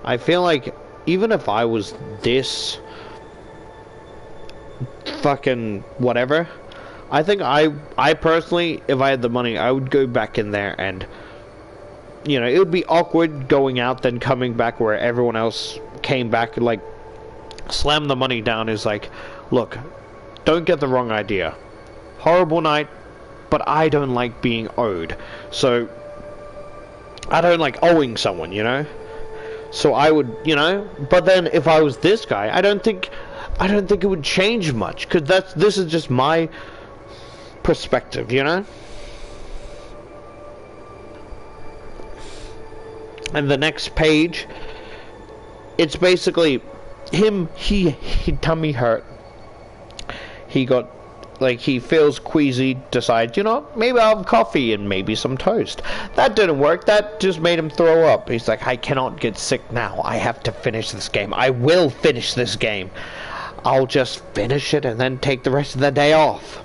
I feel like even if I was this fucking whatever, I think I personally, if I had the money, I would go back in there and, you know, it would be awkward going out then coming back where everyone else came back. Like, slam the money down is like, look, don't get the wrong idea. Horrible night, but I don't like being owed. So, I don't like owing someone, you know? So I would, you know, but then if I was this guy, I don't think it would change much, because this is just my perspective, you know? And the next page, it's basically him, he tummy hurt. He got, like, he feels queasy, decides, you know, maybe I'll have coffee and maybe some toast. That didn't work. That just made him throw up. He's like, I cannot get sick now. I have to finish this game. I will finish this game. I'll just finish it and then take the rest of the day off.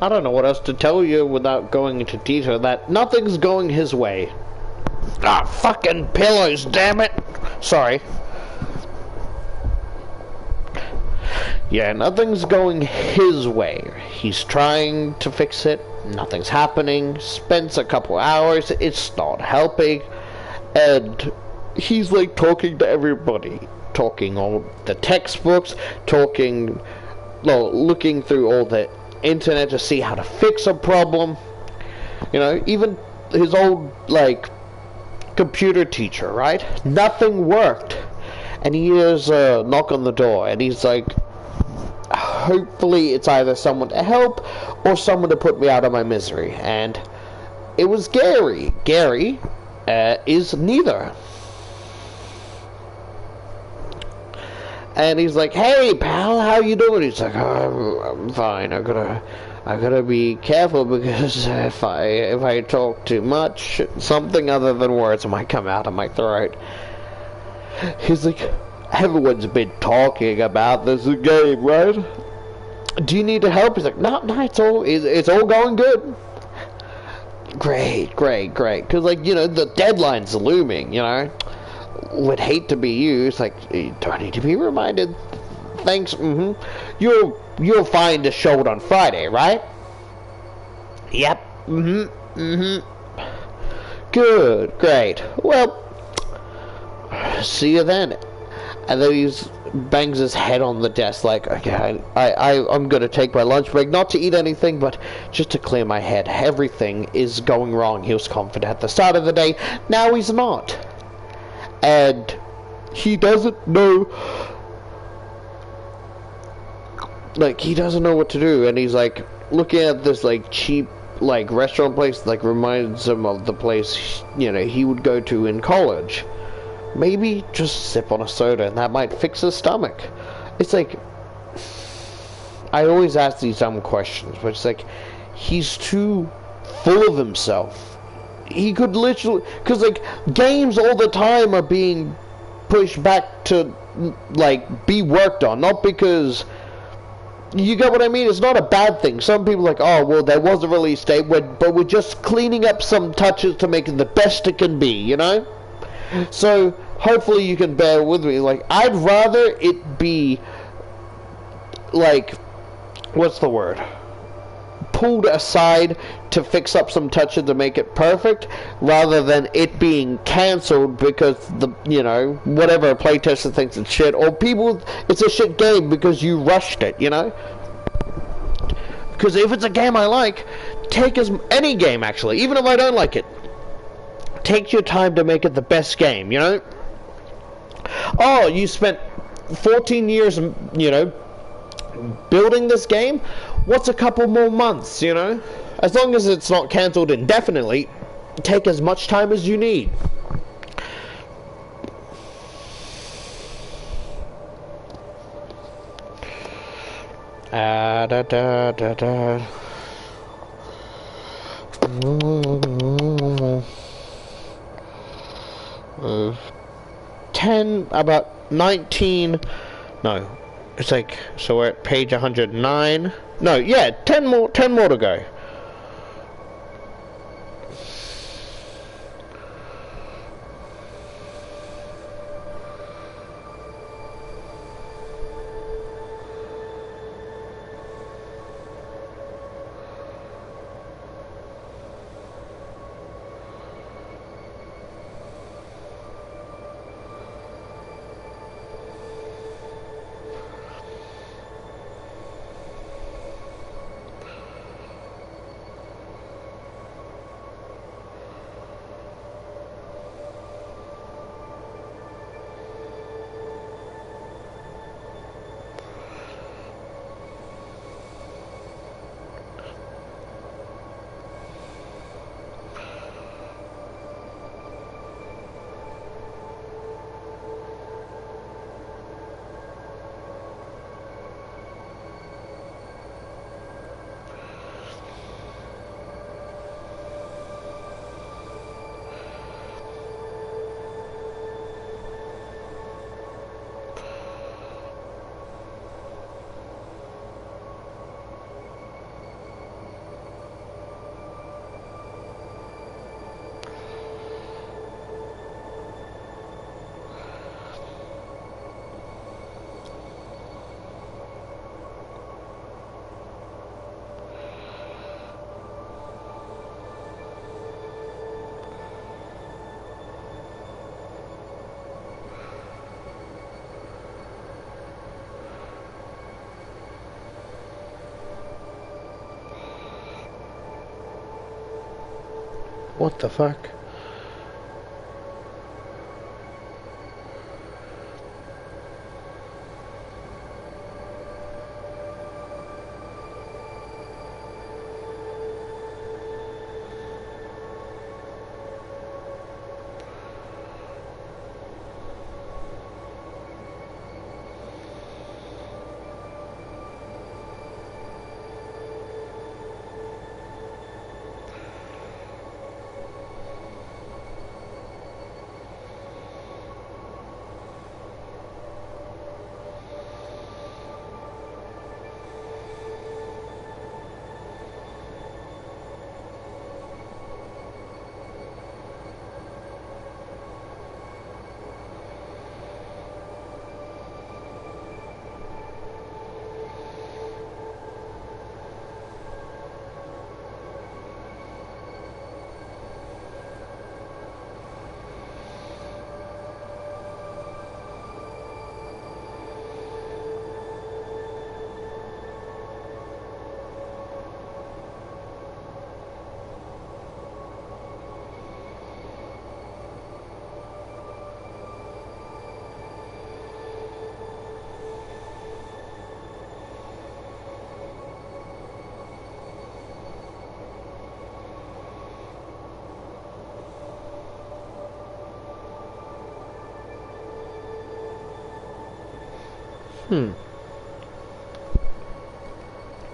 I don't know what else to tell you without going into detail. That nothing's going his way. Ah, fucking pillows, damn it! Sorry. Yeah, nothing's going his way. He's trying to fix it. Nothing's happening. Spends a couple hours. It's not helping. And he's like talking to everybody. Talking all the textbooks. Talking... Well, looking through all the internet to see how to fix a problem. You know, even his old, like, computer teacher, right? Nothing worked. And he hears a knock on the door. And he's like... Hopefully it's either someone to help or someone to put me out of my misery. And it was Gary. Gary is neither. And he's like, "Hey pal, how you doing?" He's like, "Oh, I'm fine. I gotta be careful because if I talk too much, something other than words might come out of my throat." He's like, "Everyone's been talking about this game, right? Do you need help?" He's like, no, it's all going good. Great. Because, like, you know, the deadline's looming, you know. Would hate to be you. It's like, you don't need to be reminded. Thanks, You'll find a show on Friday, right? Yep, Good, great. Well, see you then. And then he bangs his head on the desk like, okay, I'm going to take my lunch break, not to eat anything, but just to clear my head. Everything is going wrong. He was confident at the start of the day. Now he's not. And he doesn't know, like, he doesn't know what to do. And he's, like, looking at this, like, cheap, like, restaurant place, like, reminds him of the place, you know, he would go to in college. Maybe just sip on a soda and that might fix his stomach. It's like, I always ask these dumb questions, but it's like, he's too full of himself. He could literally, because like, games all the time are being pushed back to, like, be worked on, not because, you get what I mean? It's not a bad thing. Some people are like, oh, well, there was a release date, but we're just cleaning up some touches to make it the best it can be, you know? So, hopefully you can bear with me. Like, I'd rather it be, like, what's the word? Pulled aside to fix up some touches to make it perfect, rather than it being cancelled because the, you know, whatever playtester thinks it's shit, or people, it's a shit game because you rushed it, you know? Because if it's a game I like, take any game actually, even if I don't like it, take your time to make it the best game, you know? Oh, you spent 14 years, you know, building this game? What's a couple more months, you know? As long as it's not cancelled indefinitely, take as much time as you need. About 19, no, it's like, so we're at page 109, no, yeah, 10 more to go. What the fuck?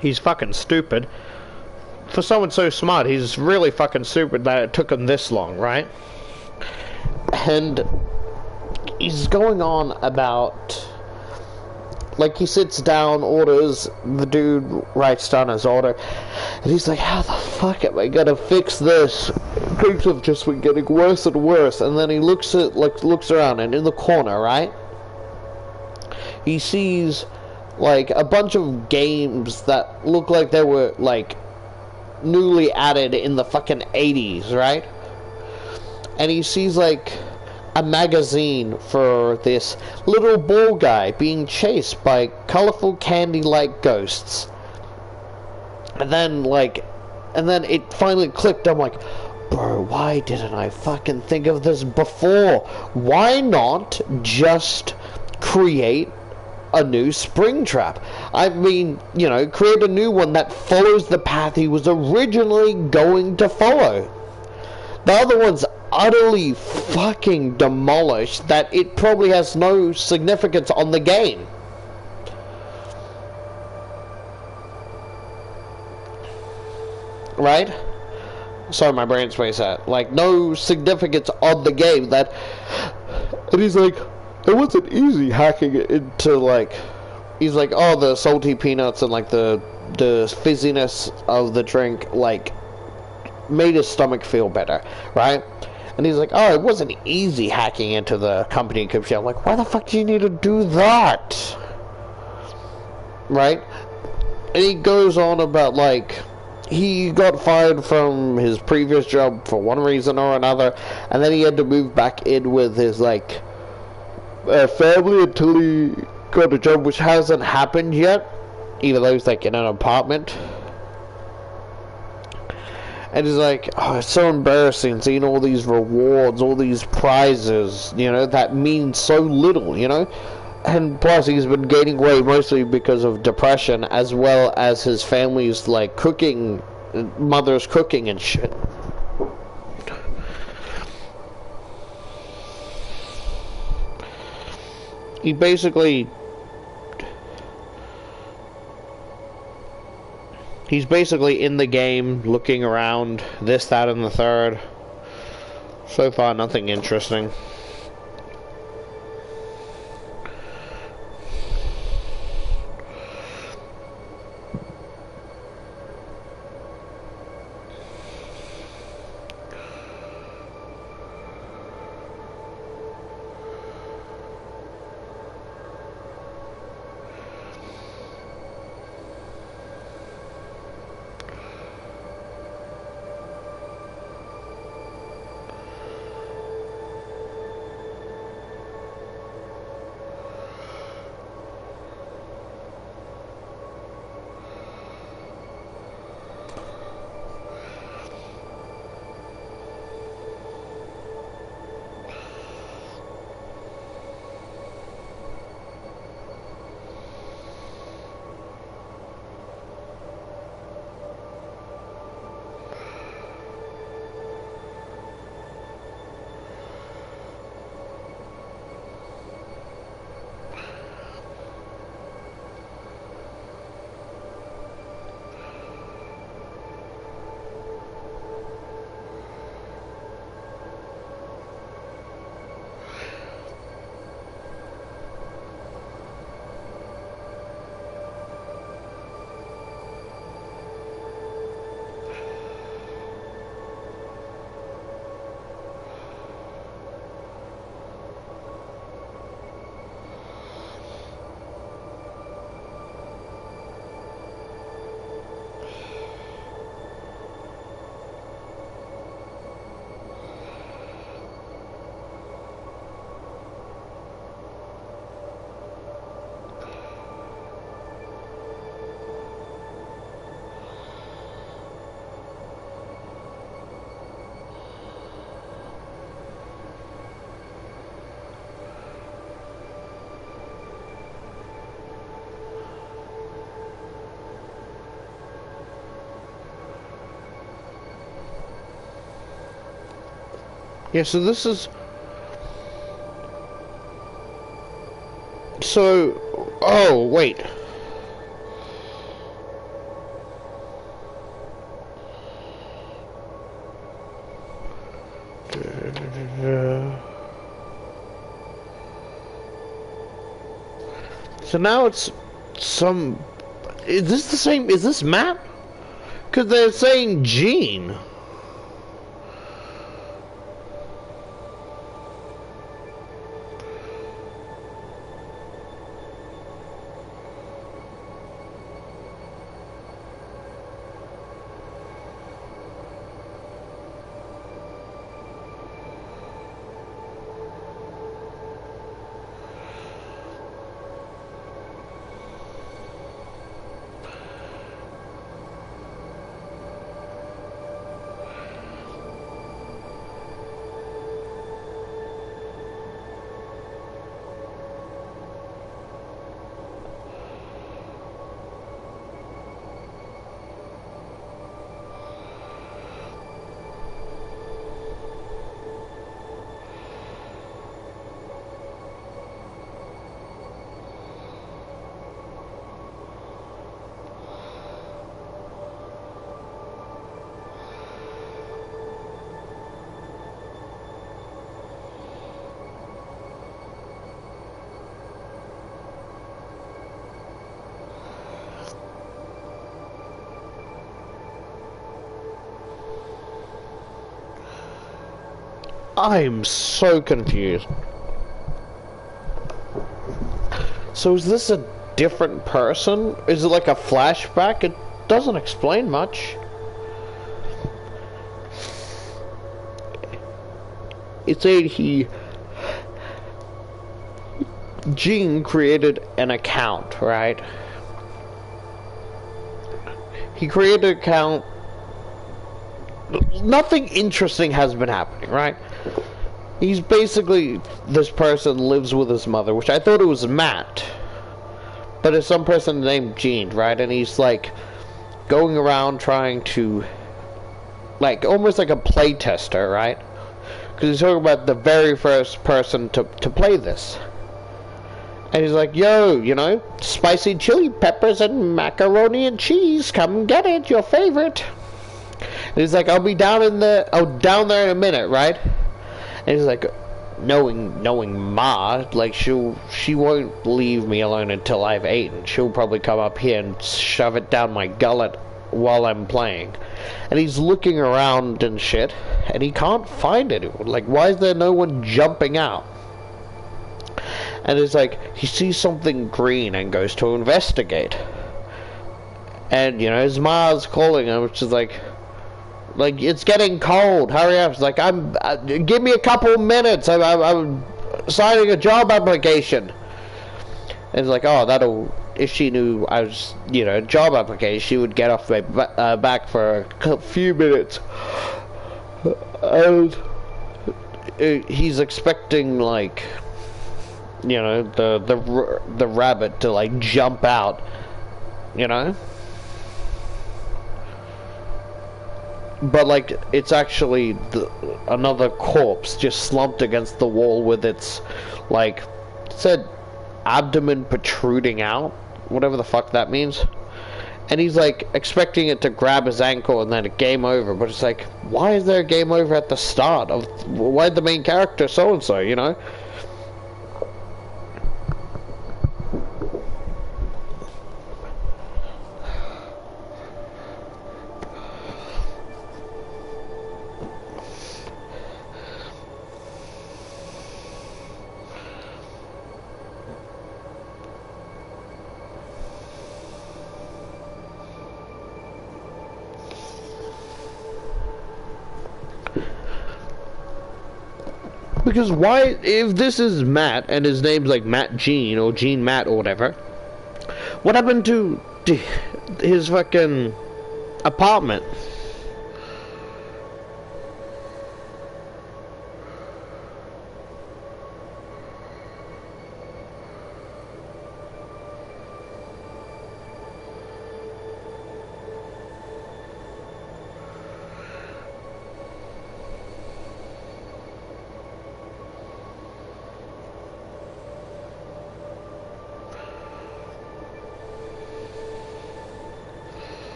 He's fucking stupid. For someone so smart, he's really fucking stupid that it took him this long, right? And he's going on about... Like, he sits down, orders, the dude writes down his order, and he's like, how the fuck am I gonna fix this? Things have just been getting worse and worse. And then he looks around, and in the corner, right? He sees, like, a bunch of games that look like they were, like, newly added in the fucking 80s, right? And he sees, like, a magazine for this little ball guy being chased by colorful candy-like ghosts. And then it finally clicked. I'm like, bro, why didn't I fucking think of this before? Why not just create a new Springtrap? I mean, you know, create a new one that follows the path he was originally going to follow. The other one's utterly fucking demolished that it probably has no significance on the game. Right? Sorry, my brain space that. Like, no significance on the game that... And he's like, it wasn't easy hacking it into, like... He's like, oh, the salty peanuts and, like, the fizziness of the drink, like, made his stomach feel better, right? And he's like, oh, it wasn't easy hacking into the company computer. I'm like, why the fuck do you need to do that? Right? And he goes on about, like, he got fired from his previous job for one reason or another, and then he had to move back in with his, like, family until he got a job, which hasn't happened yet, even though he's, like, in an apartment. And he's like, oh, it's so embarrassing seeing all these rewards, all these prizes, you know, that mean so little, you know? And plus, he's been gaining weight mostly because of depression, as well as his family's, like, cooking, mother's cooking and shit. He's basically in the game, looking around, this, that, and the third. So far, nothing interesting. Yeah, so this is... So... Oh, wait. So now it's some... Is this the same? Is this Matt? Because they're saying Gene. I'm so confused. So is this a different person? Is it like a flashback? It doesn't explain much. It said Gene created an account, right? He created an account. Nothing interesting has been happening, right? He's basically, this person lives with his mother, which I thought it was Matt, but it's some person named Gene, right? And he's like going around trying to, like, almost like a play tester, right? Because he's talking about the very first person to play this. And he's like, yo, you know, spicy chili peppers and macaroni and cheese, come get it, your favorite. And he's like, I'll be down there in a minute, right? And he's like, knowing Ma, like she won't leave me alone until I've eaten. She'll probably come up here and shove it down my gullet while I'm playing. And he's looking around and shit, and he can't find anyone. Like, why is there no one jumping out? And it's like, he sees something green and goes to investigate. And, you know, his Ma's calling him, which is like, it's getting cold, hurry up. It's like, give me a couple minutes, I'm signing a job application. And it's like, oh, if she knew I was, you know, job application, she would get off my back for a few minutes. And he's expecting, like, you know, the rabbit to, like, jump out, you know? But, like, it's actually another corpse just slumped against the wall with its, like, it said abdomen protruding out, whatever the fuck that means. And he's, like, expecting it to grab his ankle and then a game over. But it's like, why is there a game over at the start? Why'd the main character so-and-so, you know? Because why, if this is Matt, and his name's like Matt Gene, or Gene Matt, or whatever, what happened to his fucking apartment?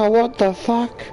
Oh, what the fuck?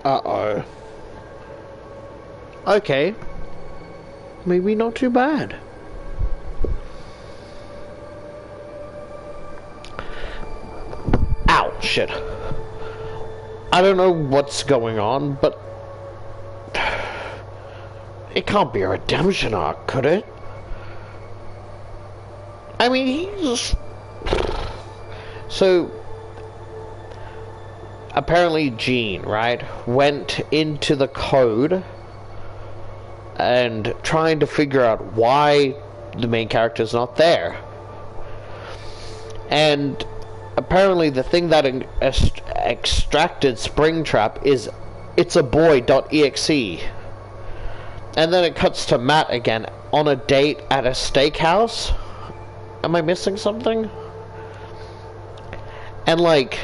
Uh-oh. Okay. Maybe not too bad. Ow, shit. I don't know what's going on, but it can't be a redemption arc, could it? I mean, he's... So, apparently Jean, right, went into the code and trying to figure out why the main character's not there. And apparently the thing that extracted Springtrap is it's a boy.exe. And then it cuts to Matt again on a date at a steakhouse. Am I missing something? And like,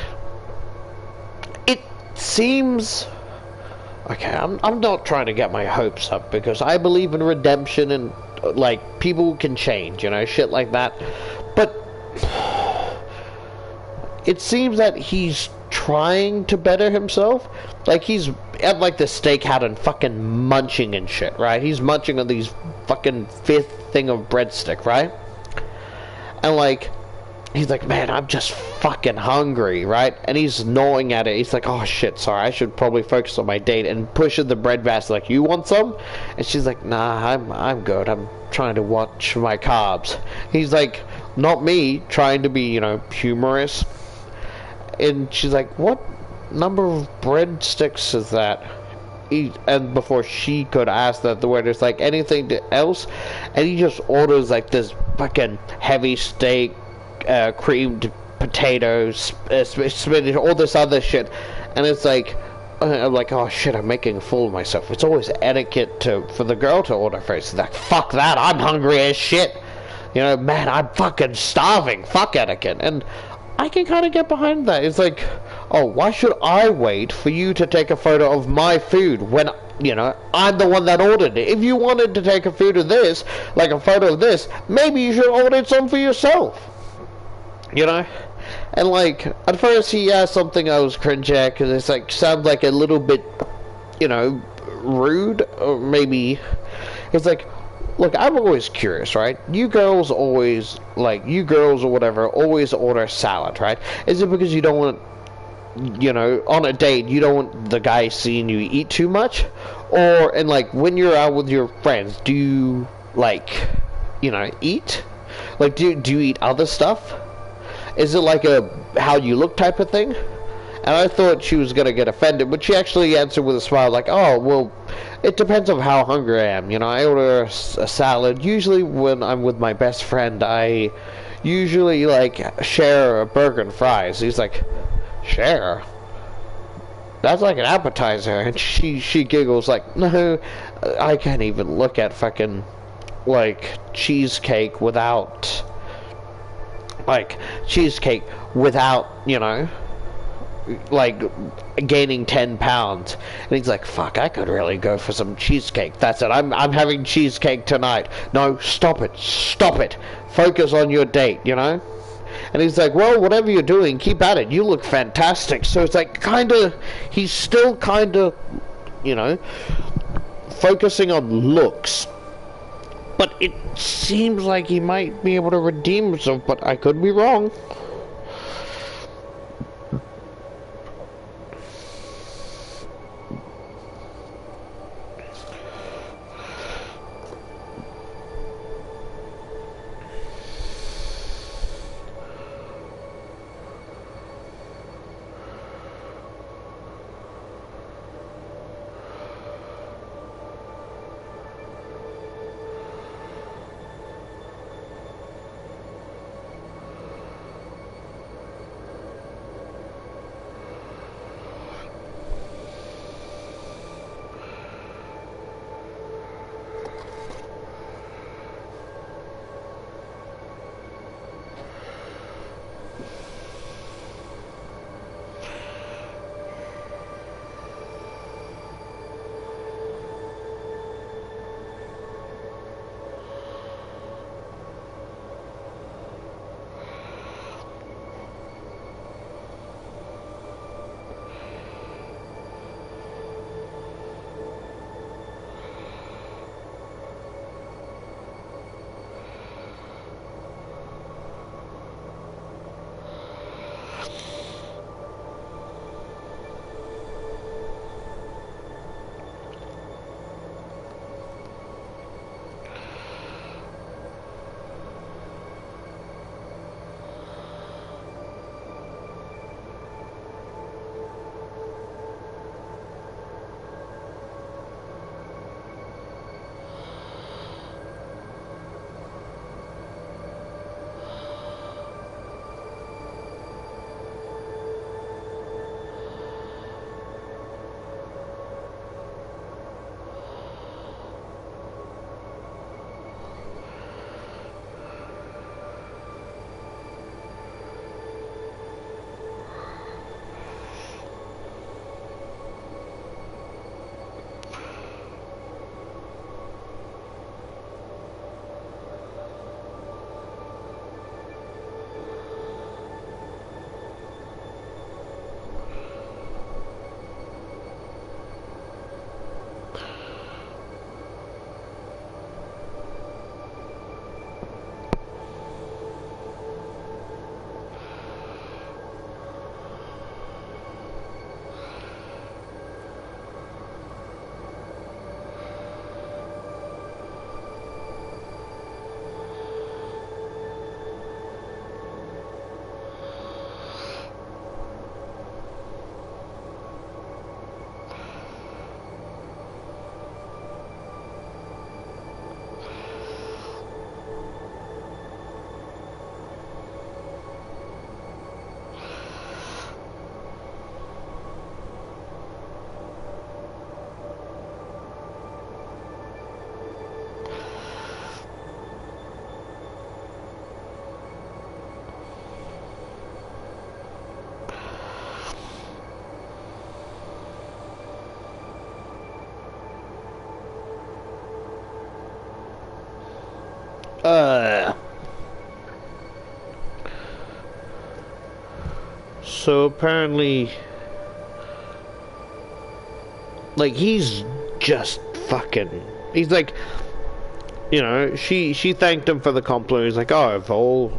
it seems... Okay, I'm not trying to get my hopes up because I believe in redemption and like people can change, you know, shit like that. But it seems that he's trying to better himself. Like he's at like the steakhouse and fucking munching and shit, right? He's munching on these fucking fifth thing of breadstick, right? And like, he's like, man, I'm just fucking hungry, right? And he's gnawing at it. He's like, oh shit, sorry, I should probably focus on my date. And pushes the bread basket like, you want some? And she's like, nah, I'm good. I'm trying to watch my carbs. He's like, not me, trying to be, you know, humorous. And she's like, what number of breadsticks is that? And before she could ask that, the waiter's like, anything else? And he just orders like this fucking heavy steak, creamed potatoes, spinach, all this other shit. And it's like, I'm like, oh shit, I'm making a fool of myself. It's always etiquette for the girl to order first. She's like, fuck that, I'm hungry as shit. You know, man, I'm fucking starving. Fuck etiquette. And I can kind of get behind that. It's like, oh, why should I wait for you to take a photo of my food when, I'm the one that ordered it? If you wanted to take a photo of this, like a photo of this, maybe you should order some for yourself. And like, at first he asked something I was cringe at, because it's like, sounds like a little bit, rude, or maybe, it's like, look, I'm always curious, right? You girls or whatever, always order salad, right? Is it because you don't want, on a date, you don't want the guy seeing you eat too much? And like, when you're out with your friends, do you, like, eat? Like, do you eat other stuff? Is it like a how you look type of thing? And I thought she was going to get offended, but she actually answered with a smile, like, oh, well, it depends on how hungry I am. I order a salad. Usually when I'm with my best friend, I usually, like, share a burger and fries. He's like, share? That's like an appetizer. And she giggles, like, no, I can't even look at fucking, like, cheesecake without, like, like, gaining 10 pounds. And he's like, fuck, I could really go for some cheesecake. That's it, I'm having cheesecake tonight. No, stop it. Focus on your date, And he's like, well, whatever you're doing, keep at it. You look fantastic. So it's like, he's still focusing on looks. But it seems like he might be able to redeem himself, but I could be wrong. So apparently, like, he's just fucking, he's like, you know, she thanked him for the compliment. He's like, oh,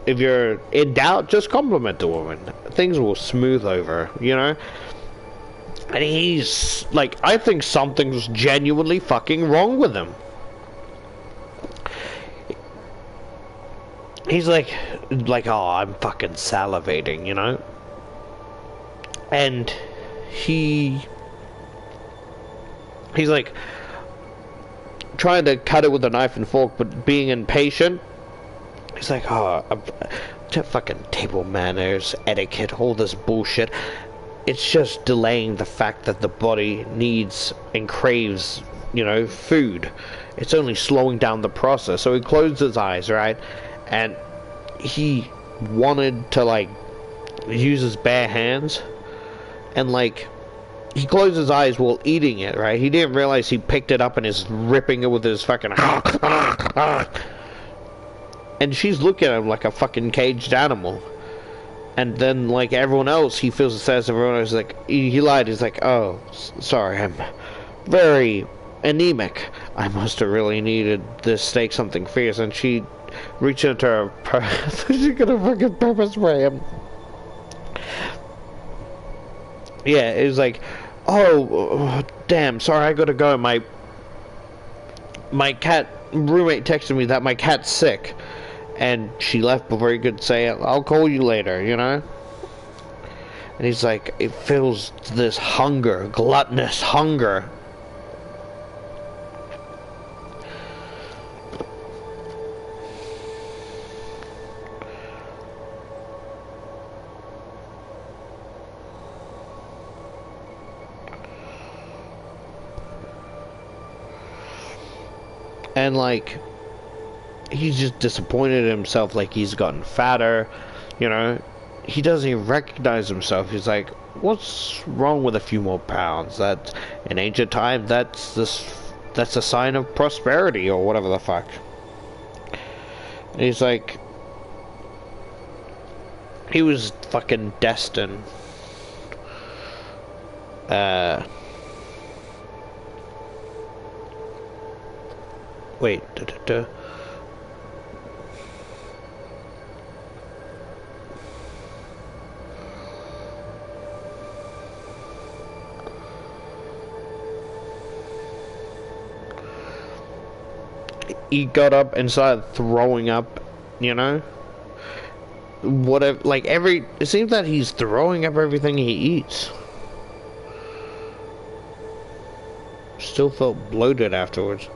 if you're in doubt, just compliment the woman. Things will smooth over, you know? And he's like, I think something's genuinely fucking wrong with him. He's like, oh, I'm fucking salivating, you know? And he's like trying to cut it with a knife and fork, but being impatient. He's like, oh, fucking table manners, etiquette, all this bullshit. It's just delaying the fact that the body needs and craves, you know, food. It's only slowing down the process. So he closed his eyes, right? And he wanted to, like, use his bare hands. And, like, he closed his eyes while eating it, right? He didn't realize he picked it up and is ripping it with his fucking... And she's looking at him like a fucking caged animal. And then, like everyone else, he feels the sense of everyone else. Like, he lied. He's like, oh, sorry, I'm very anemic. I must have really needed this steak something fierce. And she reached into her purse. She's gonna fucking pepper spray him. Yeah, it was like, oh, damn, sorry, I gotta go. My cat roommate texted me that my cat's sick. And she left before he could say, I'll call you later, you know? And he's like, it feels this hunger, gluttonous hunger. And like, he's just disappointed in himself, like he's gotten fatter, you know. He doesn't even recognize himself. He's like, what's wrong with a few more pounds? That in ancient time, that's a sign of prosperity or whatever the fuck. And he's like, he was fucking destined. Wait, he got up and started throwing up, you know? Whatever, like it seems that he's throwing up everything he eats. Still felt bloated afterwards.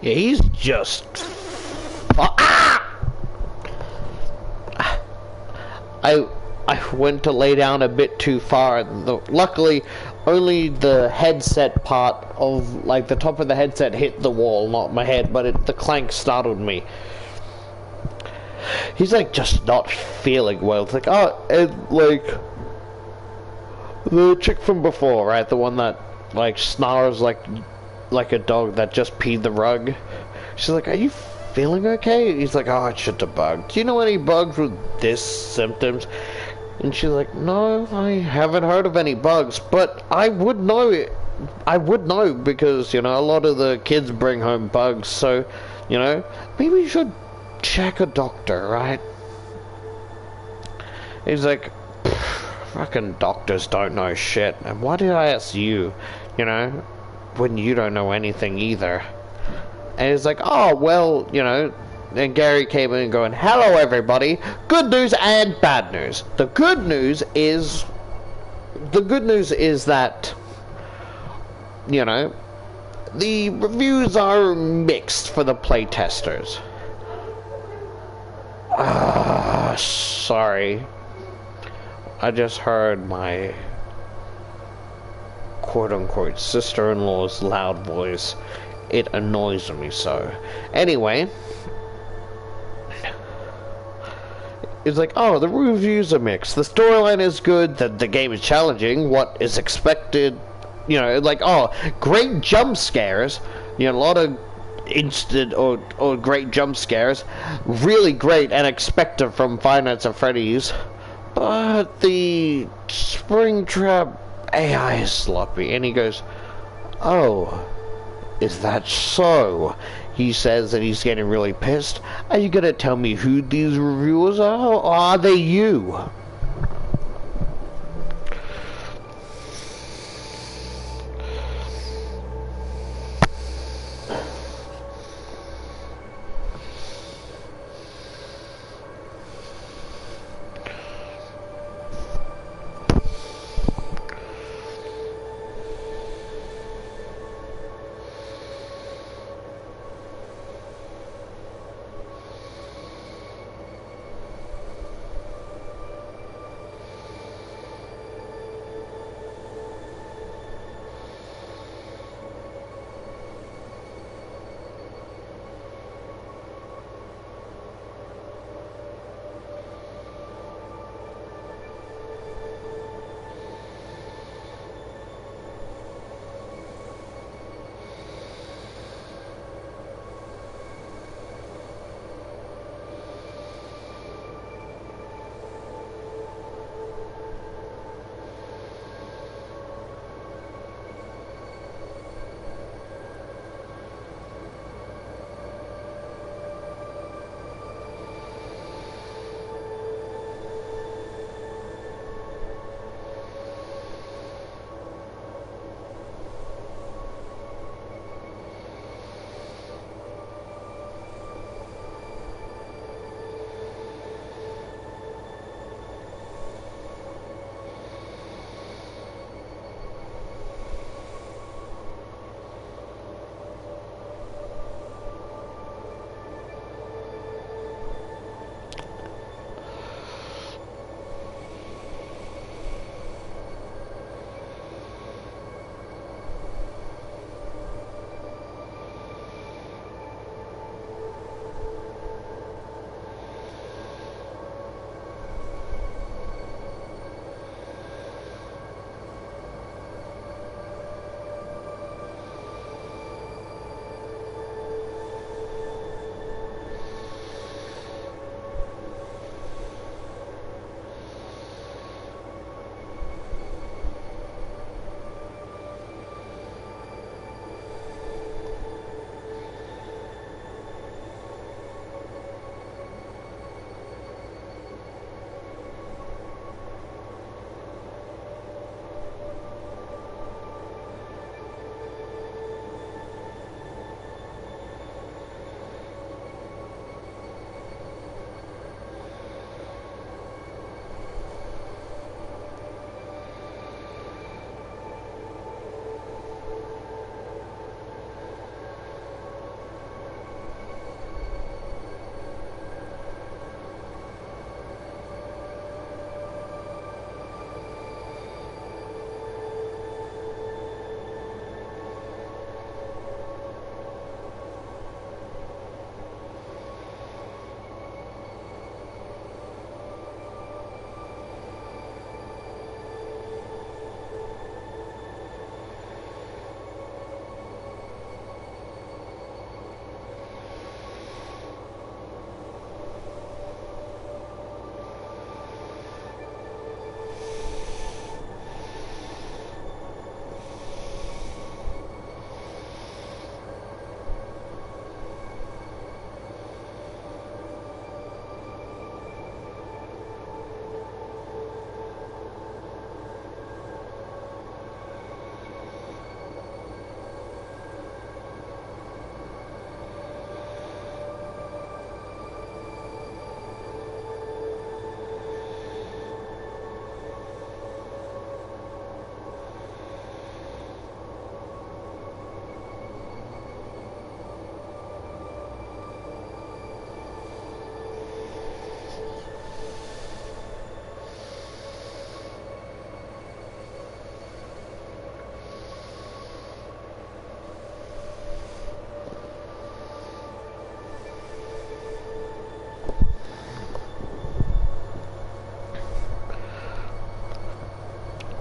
Yeah, he's just... Ah! I went to lay down a bit too far. Luckily, only the headset part of, like, the top of the headset hit the wall, not my head, but the clank startled me. He's, like, just not feeling well. It's like, oh, and, like, the chick from before, right? The one that, like, snarls like a dog that just peed the rug. She's like, are you feeling okay? He's like, oh, it's just a bug. Do you know any bugs with this symptoms? And she's like, no, I haven't heard of any bugs, but I would know it. I would know because, you know, a lot of the kids bring home bugs, so, you know, maybe you should check a doctor, right? He's like, fucking doctors don't know shit. And why did I ask you, you know, when you don't know anything either? And he's like, oh, well, you know. And Gary came in going, hello everybody, good news and bad news. The good news is that, you know, the reviews are mixed for the playtesters. Sorry. I just heard my quote-unquote sister-in-law's loud voice. It annoys me so. Anyway, it's like, oh, the reviews are mixed. The storyline is good, the game is challenging, what is expected, you know, like, oh, great jump scares, you know, a lot of instant or great jump scares, really great and expected from Five Nights at Freddy's, but the Springtrap AI is sloppy. And he goes, oh, is that so? He says that he's getting really pissed. Are you gonna tell me who these reviewers are, or are they you?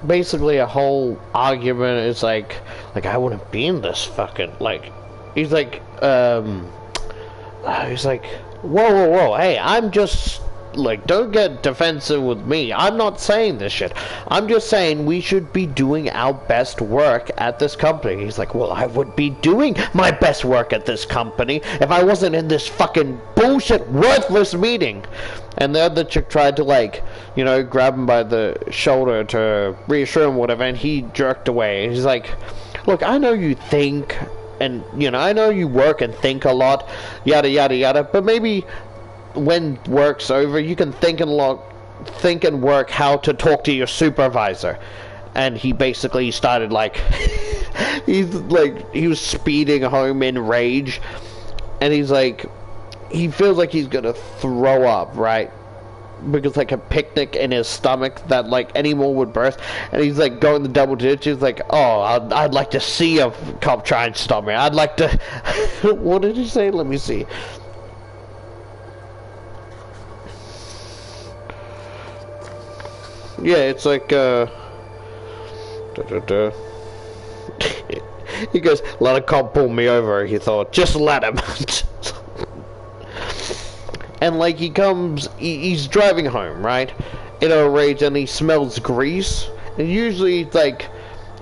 basically a whole argument. Is like I wouldn't be in this fucking, like, he's like, whoa, hey, I'm just, like, don't get defensive with me. I'm not saying this shit. I'm just saying we should be doing our best work at this company. He's like, well, I would be doing my best work at this company if I wasn't in this fucking bullshit, worthless meeting. And the other chick tried to, like, you know, grab him by the shoulder to reassure him, whatever, and he jerked away. He's like, look, I know you think, and, you know, I know you work and think a lot, yada, yada, yada, but maybe when work's over, you can think and work how to talk to your supervisor. And he basically started, like, he was speeding home in rage, and he's like, he feels like he's gonna throw up, right? Because, like, a picnic in his stomach that, like, any more would burst, and he's like going the double ditch. He's like, oh, I'd like to see a cop try and stop me. I'd like to what did he say? Let me see. Yeah, it's like, he goes, let a cop pull me over, he thought. Just let him. And, like, he's driving home, right? In a rage, and he smells grease. And usually, like,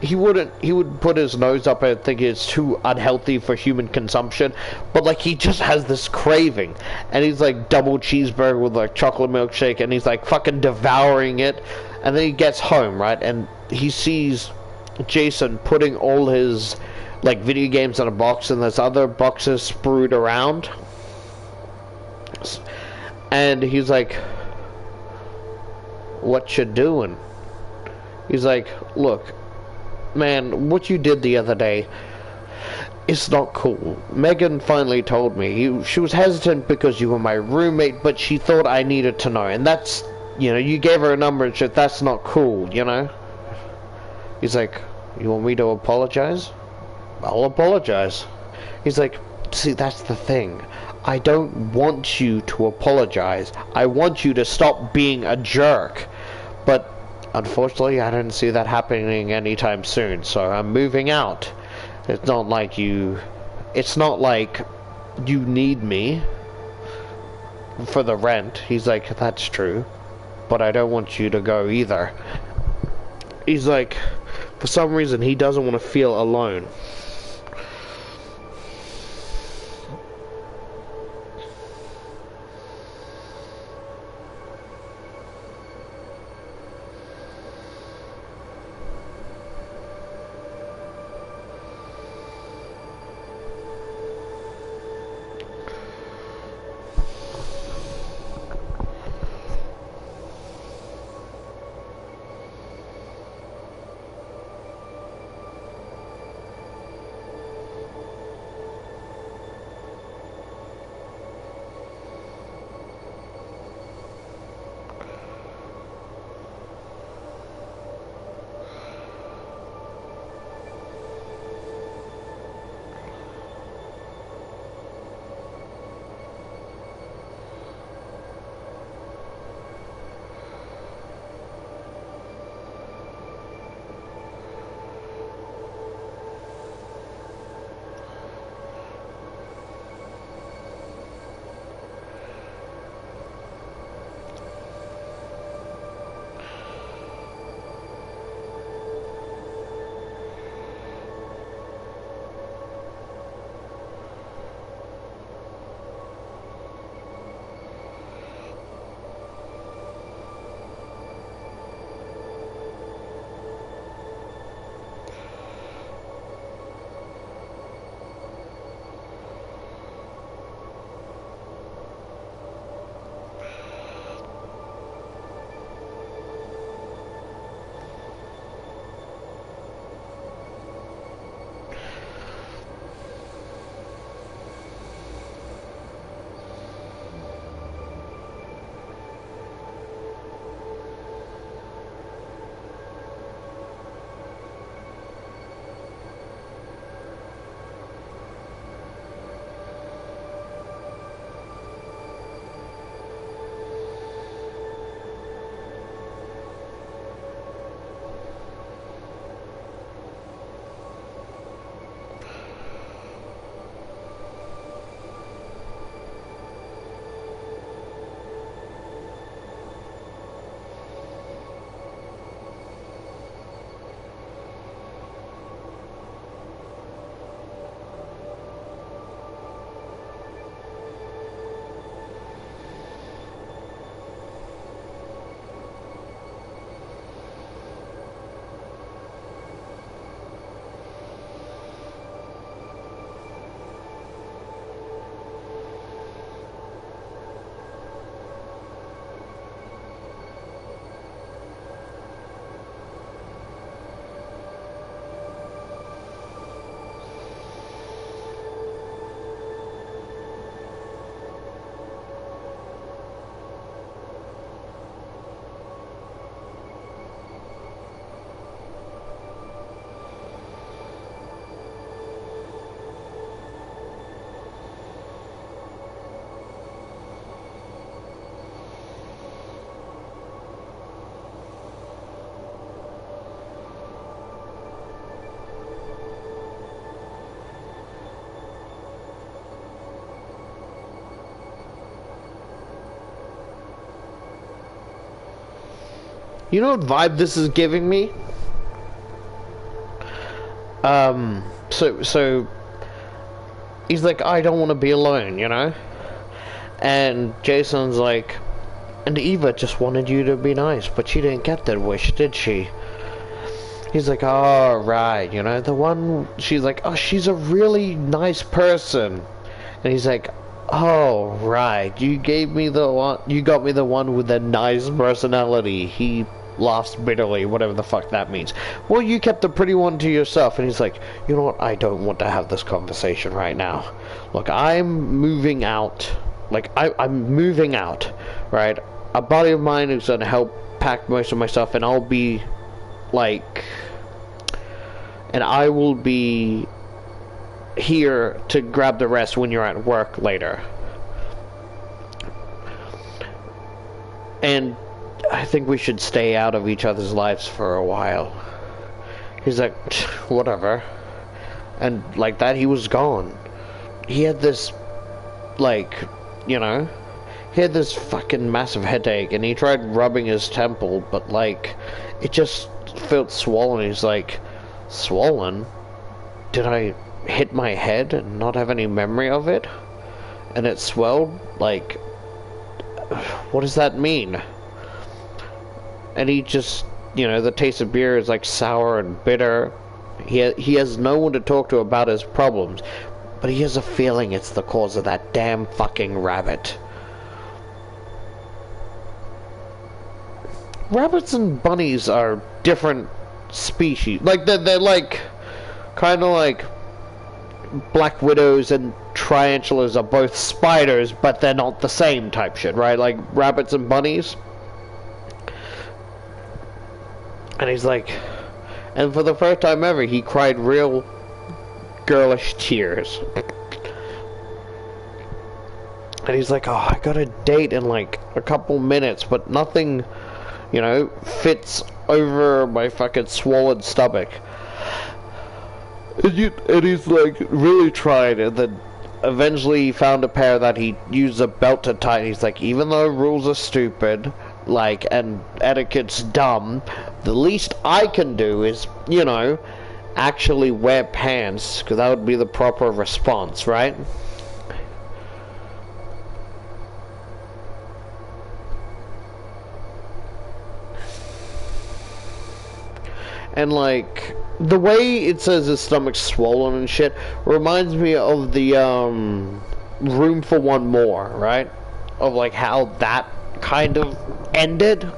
he would put his nose up and think it's too unhealthy for human consumption, but, like, he just has this craving, and he's like double cheeseburger with, like, chocolate milkshake, and he's like fucking devouring it. And then he gets home, right, and he sees Jason putting all his, like, video games in a box, and there's other boxes sprawled around, and he's like, what you doing? He's like, look, man, what you did the other day, it's not cool. Megan finally told me. She was hesitant because you were my roommate, but she thought I needed to know. And that's, you know, you gave her a number and shit. That's not cool, you know? He's like, you want me to apologize? I'll apologize. He's like, see, that's the thing. I don't want you to apologize. I want you to stop being a jerk. But unfortunately, I don't see that happening anytime soon, so I'm moving out. It's not like you need me for the rent. He's like, that's true, but I don't want you to go either. He's like, for some reason, he doesn't want to feel alone. You know what vibe this is giving me? So he's like, I don't want to be alone, you know? And Jason's like, and Eva just wanted you to be nice, but she didn't get that wish, did she? He's like, oh, right, you know, the one, she's like, oh, she's a really nice person. And he's like, oh, right, you got me the one with the nice personality. He laughs bitterly, whatever the fuck that means. Well, you kept the pretty one to yourself. And he's like, you know what, I don't want to have this conversation right now. Look, I'm moving out. Like, I'm moving out, right? A buddy of mine is going to help pack most of my stuff, and I'll be, like... And I will be here to grab the rest when you're at work later. And I think we should stay out of each other's lives for a while. He's like, whatever. And like that, he was gone. He had this, like, you know, he had this fucking massive headache, and he tried rubbing his temple, but like, it just felt swollen. He's like, swollen? Did I hit my head and not have any memory of it? And it swelled? Like, what does that mean? And he just, you know, the taste of beer is like sour and bitter. He has no one to talk to about his problems, but he has a feeling it's the cause of that damn fucking rabbit. Rabbits and bunnies are different species. Like, they're like, kind of like black widows and tarantulas are both spiders, but they're not the same type shit, right? Like rabbits and bunnies. And he's like, and for the first time ever, he cried real girlish tears. And he's like, oh, I got a date in like a couple minutes, but nothing, you know, fits over my fucking swollen stomach. And he's like, really tried, and then eventually he found a pair that he used a belt to tie. He's like, even though rules are stupid, like, and etiquette's dumb, the least I can do is, you know, actually wear pants, because that would be the proper response, right? And like, the way it says his stomach's swollen and shit reminds me of the Room for One More, right? Of like how that kind of ended.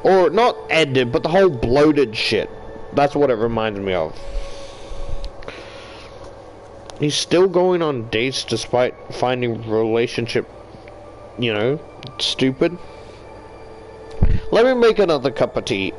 Or not ended, but the whole bloated shit. That's what it reminds me of. He's still going on dates despite finding relationship, you know, stupid. Let me make another cup of tea.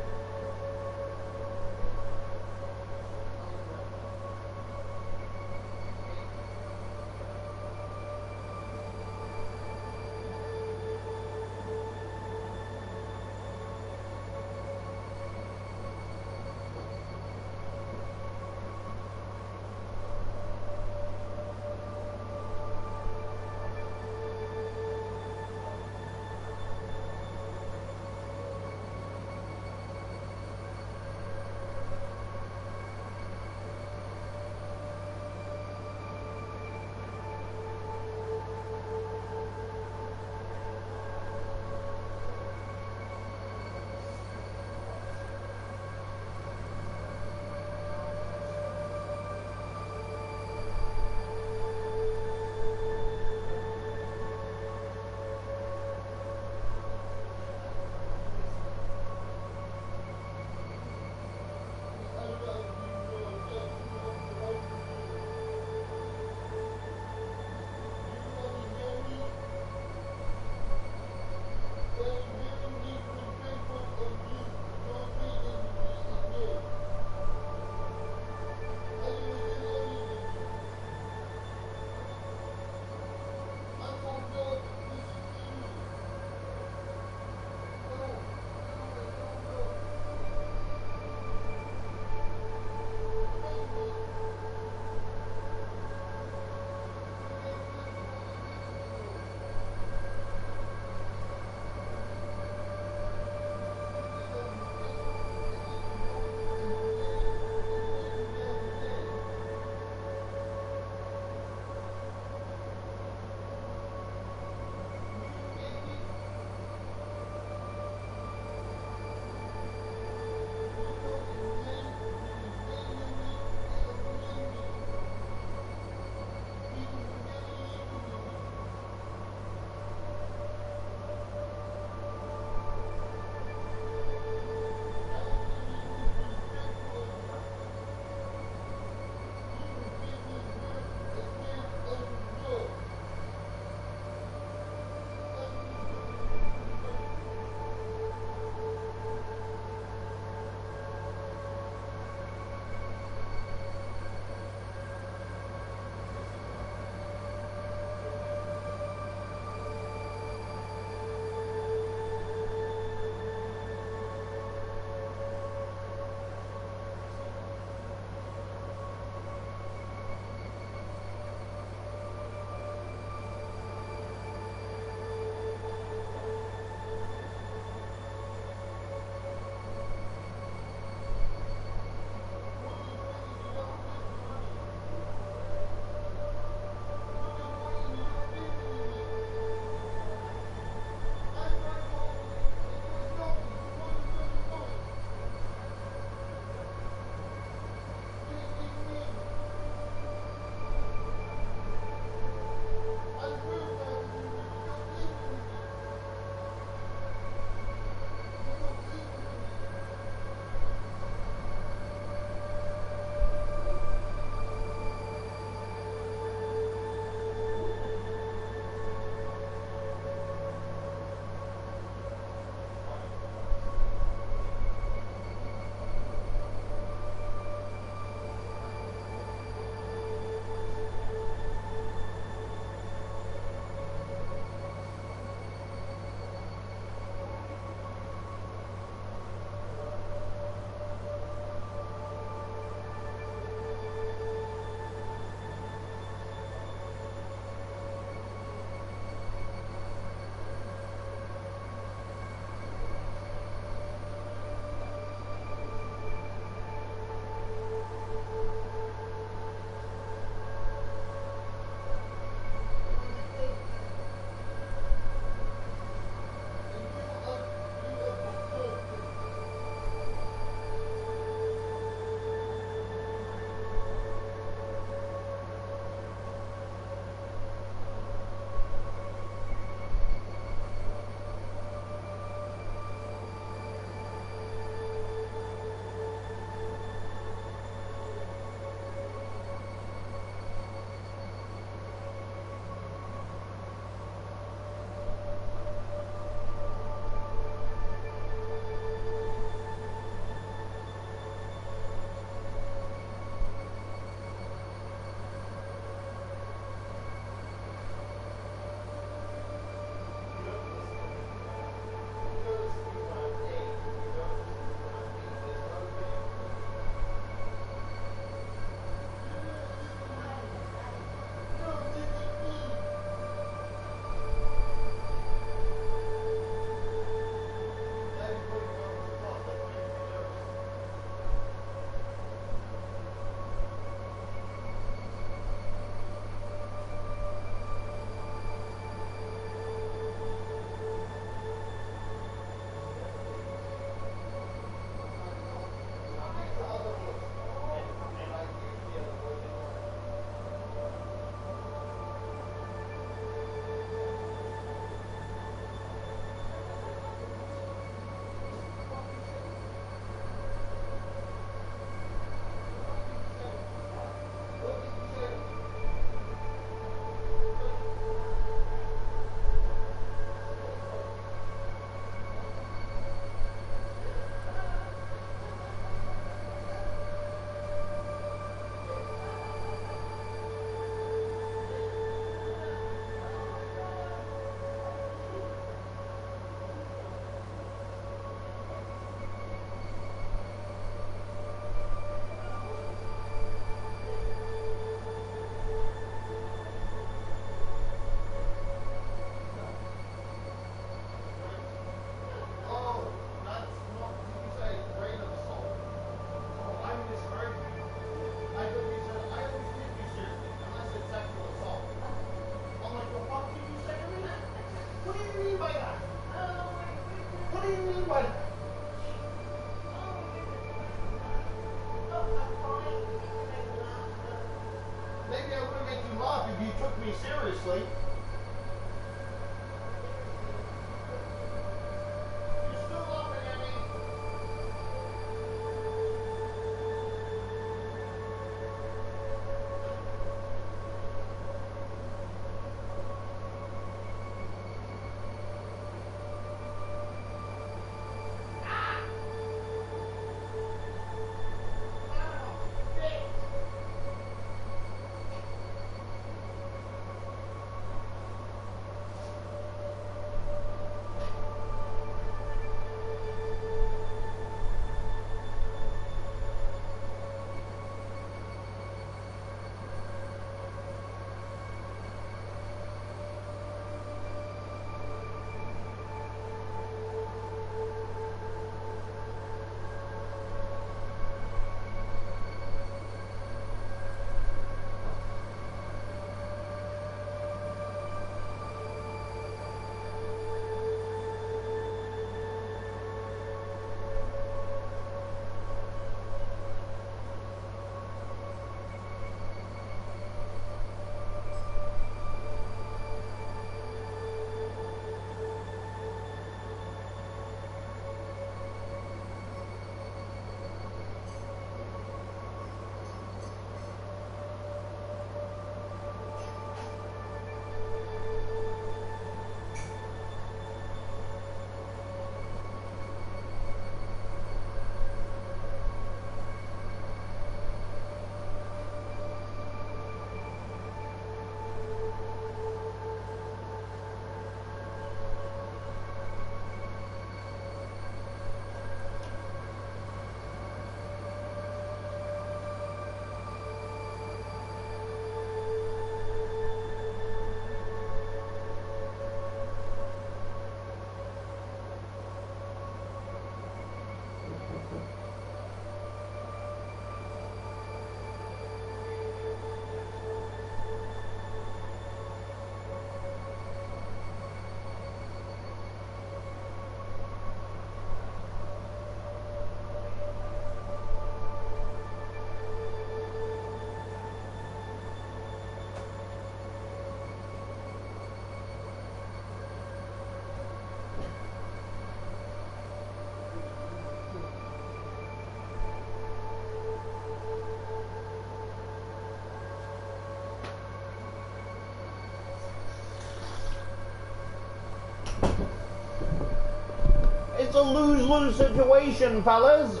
a lose-lose situation, fellas.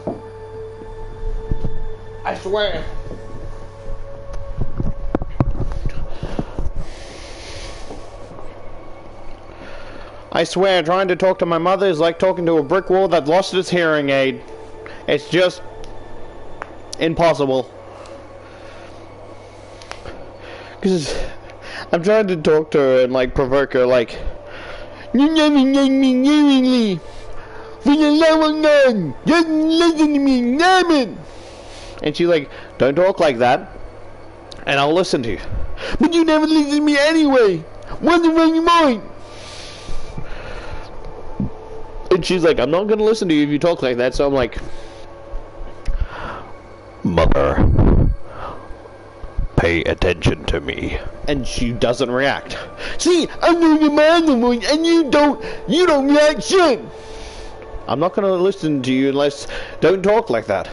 I swear. I swear, trying to talk to my mother is like talking to a brick wall that lost its hearing aid. It's just impossible. Because I'm trying to talk to her and like provoke her, like, you never make me knowingly. For the love of God, just listen to me, damn it. And she's like, don't talk like that, and I'll listen to you. But you never listen to me anyway. What's the fucking point? And she's like, I'm not gonna listen to you if you talk like that. So I'm like, Mother, pay attention to me. And she doesn't react. See, I'm doing a man voice and you don't react shit. I'm not gonna listen to you unless, don't talk like that.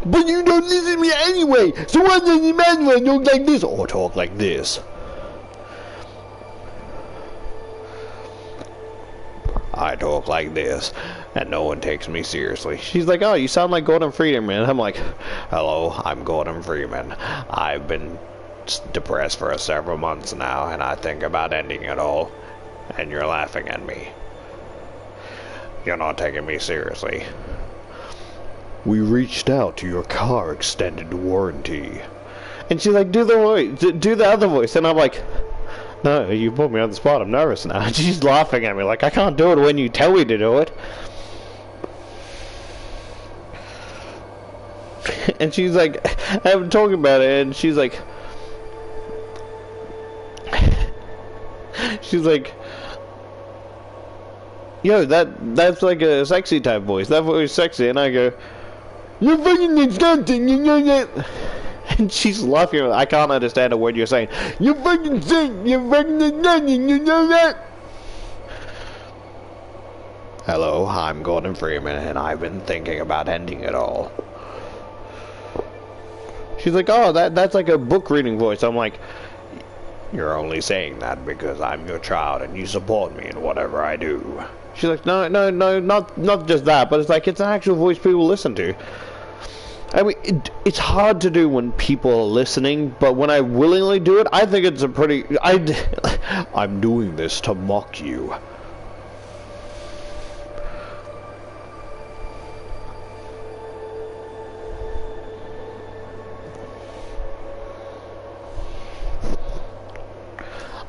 But you don't listen to me anyway. So why does the man voice talk like this or talk like this? I talk like this, and no one takes me seriously. She's like, oh, you sound like Gordon Freeman. And I'm like, hello, I'm Gordon Freeman. I've been depressed for several months now, and I think about ending it all. And you're laughing at me. You're not taking me seriously. We reached out to your car extended warranty. And she's like, do the voice, do the other voice. And I'm like, no, you put me on the spot. I'm nervous now. And she's laughing at me like, I can't do it when you tell me to do it. And she's like, I'm talking about it, and she's like, yo, that's like a sexy type voice. That voice is sexy. And I go, you're fucking disgusting, you know that? And she's laughing. I can't understand a word you're saying. You fucking stink. You're fucking disgusting. You know that? Hello, I'm Gordon Freeman, and I've been thinking about ending it all. She's like, oh, that's like a book reading voice. I'm like, you're only saying that because I'm your child and you support me in whatever I do. She's like, no, not just that, but it's like it's an actual voice people listen to. I mean, it's hard to do when people are listening, but when I willingly do it, I think it's a pretty... I'm doing this to mock you.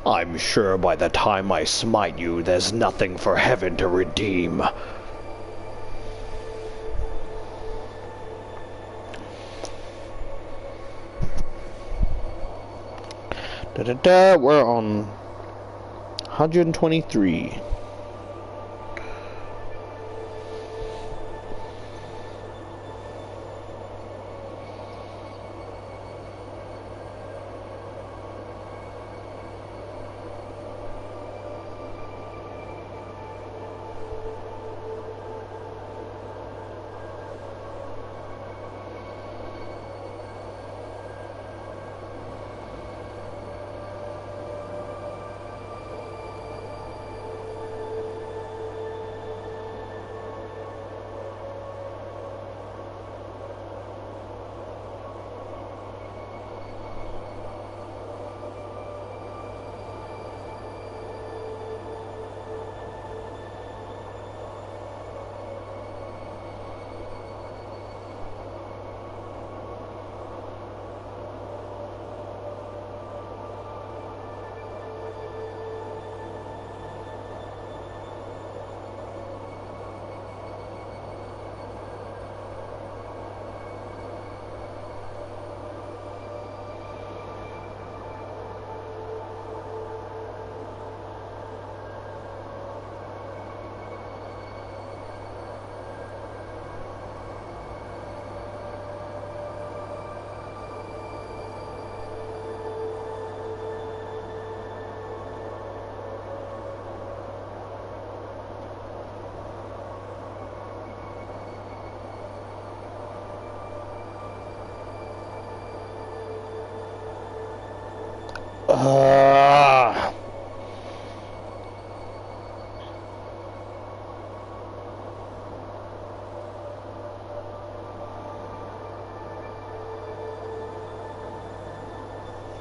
I'm sure by the time I smite you, there's nothing for heaven to redeem. We're on 123.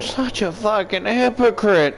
Such a fucking hypocrite.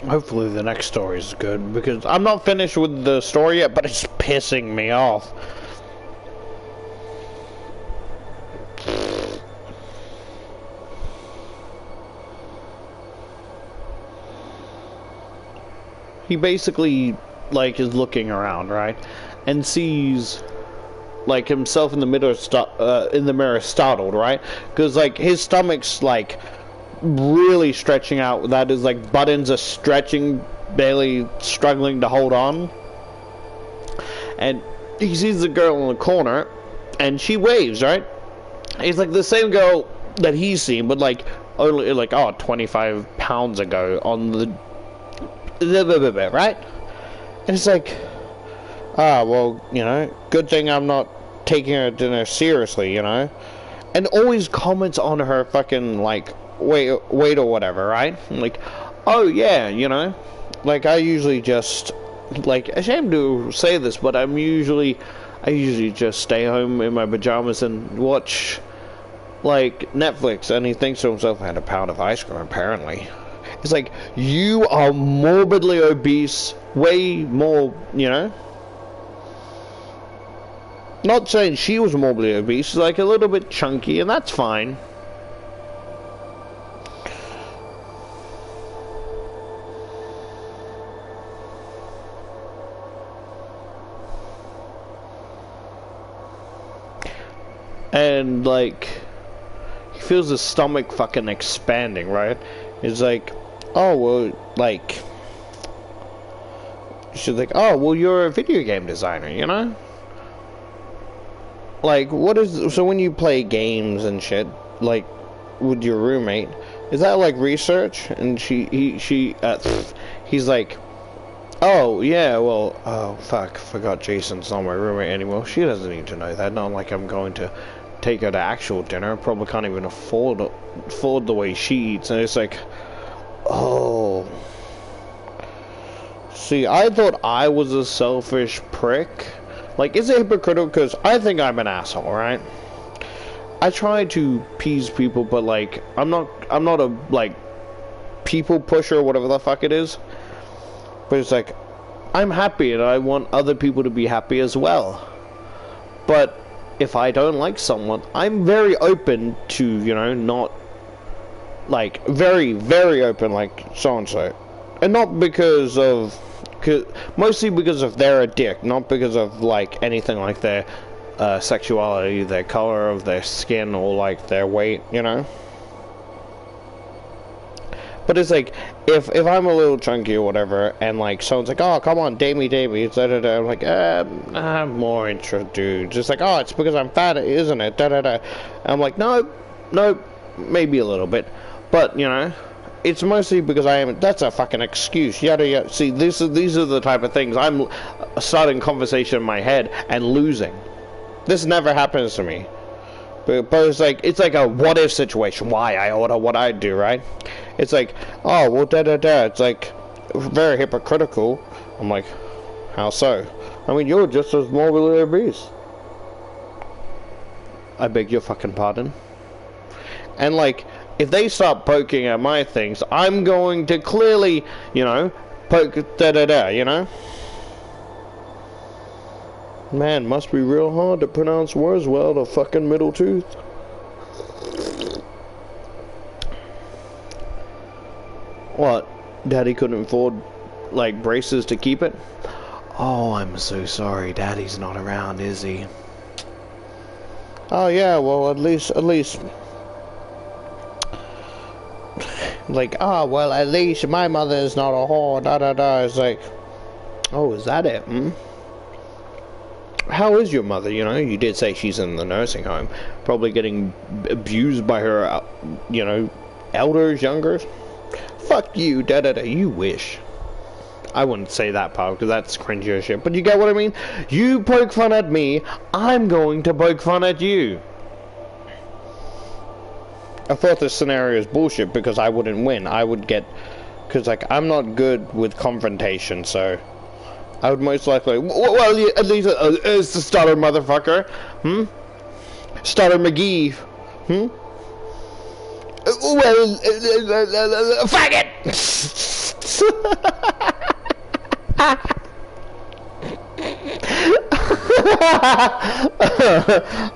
Hopefully the next story is good, because I'm not finished with the story yet, but it's pissing me off. He basically, like, is looking around, right, and sees, like, himself in the mirror, startled, right, because, like, his stomach's, like, really stretching out. That is, like, buttons are stretching, barely struggling to hold on. And he sees the girl in the corner, and she waves, right? It's like the same girl that he's seen, but like only like 25 pounds ago on the right? And it's like, well, you know, good thing I'm not taking her dinner seriously, you know? And always comments on her fucking, like, weight or whatever, right? Like, oh yeah, you know, like, I usually just, like, ashamed to say this, but I usually just stay home in my pajamas and watch, like, Netflix. And he thinks to himself, I had a pound of ice cream, apparently. It's like, you are morbidly obese, way more, you know? Not saying she was morbidly obese, like a little bit chunky, and that's fine. And, like, he feels his stomach fucking expanding, right? It's like, oh, well, like, she's like, oh, well, you're a video game designer, you know? Like, what is, so when you play games and shit, like, with your roommate, is that, like, research? And he's like, oh, yeah, well, oh, fuck, forgot Jason's not my roommate anymore. She doesn't need to know that, not like I'm going to take her to actual dinner. Probably can't even afford the way she eats. And it's like, oh, see, I thought I was a selfish prick. Like, is it hypocritical? Because I think I'm an asshole, right? I try to appease people, but, like, I'm not a, like, people pusher or whatever the fuck it is. But it's like, I'm happy and I want other people to be happy as well. But if I don't like someone, I'm very open to, you know, not, like, very, very open, like, so-and-so. And not because of, mostly because of they're a dick, not because of, like, anything like their sexuality, their color of their skin, or, like, their weight, you know? But it's like, if I'm a little chunky or whatever, and, like, someone's like, oh, come on, date me, da-da-da, I'm like, I'm more interested, dude. Just like, oh, it's because I'm fat, isn't it, da-da-da. I'm like, no, maybe a little bit. But, you know, it's mostly because I am. That's a fucking excuse. Yada yada. See, these are the type of things I'm starting conversation in my head and losing. This never happens to me. But it's like a what if situation. Why I order what I do, right? It's like, oh well, da da da. It's like very hypocritical. I'm like, how so? I mean, you're just as morbidly obese. I beg your fucking pardon. And like, if they start poking at my things, I'm going to clearly, you know, poke da da da. You know. Man, must be real hard to pronounce words without a fucking middle tooth. What? Daddy couldn't afford, like, braces to keep it? Oh, I'm so sorry. Daddy's not around, is he? Oh, yeah, well, at least... Like, oh, well, at least my mother's not a whore, da-da-da. It's like, oh, is that it, hmm? How is your mother? You know, you did say she's in the nursing home. Probably getting abused by her, you know, elders, youngers. Fuck you, da-da-da, you wish. I wouldn't say that part, because that's cringy as shit. But you get what I mean? You poke fun at me, I'm going to poke fun at you. I thought this scenario is bullshit, because I wouldn't win. I would get... Because, like, I'm not good with confrontation, so... I would most likely... Well, at least it's the stutter motherfucker. Hmm? Stutter McGee. Hmm? Well, faggot!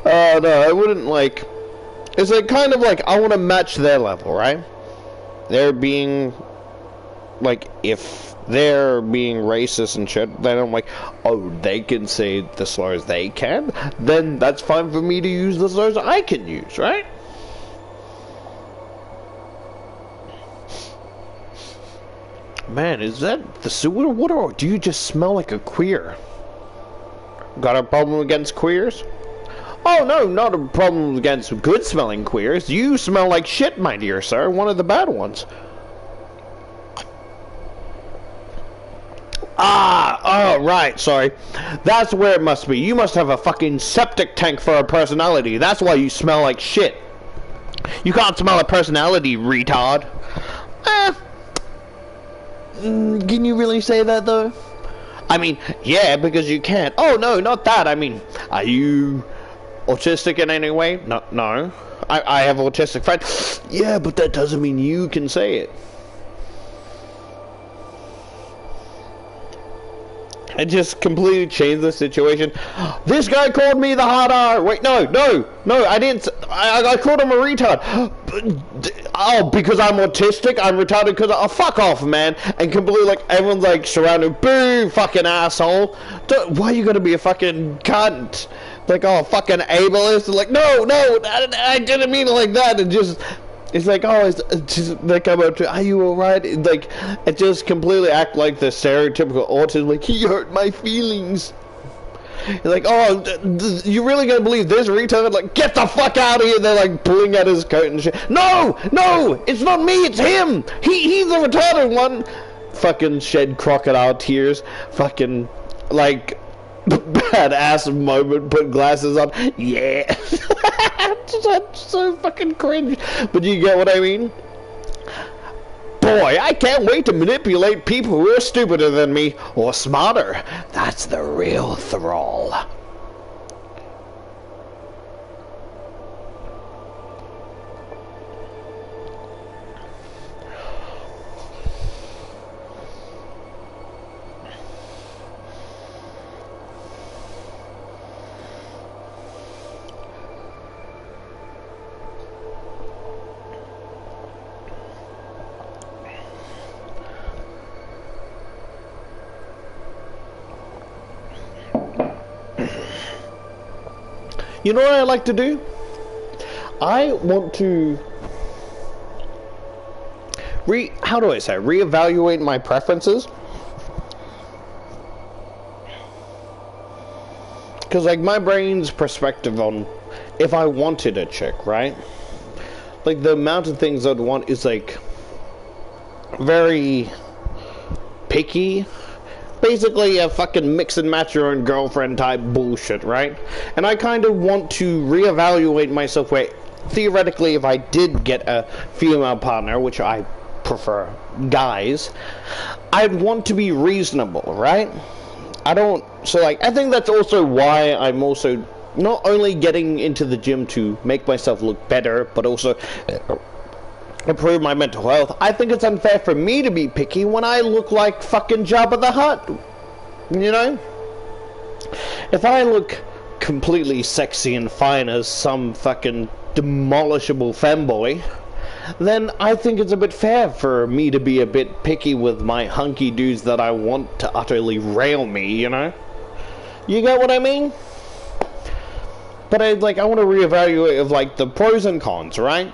Oh, no, I wouldn't, like... It's like, kind of like, I want to match their level, right? They're being... Like, if... they're being racist and shit, then I'm like, oh, they can say the slurs they can, then that's fine for me to use the slurs I can use, right? Man, is that the sewer water, or do you just smell like a queer? Got a problem against queers? Oh, no, not a problem against good-smelling queers. You smell like shit, my dear sir, one of the bad ones. Ah, oh, right, sorry. That's where it must be. You must have a fucking septic tank for a personality. That's why you smell like shit. You can't smell a personality, retard. Can you really say that, though? I mean, yeah, because you can't. Oh, no, not that. I mean, are you autistic in any way? No, no. I have autistic friends. Yeah, but that doesn't mean you can say it. I just completely changed the situation. This guy called me the hard R. Wait, no, I didn't. I called him a retard. Oh, because I'm autistic, I'm retarded because oh, fuck off, man. And completely, like, everyone's like surrounded. Boo, fucking asshole. Why are you gonna be a fucking cunt? Like, oh, fucking ableist. Like, no, I didn't mean it like that. And just. It's like, oh, it's just, they come up to, are you alright? Like, it just completely act like the stereotypical autism, like, he hurt my feelings. It's like, oh, you really gonna believe this retard? Like, get the fuck out of here! They're like pulling at his coat and shit. No, it's not me, it's him! He's the retarded one! Fucking shed crocodile tears. Fucking, like, badass moment, put glasses on. Yeah. That's so fucking cringe. But you get what I mean? Boy, I can't wait to manipulate people who are stupider than me, or smarter. That's the real thrall. You know what I like to do? I want to reevaluate my preferences. Because, like, my brain's perspective on if I wanted a chick, right? Like, the amount of things I'd want is, like, very picky. Basically a fucking mix and match your own girlfriend type bullshit, right? And I kind of want to reevaluate myself where, theoretically, if I did get a female partner, which I prefer guys, I'd want to be reasonable, right? I think that's also why I'm also not only getting into the gym to make myself look better, but also improve my mental health. I think it's unfair for me to be picky when I look like fucking Jabba the Hutt. You know? If I look completely sexy and fine as some fucking demolishable femboy, then I think it's a bit fair for me to be a bit picky with my hunky dudes that I want to utterly rail me, you know? You get what I mean? But I want to reevaluate of like the pros and cons, right?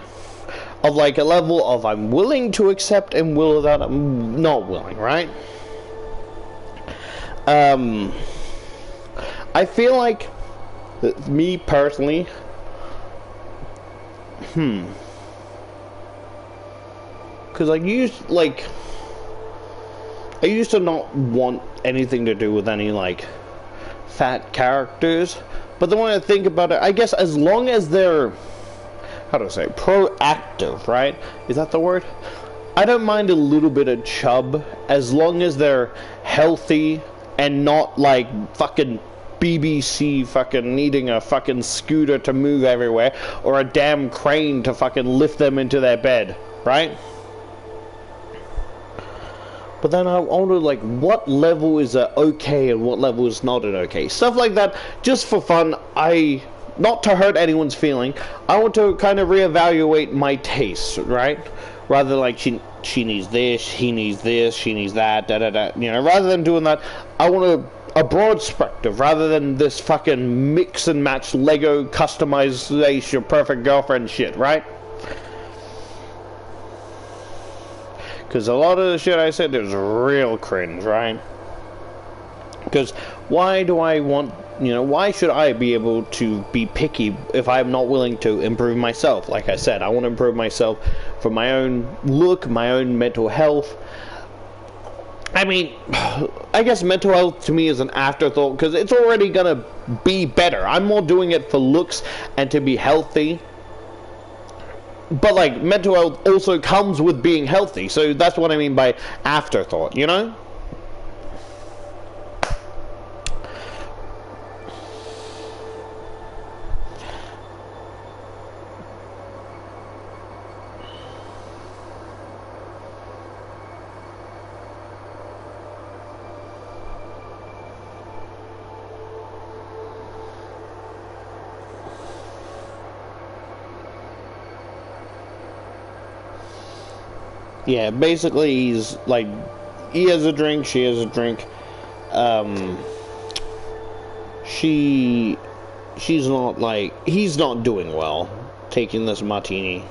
Of like a level of I'm willing to accept and will that I'm not willing, right? I feel like me personally, because I used to not want anything to do with any like fat characters, but the more I think about it, I guess as long as they're, how do I say, proactive, right? Is that the word? I don't mind a little bit of chub as long as they're healthy and not like fucking BBC fucking needing a fucking scooter to move everywhere or a damn crane to fucking lift them into their bed, right? But then I wonder, like, what level is okay and what level is not an okay? Stuff like that, just for fun. Not to hurt anyone's feeling, I want to kind of reevaluate my tastes, right? Rather like she needs this, he needs this, she needs that, da-da-da. You know, rather than doing that, I want a broad perspective, rather than this fucking mix and match Lego customize your perfect girlfriend shit, right? Because a lot of the shit I said is real cringe, right? Because why do I want, why should I be able to be picky if I'm not willing to improve myself? Like I said, I want to improve myself for my own look, my own mental health. I mean, I guess mental health to me is an afterthought because it's already going to be better. I'm more doing it for looks and to be healthy. But, like, mental health also comes with being healthy. So that's what I mean by afterthought, you know? Yeah, basically he's like, he has a drink, she has a drink. She's not like, he's not doing well taking this martini.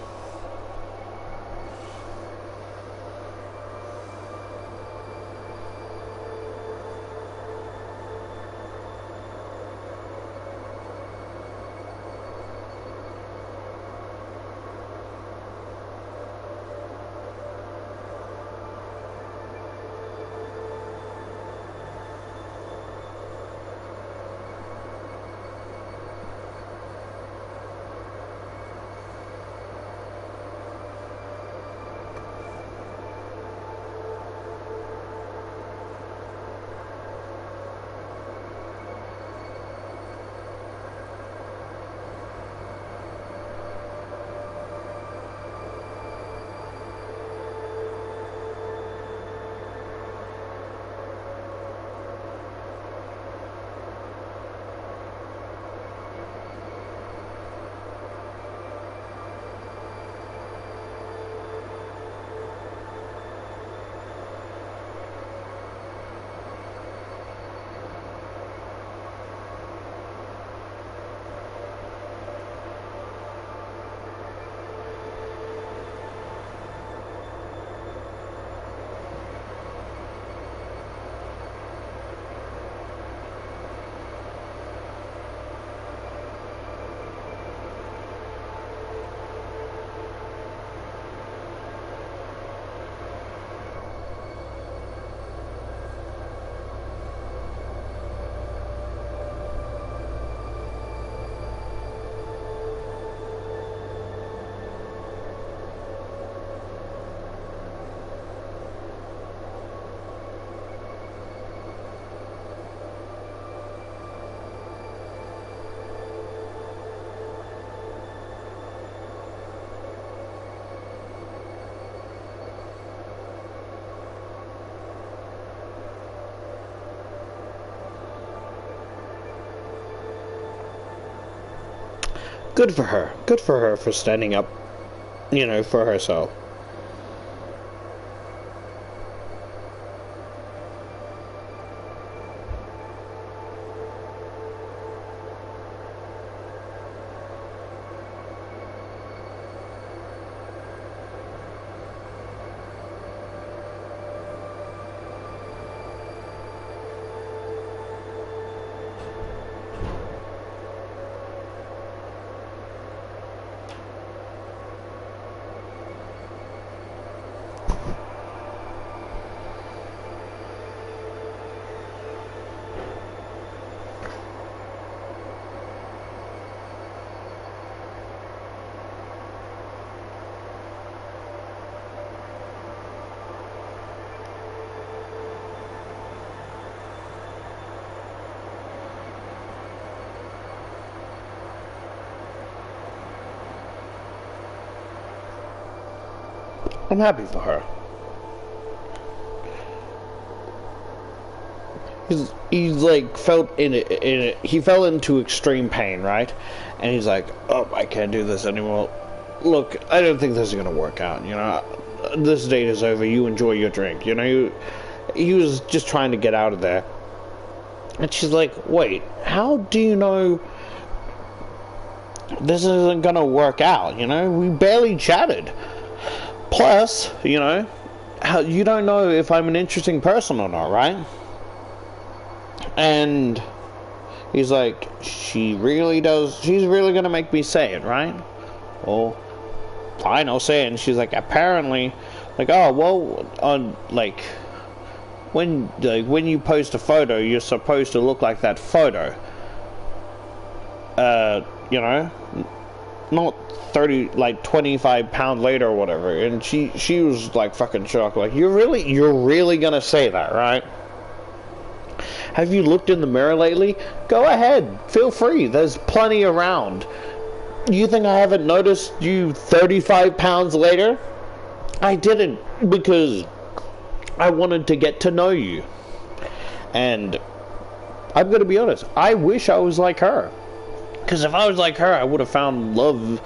Good for her. Good for her for standing up, you know, for herself. I'm happy for her. He's like felt he fell into extreme pain, right? And he's like, oh, I can't do this anymore. Look, I don't think this is gonna work out, you know. This date is over, you enjoy your drink, you know. He was just trying to get out of there. And she's like, wait, how do you know this isn't gonna work out, you know? We barely chatted. Plus, you know, you don't know if I'm an interesting person or not, right? And he's like, she's really gonna make me say it, right? Well, fine, I'll say it. And she's like, apparently, like, oh, well, on, like, when you post a photo, you're supposed to look like that photo. You know, not 25 pounds later or whatever. And she was like fucking shocked, like, you're really gonna say that, right? Have you looked in the mirror lately? Go ahead, feel free, there's plenty around. You think I haven't noticed you 35 pounds later? I didn't, because I wanted to get to know you. And I'm gonna be honest, I wish I was like her. Because if I was like her, I would have found love.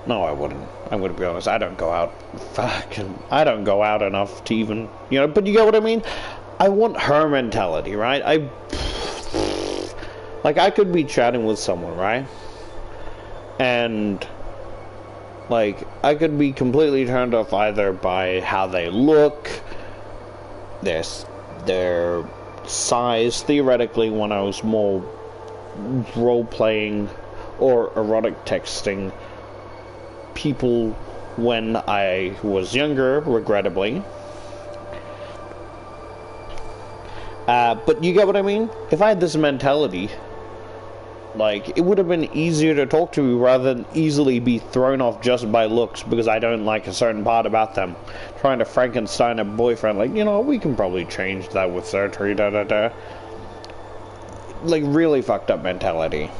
No, I wouldn't. I'm gonna be honest, I don't go out. I don't go out enough to even, you know, but you get what I mean? I want her mentality, right? I could be chatting with someone, right? And, like, I could be completely turned off either by how they look, their size, theoretically, when I was more role-playing or erotic texting people when I was younger, regrettably. But you get what I mean? If I had this mentality, like, it would have been easier to talk to me rather than easily be thrown off just by looks because I don't like a certain part about them. Trying to Frankenstein a boyfriend, like, you know, we can probably change that with surgery, da-da-da. Like, really fucked up mentality.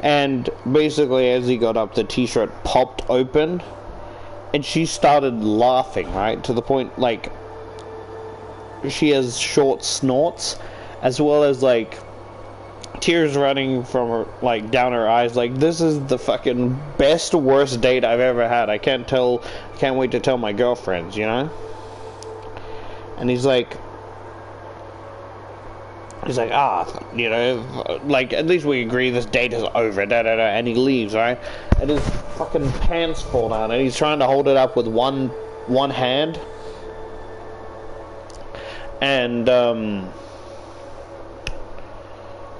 And basically, as he got up, the t-shirt popped open, and she started laughing, right? To the point, like, she has short snorts, as well as, like, tears running from her, like, down her eyes. Like, this is the fucking best, worst date I've ever had. I can't wait to tell my girlfriends, you know? And he's like, you know, like, at least we agree this date is over, da-da-da, and he leaves, right? And his fucking pants fall down, and he's trying to hold it up with one hand. And,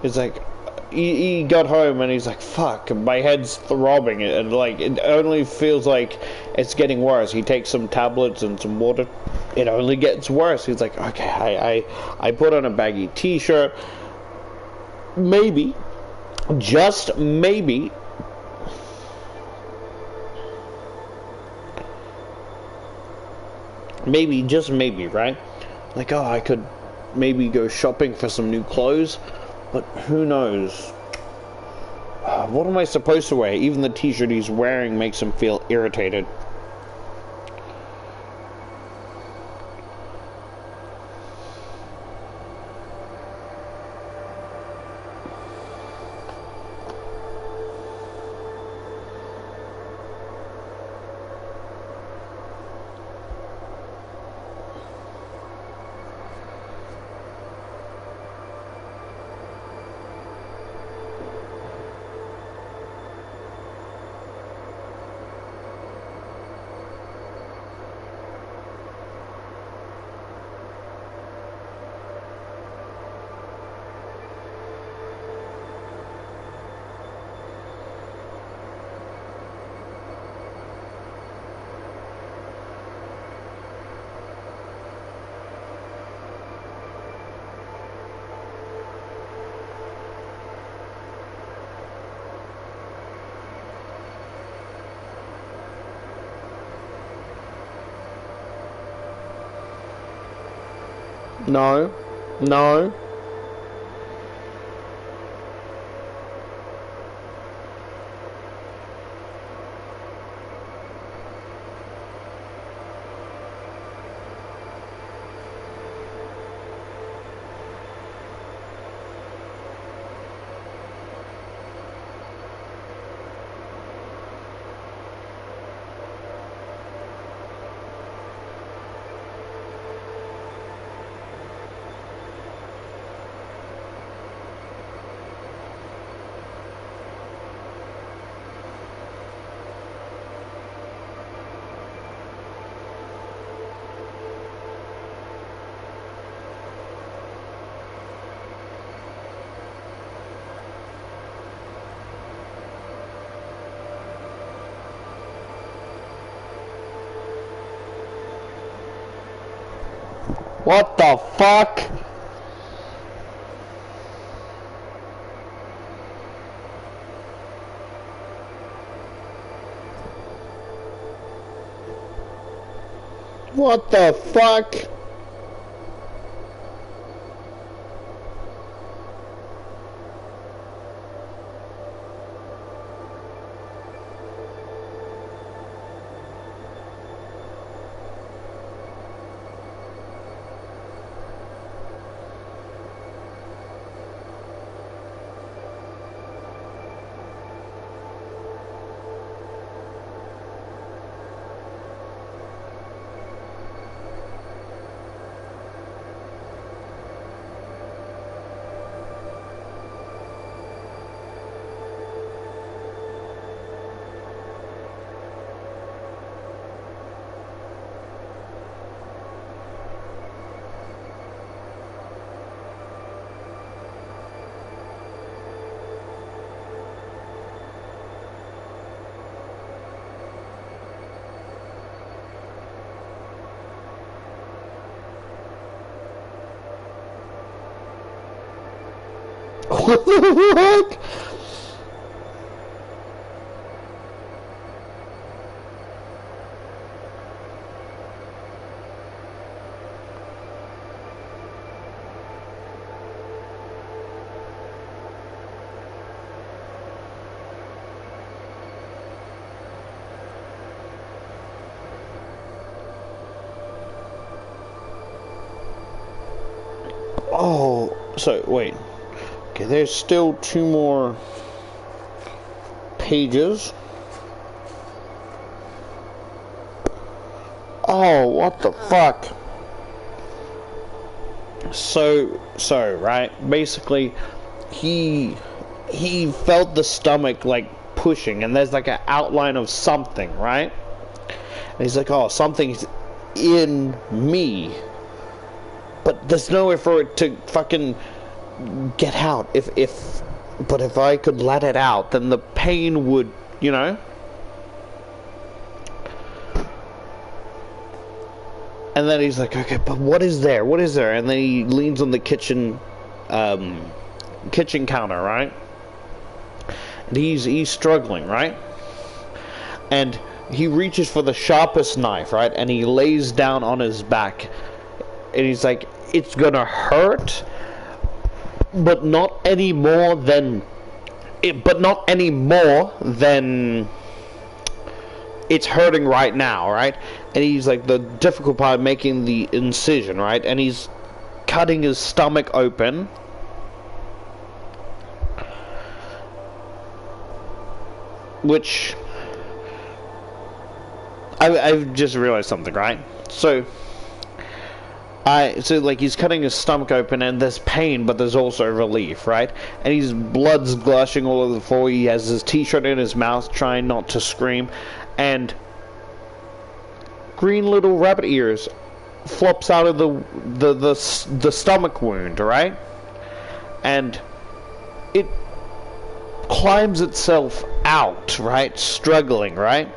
it's like, he got home, and he's like, fuck, my head's throbbing, and, like, it only feels like it's getting worse. He takes some tablets and some water. It only gets worse. He's like, okay, I put on a baggy t-shirt. Maybe, just maybe, just maybe, right? Like, oh, I could maybe go shopping for some new clothes, but who knows? What am I supposed to wear? Even the t-shirt he's wearing makes him feel irritated. No. No. What the fuck? What the fuck? What the fuck? Oh, so wait. Okay, there's still 2 more pages. Oh, what the fuck? So right, basically he felt the stomach like pushing, and there's like an outline of something, right? And he's like, oh, something's in me, but there's nowhere for it to fucking get out. But if I could let it out, then the pain would, you know. And then he's like, okay, but what is there? What is there? And then he leans on the kitchen counter, right? And he's struggling, right? And he reaches for the sharpest knife, right? And he lays down on his back. And he's like, it's gonna hurt, but not any more than it's hurting right now, right? And he's like, the difficult part, making the incision, right? And he's cutting his stomach open. Which I've just realized something, right? So like he's cutting his stomach open, and there's pain, but there's also relief, right? And his blood's gushing all over the floor. He has his t-shirt in his mouth, trying not to scream, and green little rabbit ears flops out of the stomach wound, right? And it climbs itself out, right? Struggling, right?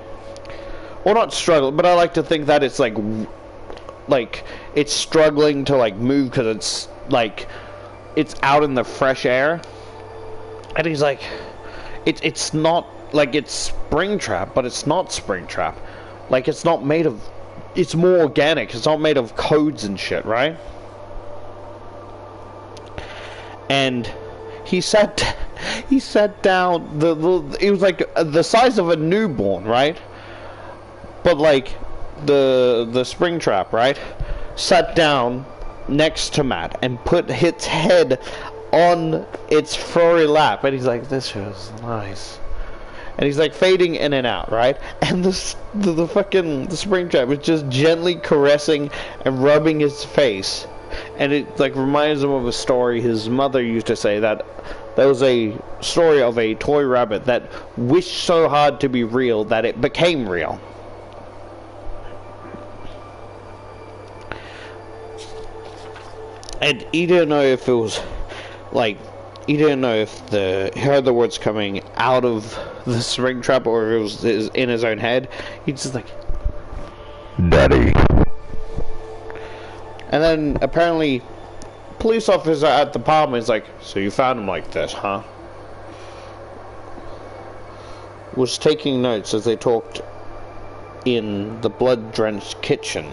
Well, not struggling, but I like to think that it's like it's struggling to like move because it's like it's out in the fresh air. And he's like, it's not like it's Springtrap, but it's not Springtrap. Like, it's not made of, it's more organic. It's not made of codes and shit, right? and he sat down. It was like the size of a newborn, right? But like the Springtrap, right? Sat down next to Matt and put its head on its furry lap, and he's like, "This feels nice." And he's like fading in and out, right? And the Springtrap was just gently caressing and rubbing his face, and it like reminds him of a story his mother used to say, that there was a story of a toy rabbit that wished so hard to be real that it became real. And he didn't know if it was like, he didn't know if he heard the words coming out of the Springtrap or if it was in his own head. He's just like, "Daddy." And then apparently, police officer at the apartment is like, "So you found him like this, huh?" Was taking notes as they talked in the blood-drenched kitchen.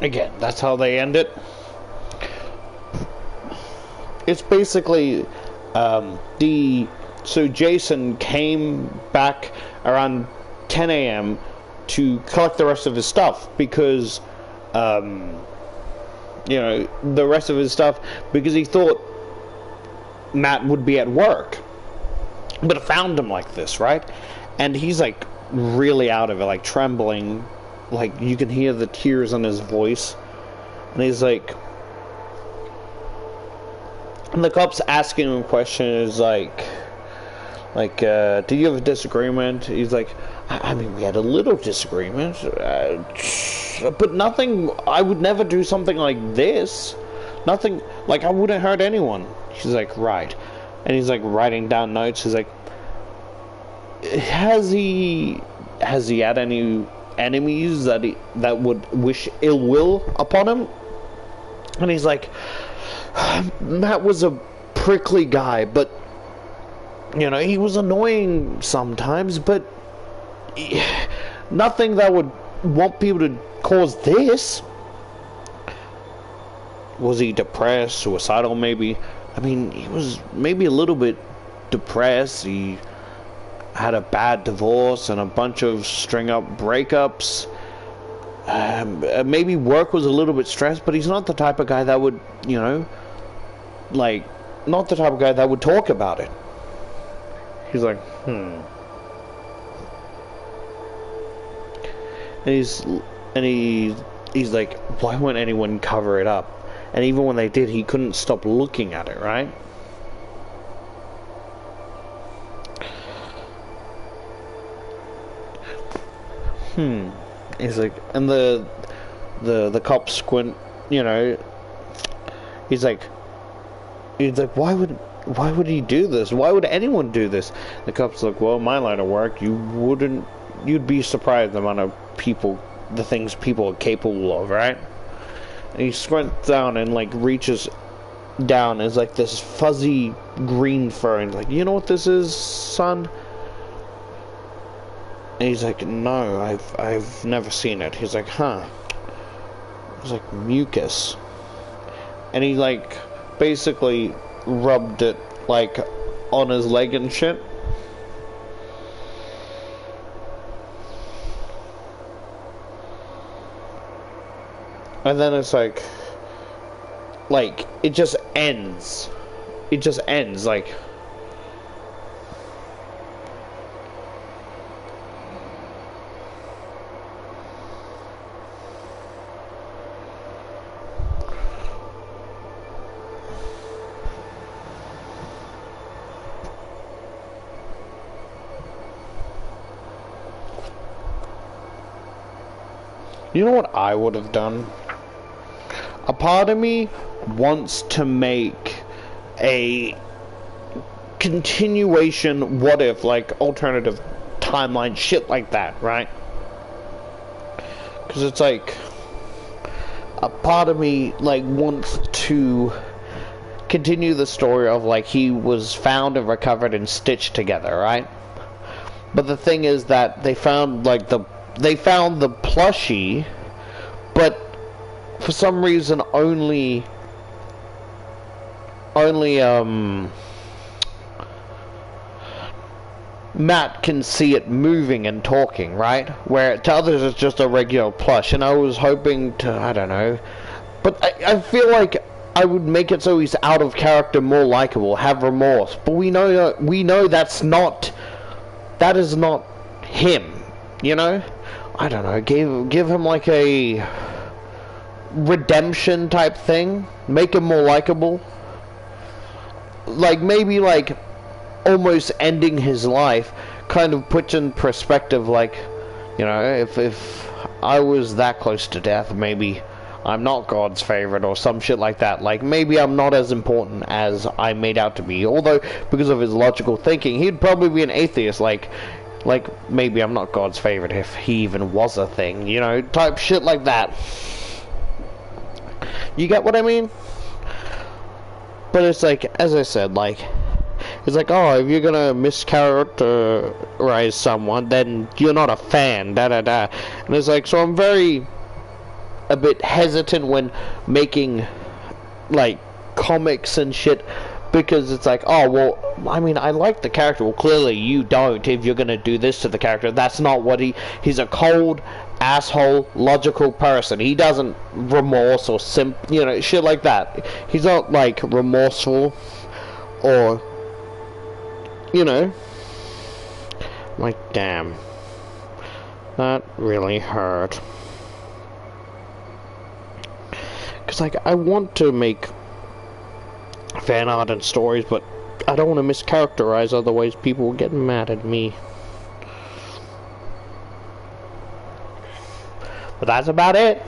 Again, that's how they end it. It's basically so Jason came back around 10 a.m. to collect the rest of his stuff because the rest of his stuff, because he thought Matt would be at work, but it found him like this, right? And he's like really out of it, like trembling, like you can hear the tears in his voice, and he's like, and the cops asking him questions like, do you have a disagreement? He's like, I mean, we had a little disagreement. but nothing, I would never do something like this. Nothing, like, I wouldn't hurt anyone. She's like, right. And he's like writing down notes. He's like, has he had any enemies that would wish ill will upon him? And he's like, Matt was a prickly guy, but you know, he was annoying sometimes, but nothing that would want people to cause this. Was he depressed, suicidal maybe? I mean, he was maybe a little bit depressed. He had a bad divorce and a bunch of string-up breakups. Maybe work was a little bit stressed, but he's not the type of guy that would, you know, like, not the type of guy that would talk about it. He's like, And he's like, why won't anyone cover it up? And even when they did, he couldn't stop looking at it, right? He's like, and the cop squint, you know. He's like, why would he do this? Why would anyone do this? The cop's like, well, my line of work, you'd be surprised the amount of people, the things people are capable of, right? And he squints down and like reaches down. It's like this fuzzy green fur, and like, you know what this is, son? And he's like, no, I've never seen it. He's like, huh? It's like mucus. And he like basically rubbed it like on his leg and shit. And then it's like it just ends. It just ends, like. You know what I would have done? A part of me wants to make a continuation what if, like, alternative timeline shit like that, right? Because it's like, a part of me, like, wants to continue the story of, like, he was found and recovered and stitched together, right? But the thing is that they found, like, the plushie, but for some reason only Matt can see it moving and talking, right? Where to others it's just a regular plush, and I was hoping to, I don't know, but I feel like I would make it so he's out of character, more likable, have remorse, but we know that is not him, you know? I don't know, give him like a redemption type thing, make him more likable, like maybe like almost ending his life kind of puts in perspective, like, you know, if I was that close to death, maybe I'm not God's favorite or some shit like that. Like, maybe I'm not as important as I made out to be, although because of his logical thinking he'd probably be an atheist, like maybe I'm not God's favorite if he even was a thing, you know, type shit like that. You get what I mean? But it's like, as I said, like, it's like, oh, if you're gonna mischaracterize someone, then you're not a fan, da-da-da. And it's like, so I'm a bit hesitant when making, like, comics and shit, because it's like, oh, well, I mean, I like the character. Well, clearly you don't if you're gonna do this to the character. That's not what he's a cold, asshole, logical person. He doesn't remorse or you know, shit like that. He's not, like, remorseful or, you know. Like, damn. That really hurt. Because, like, I want to make fan art and stories, but I don't want to mischaracterize, otherwise people will get mad at me. But that's about it.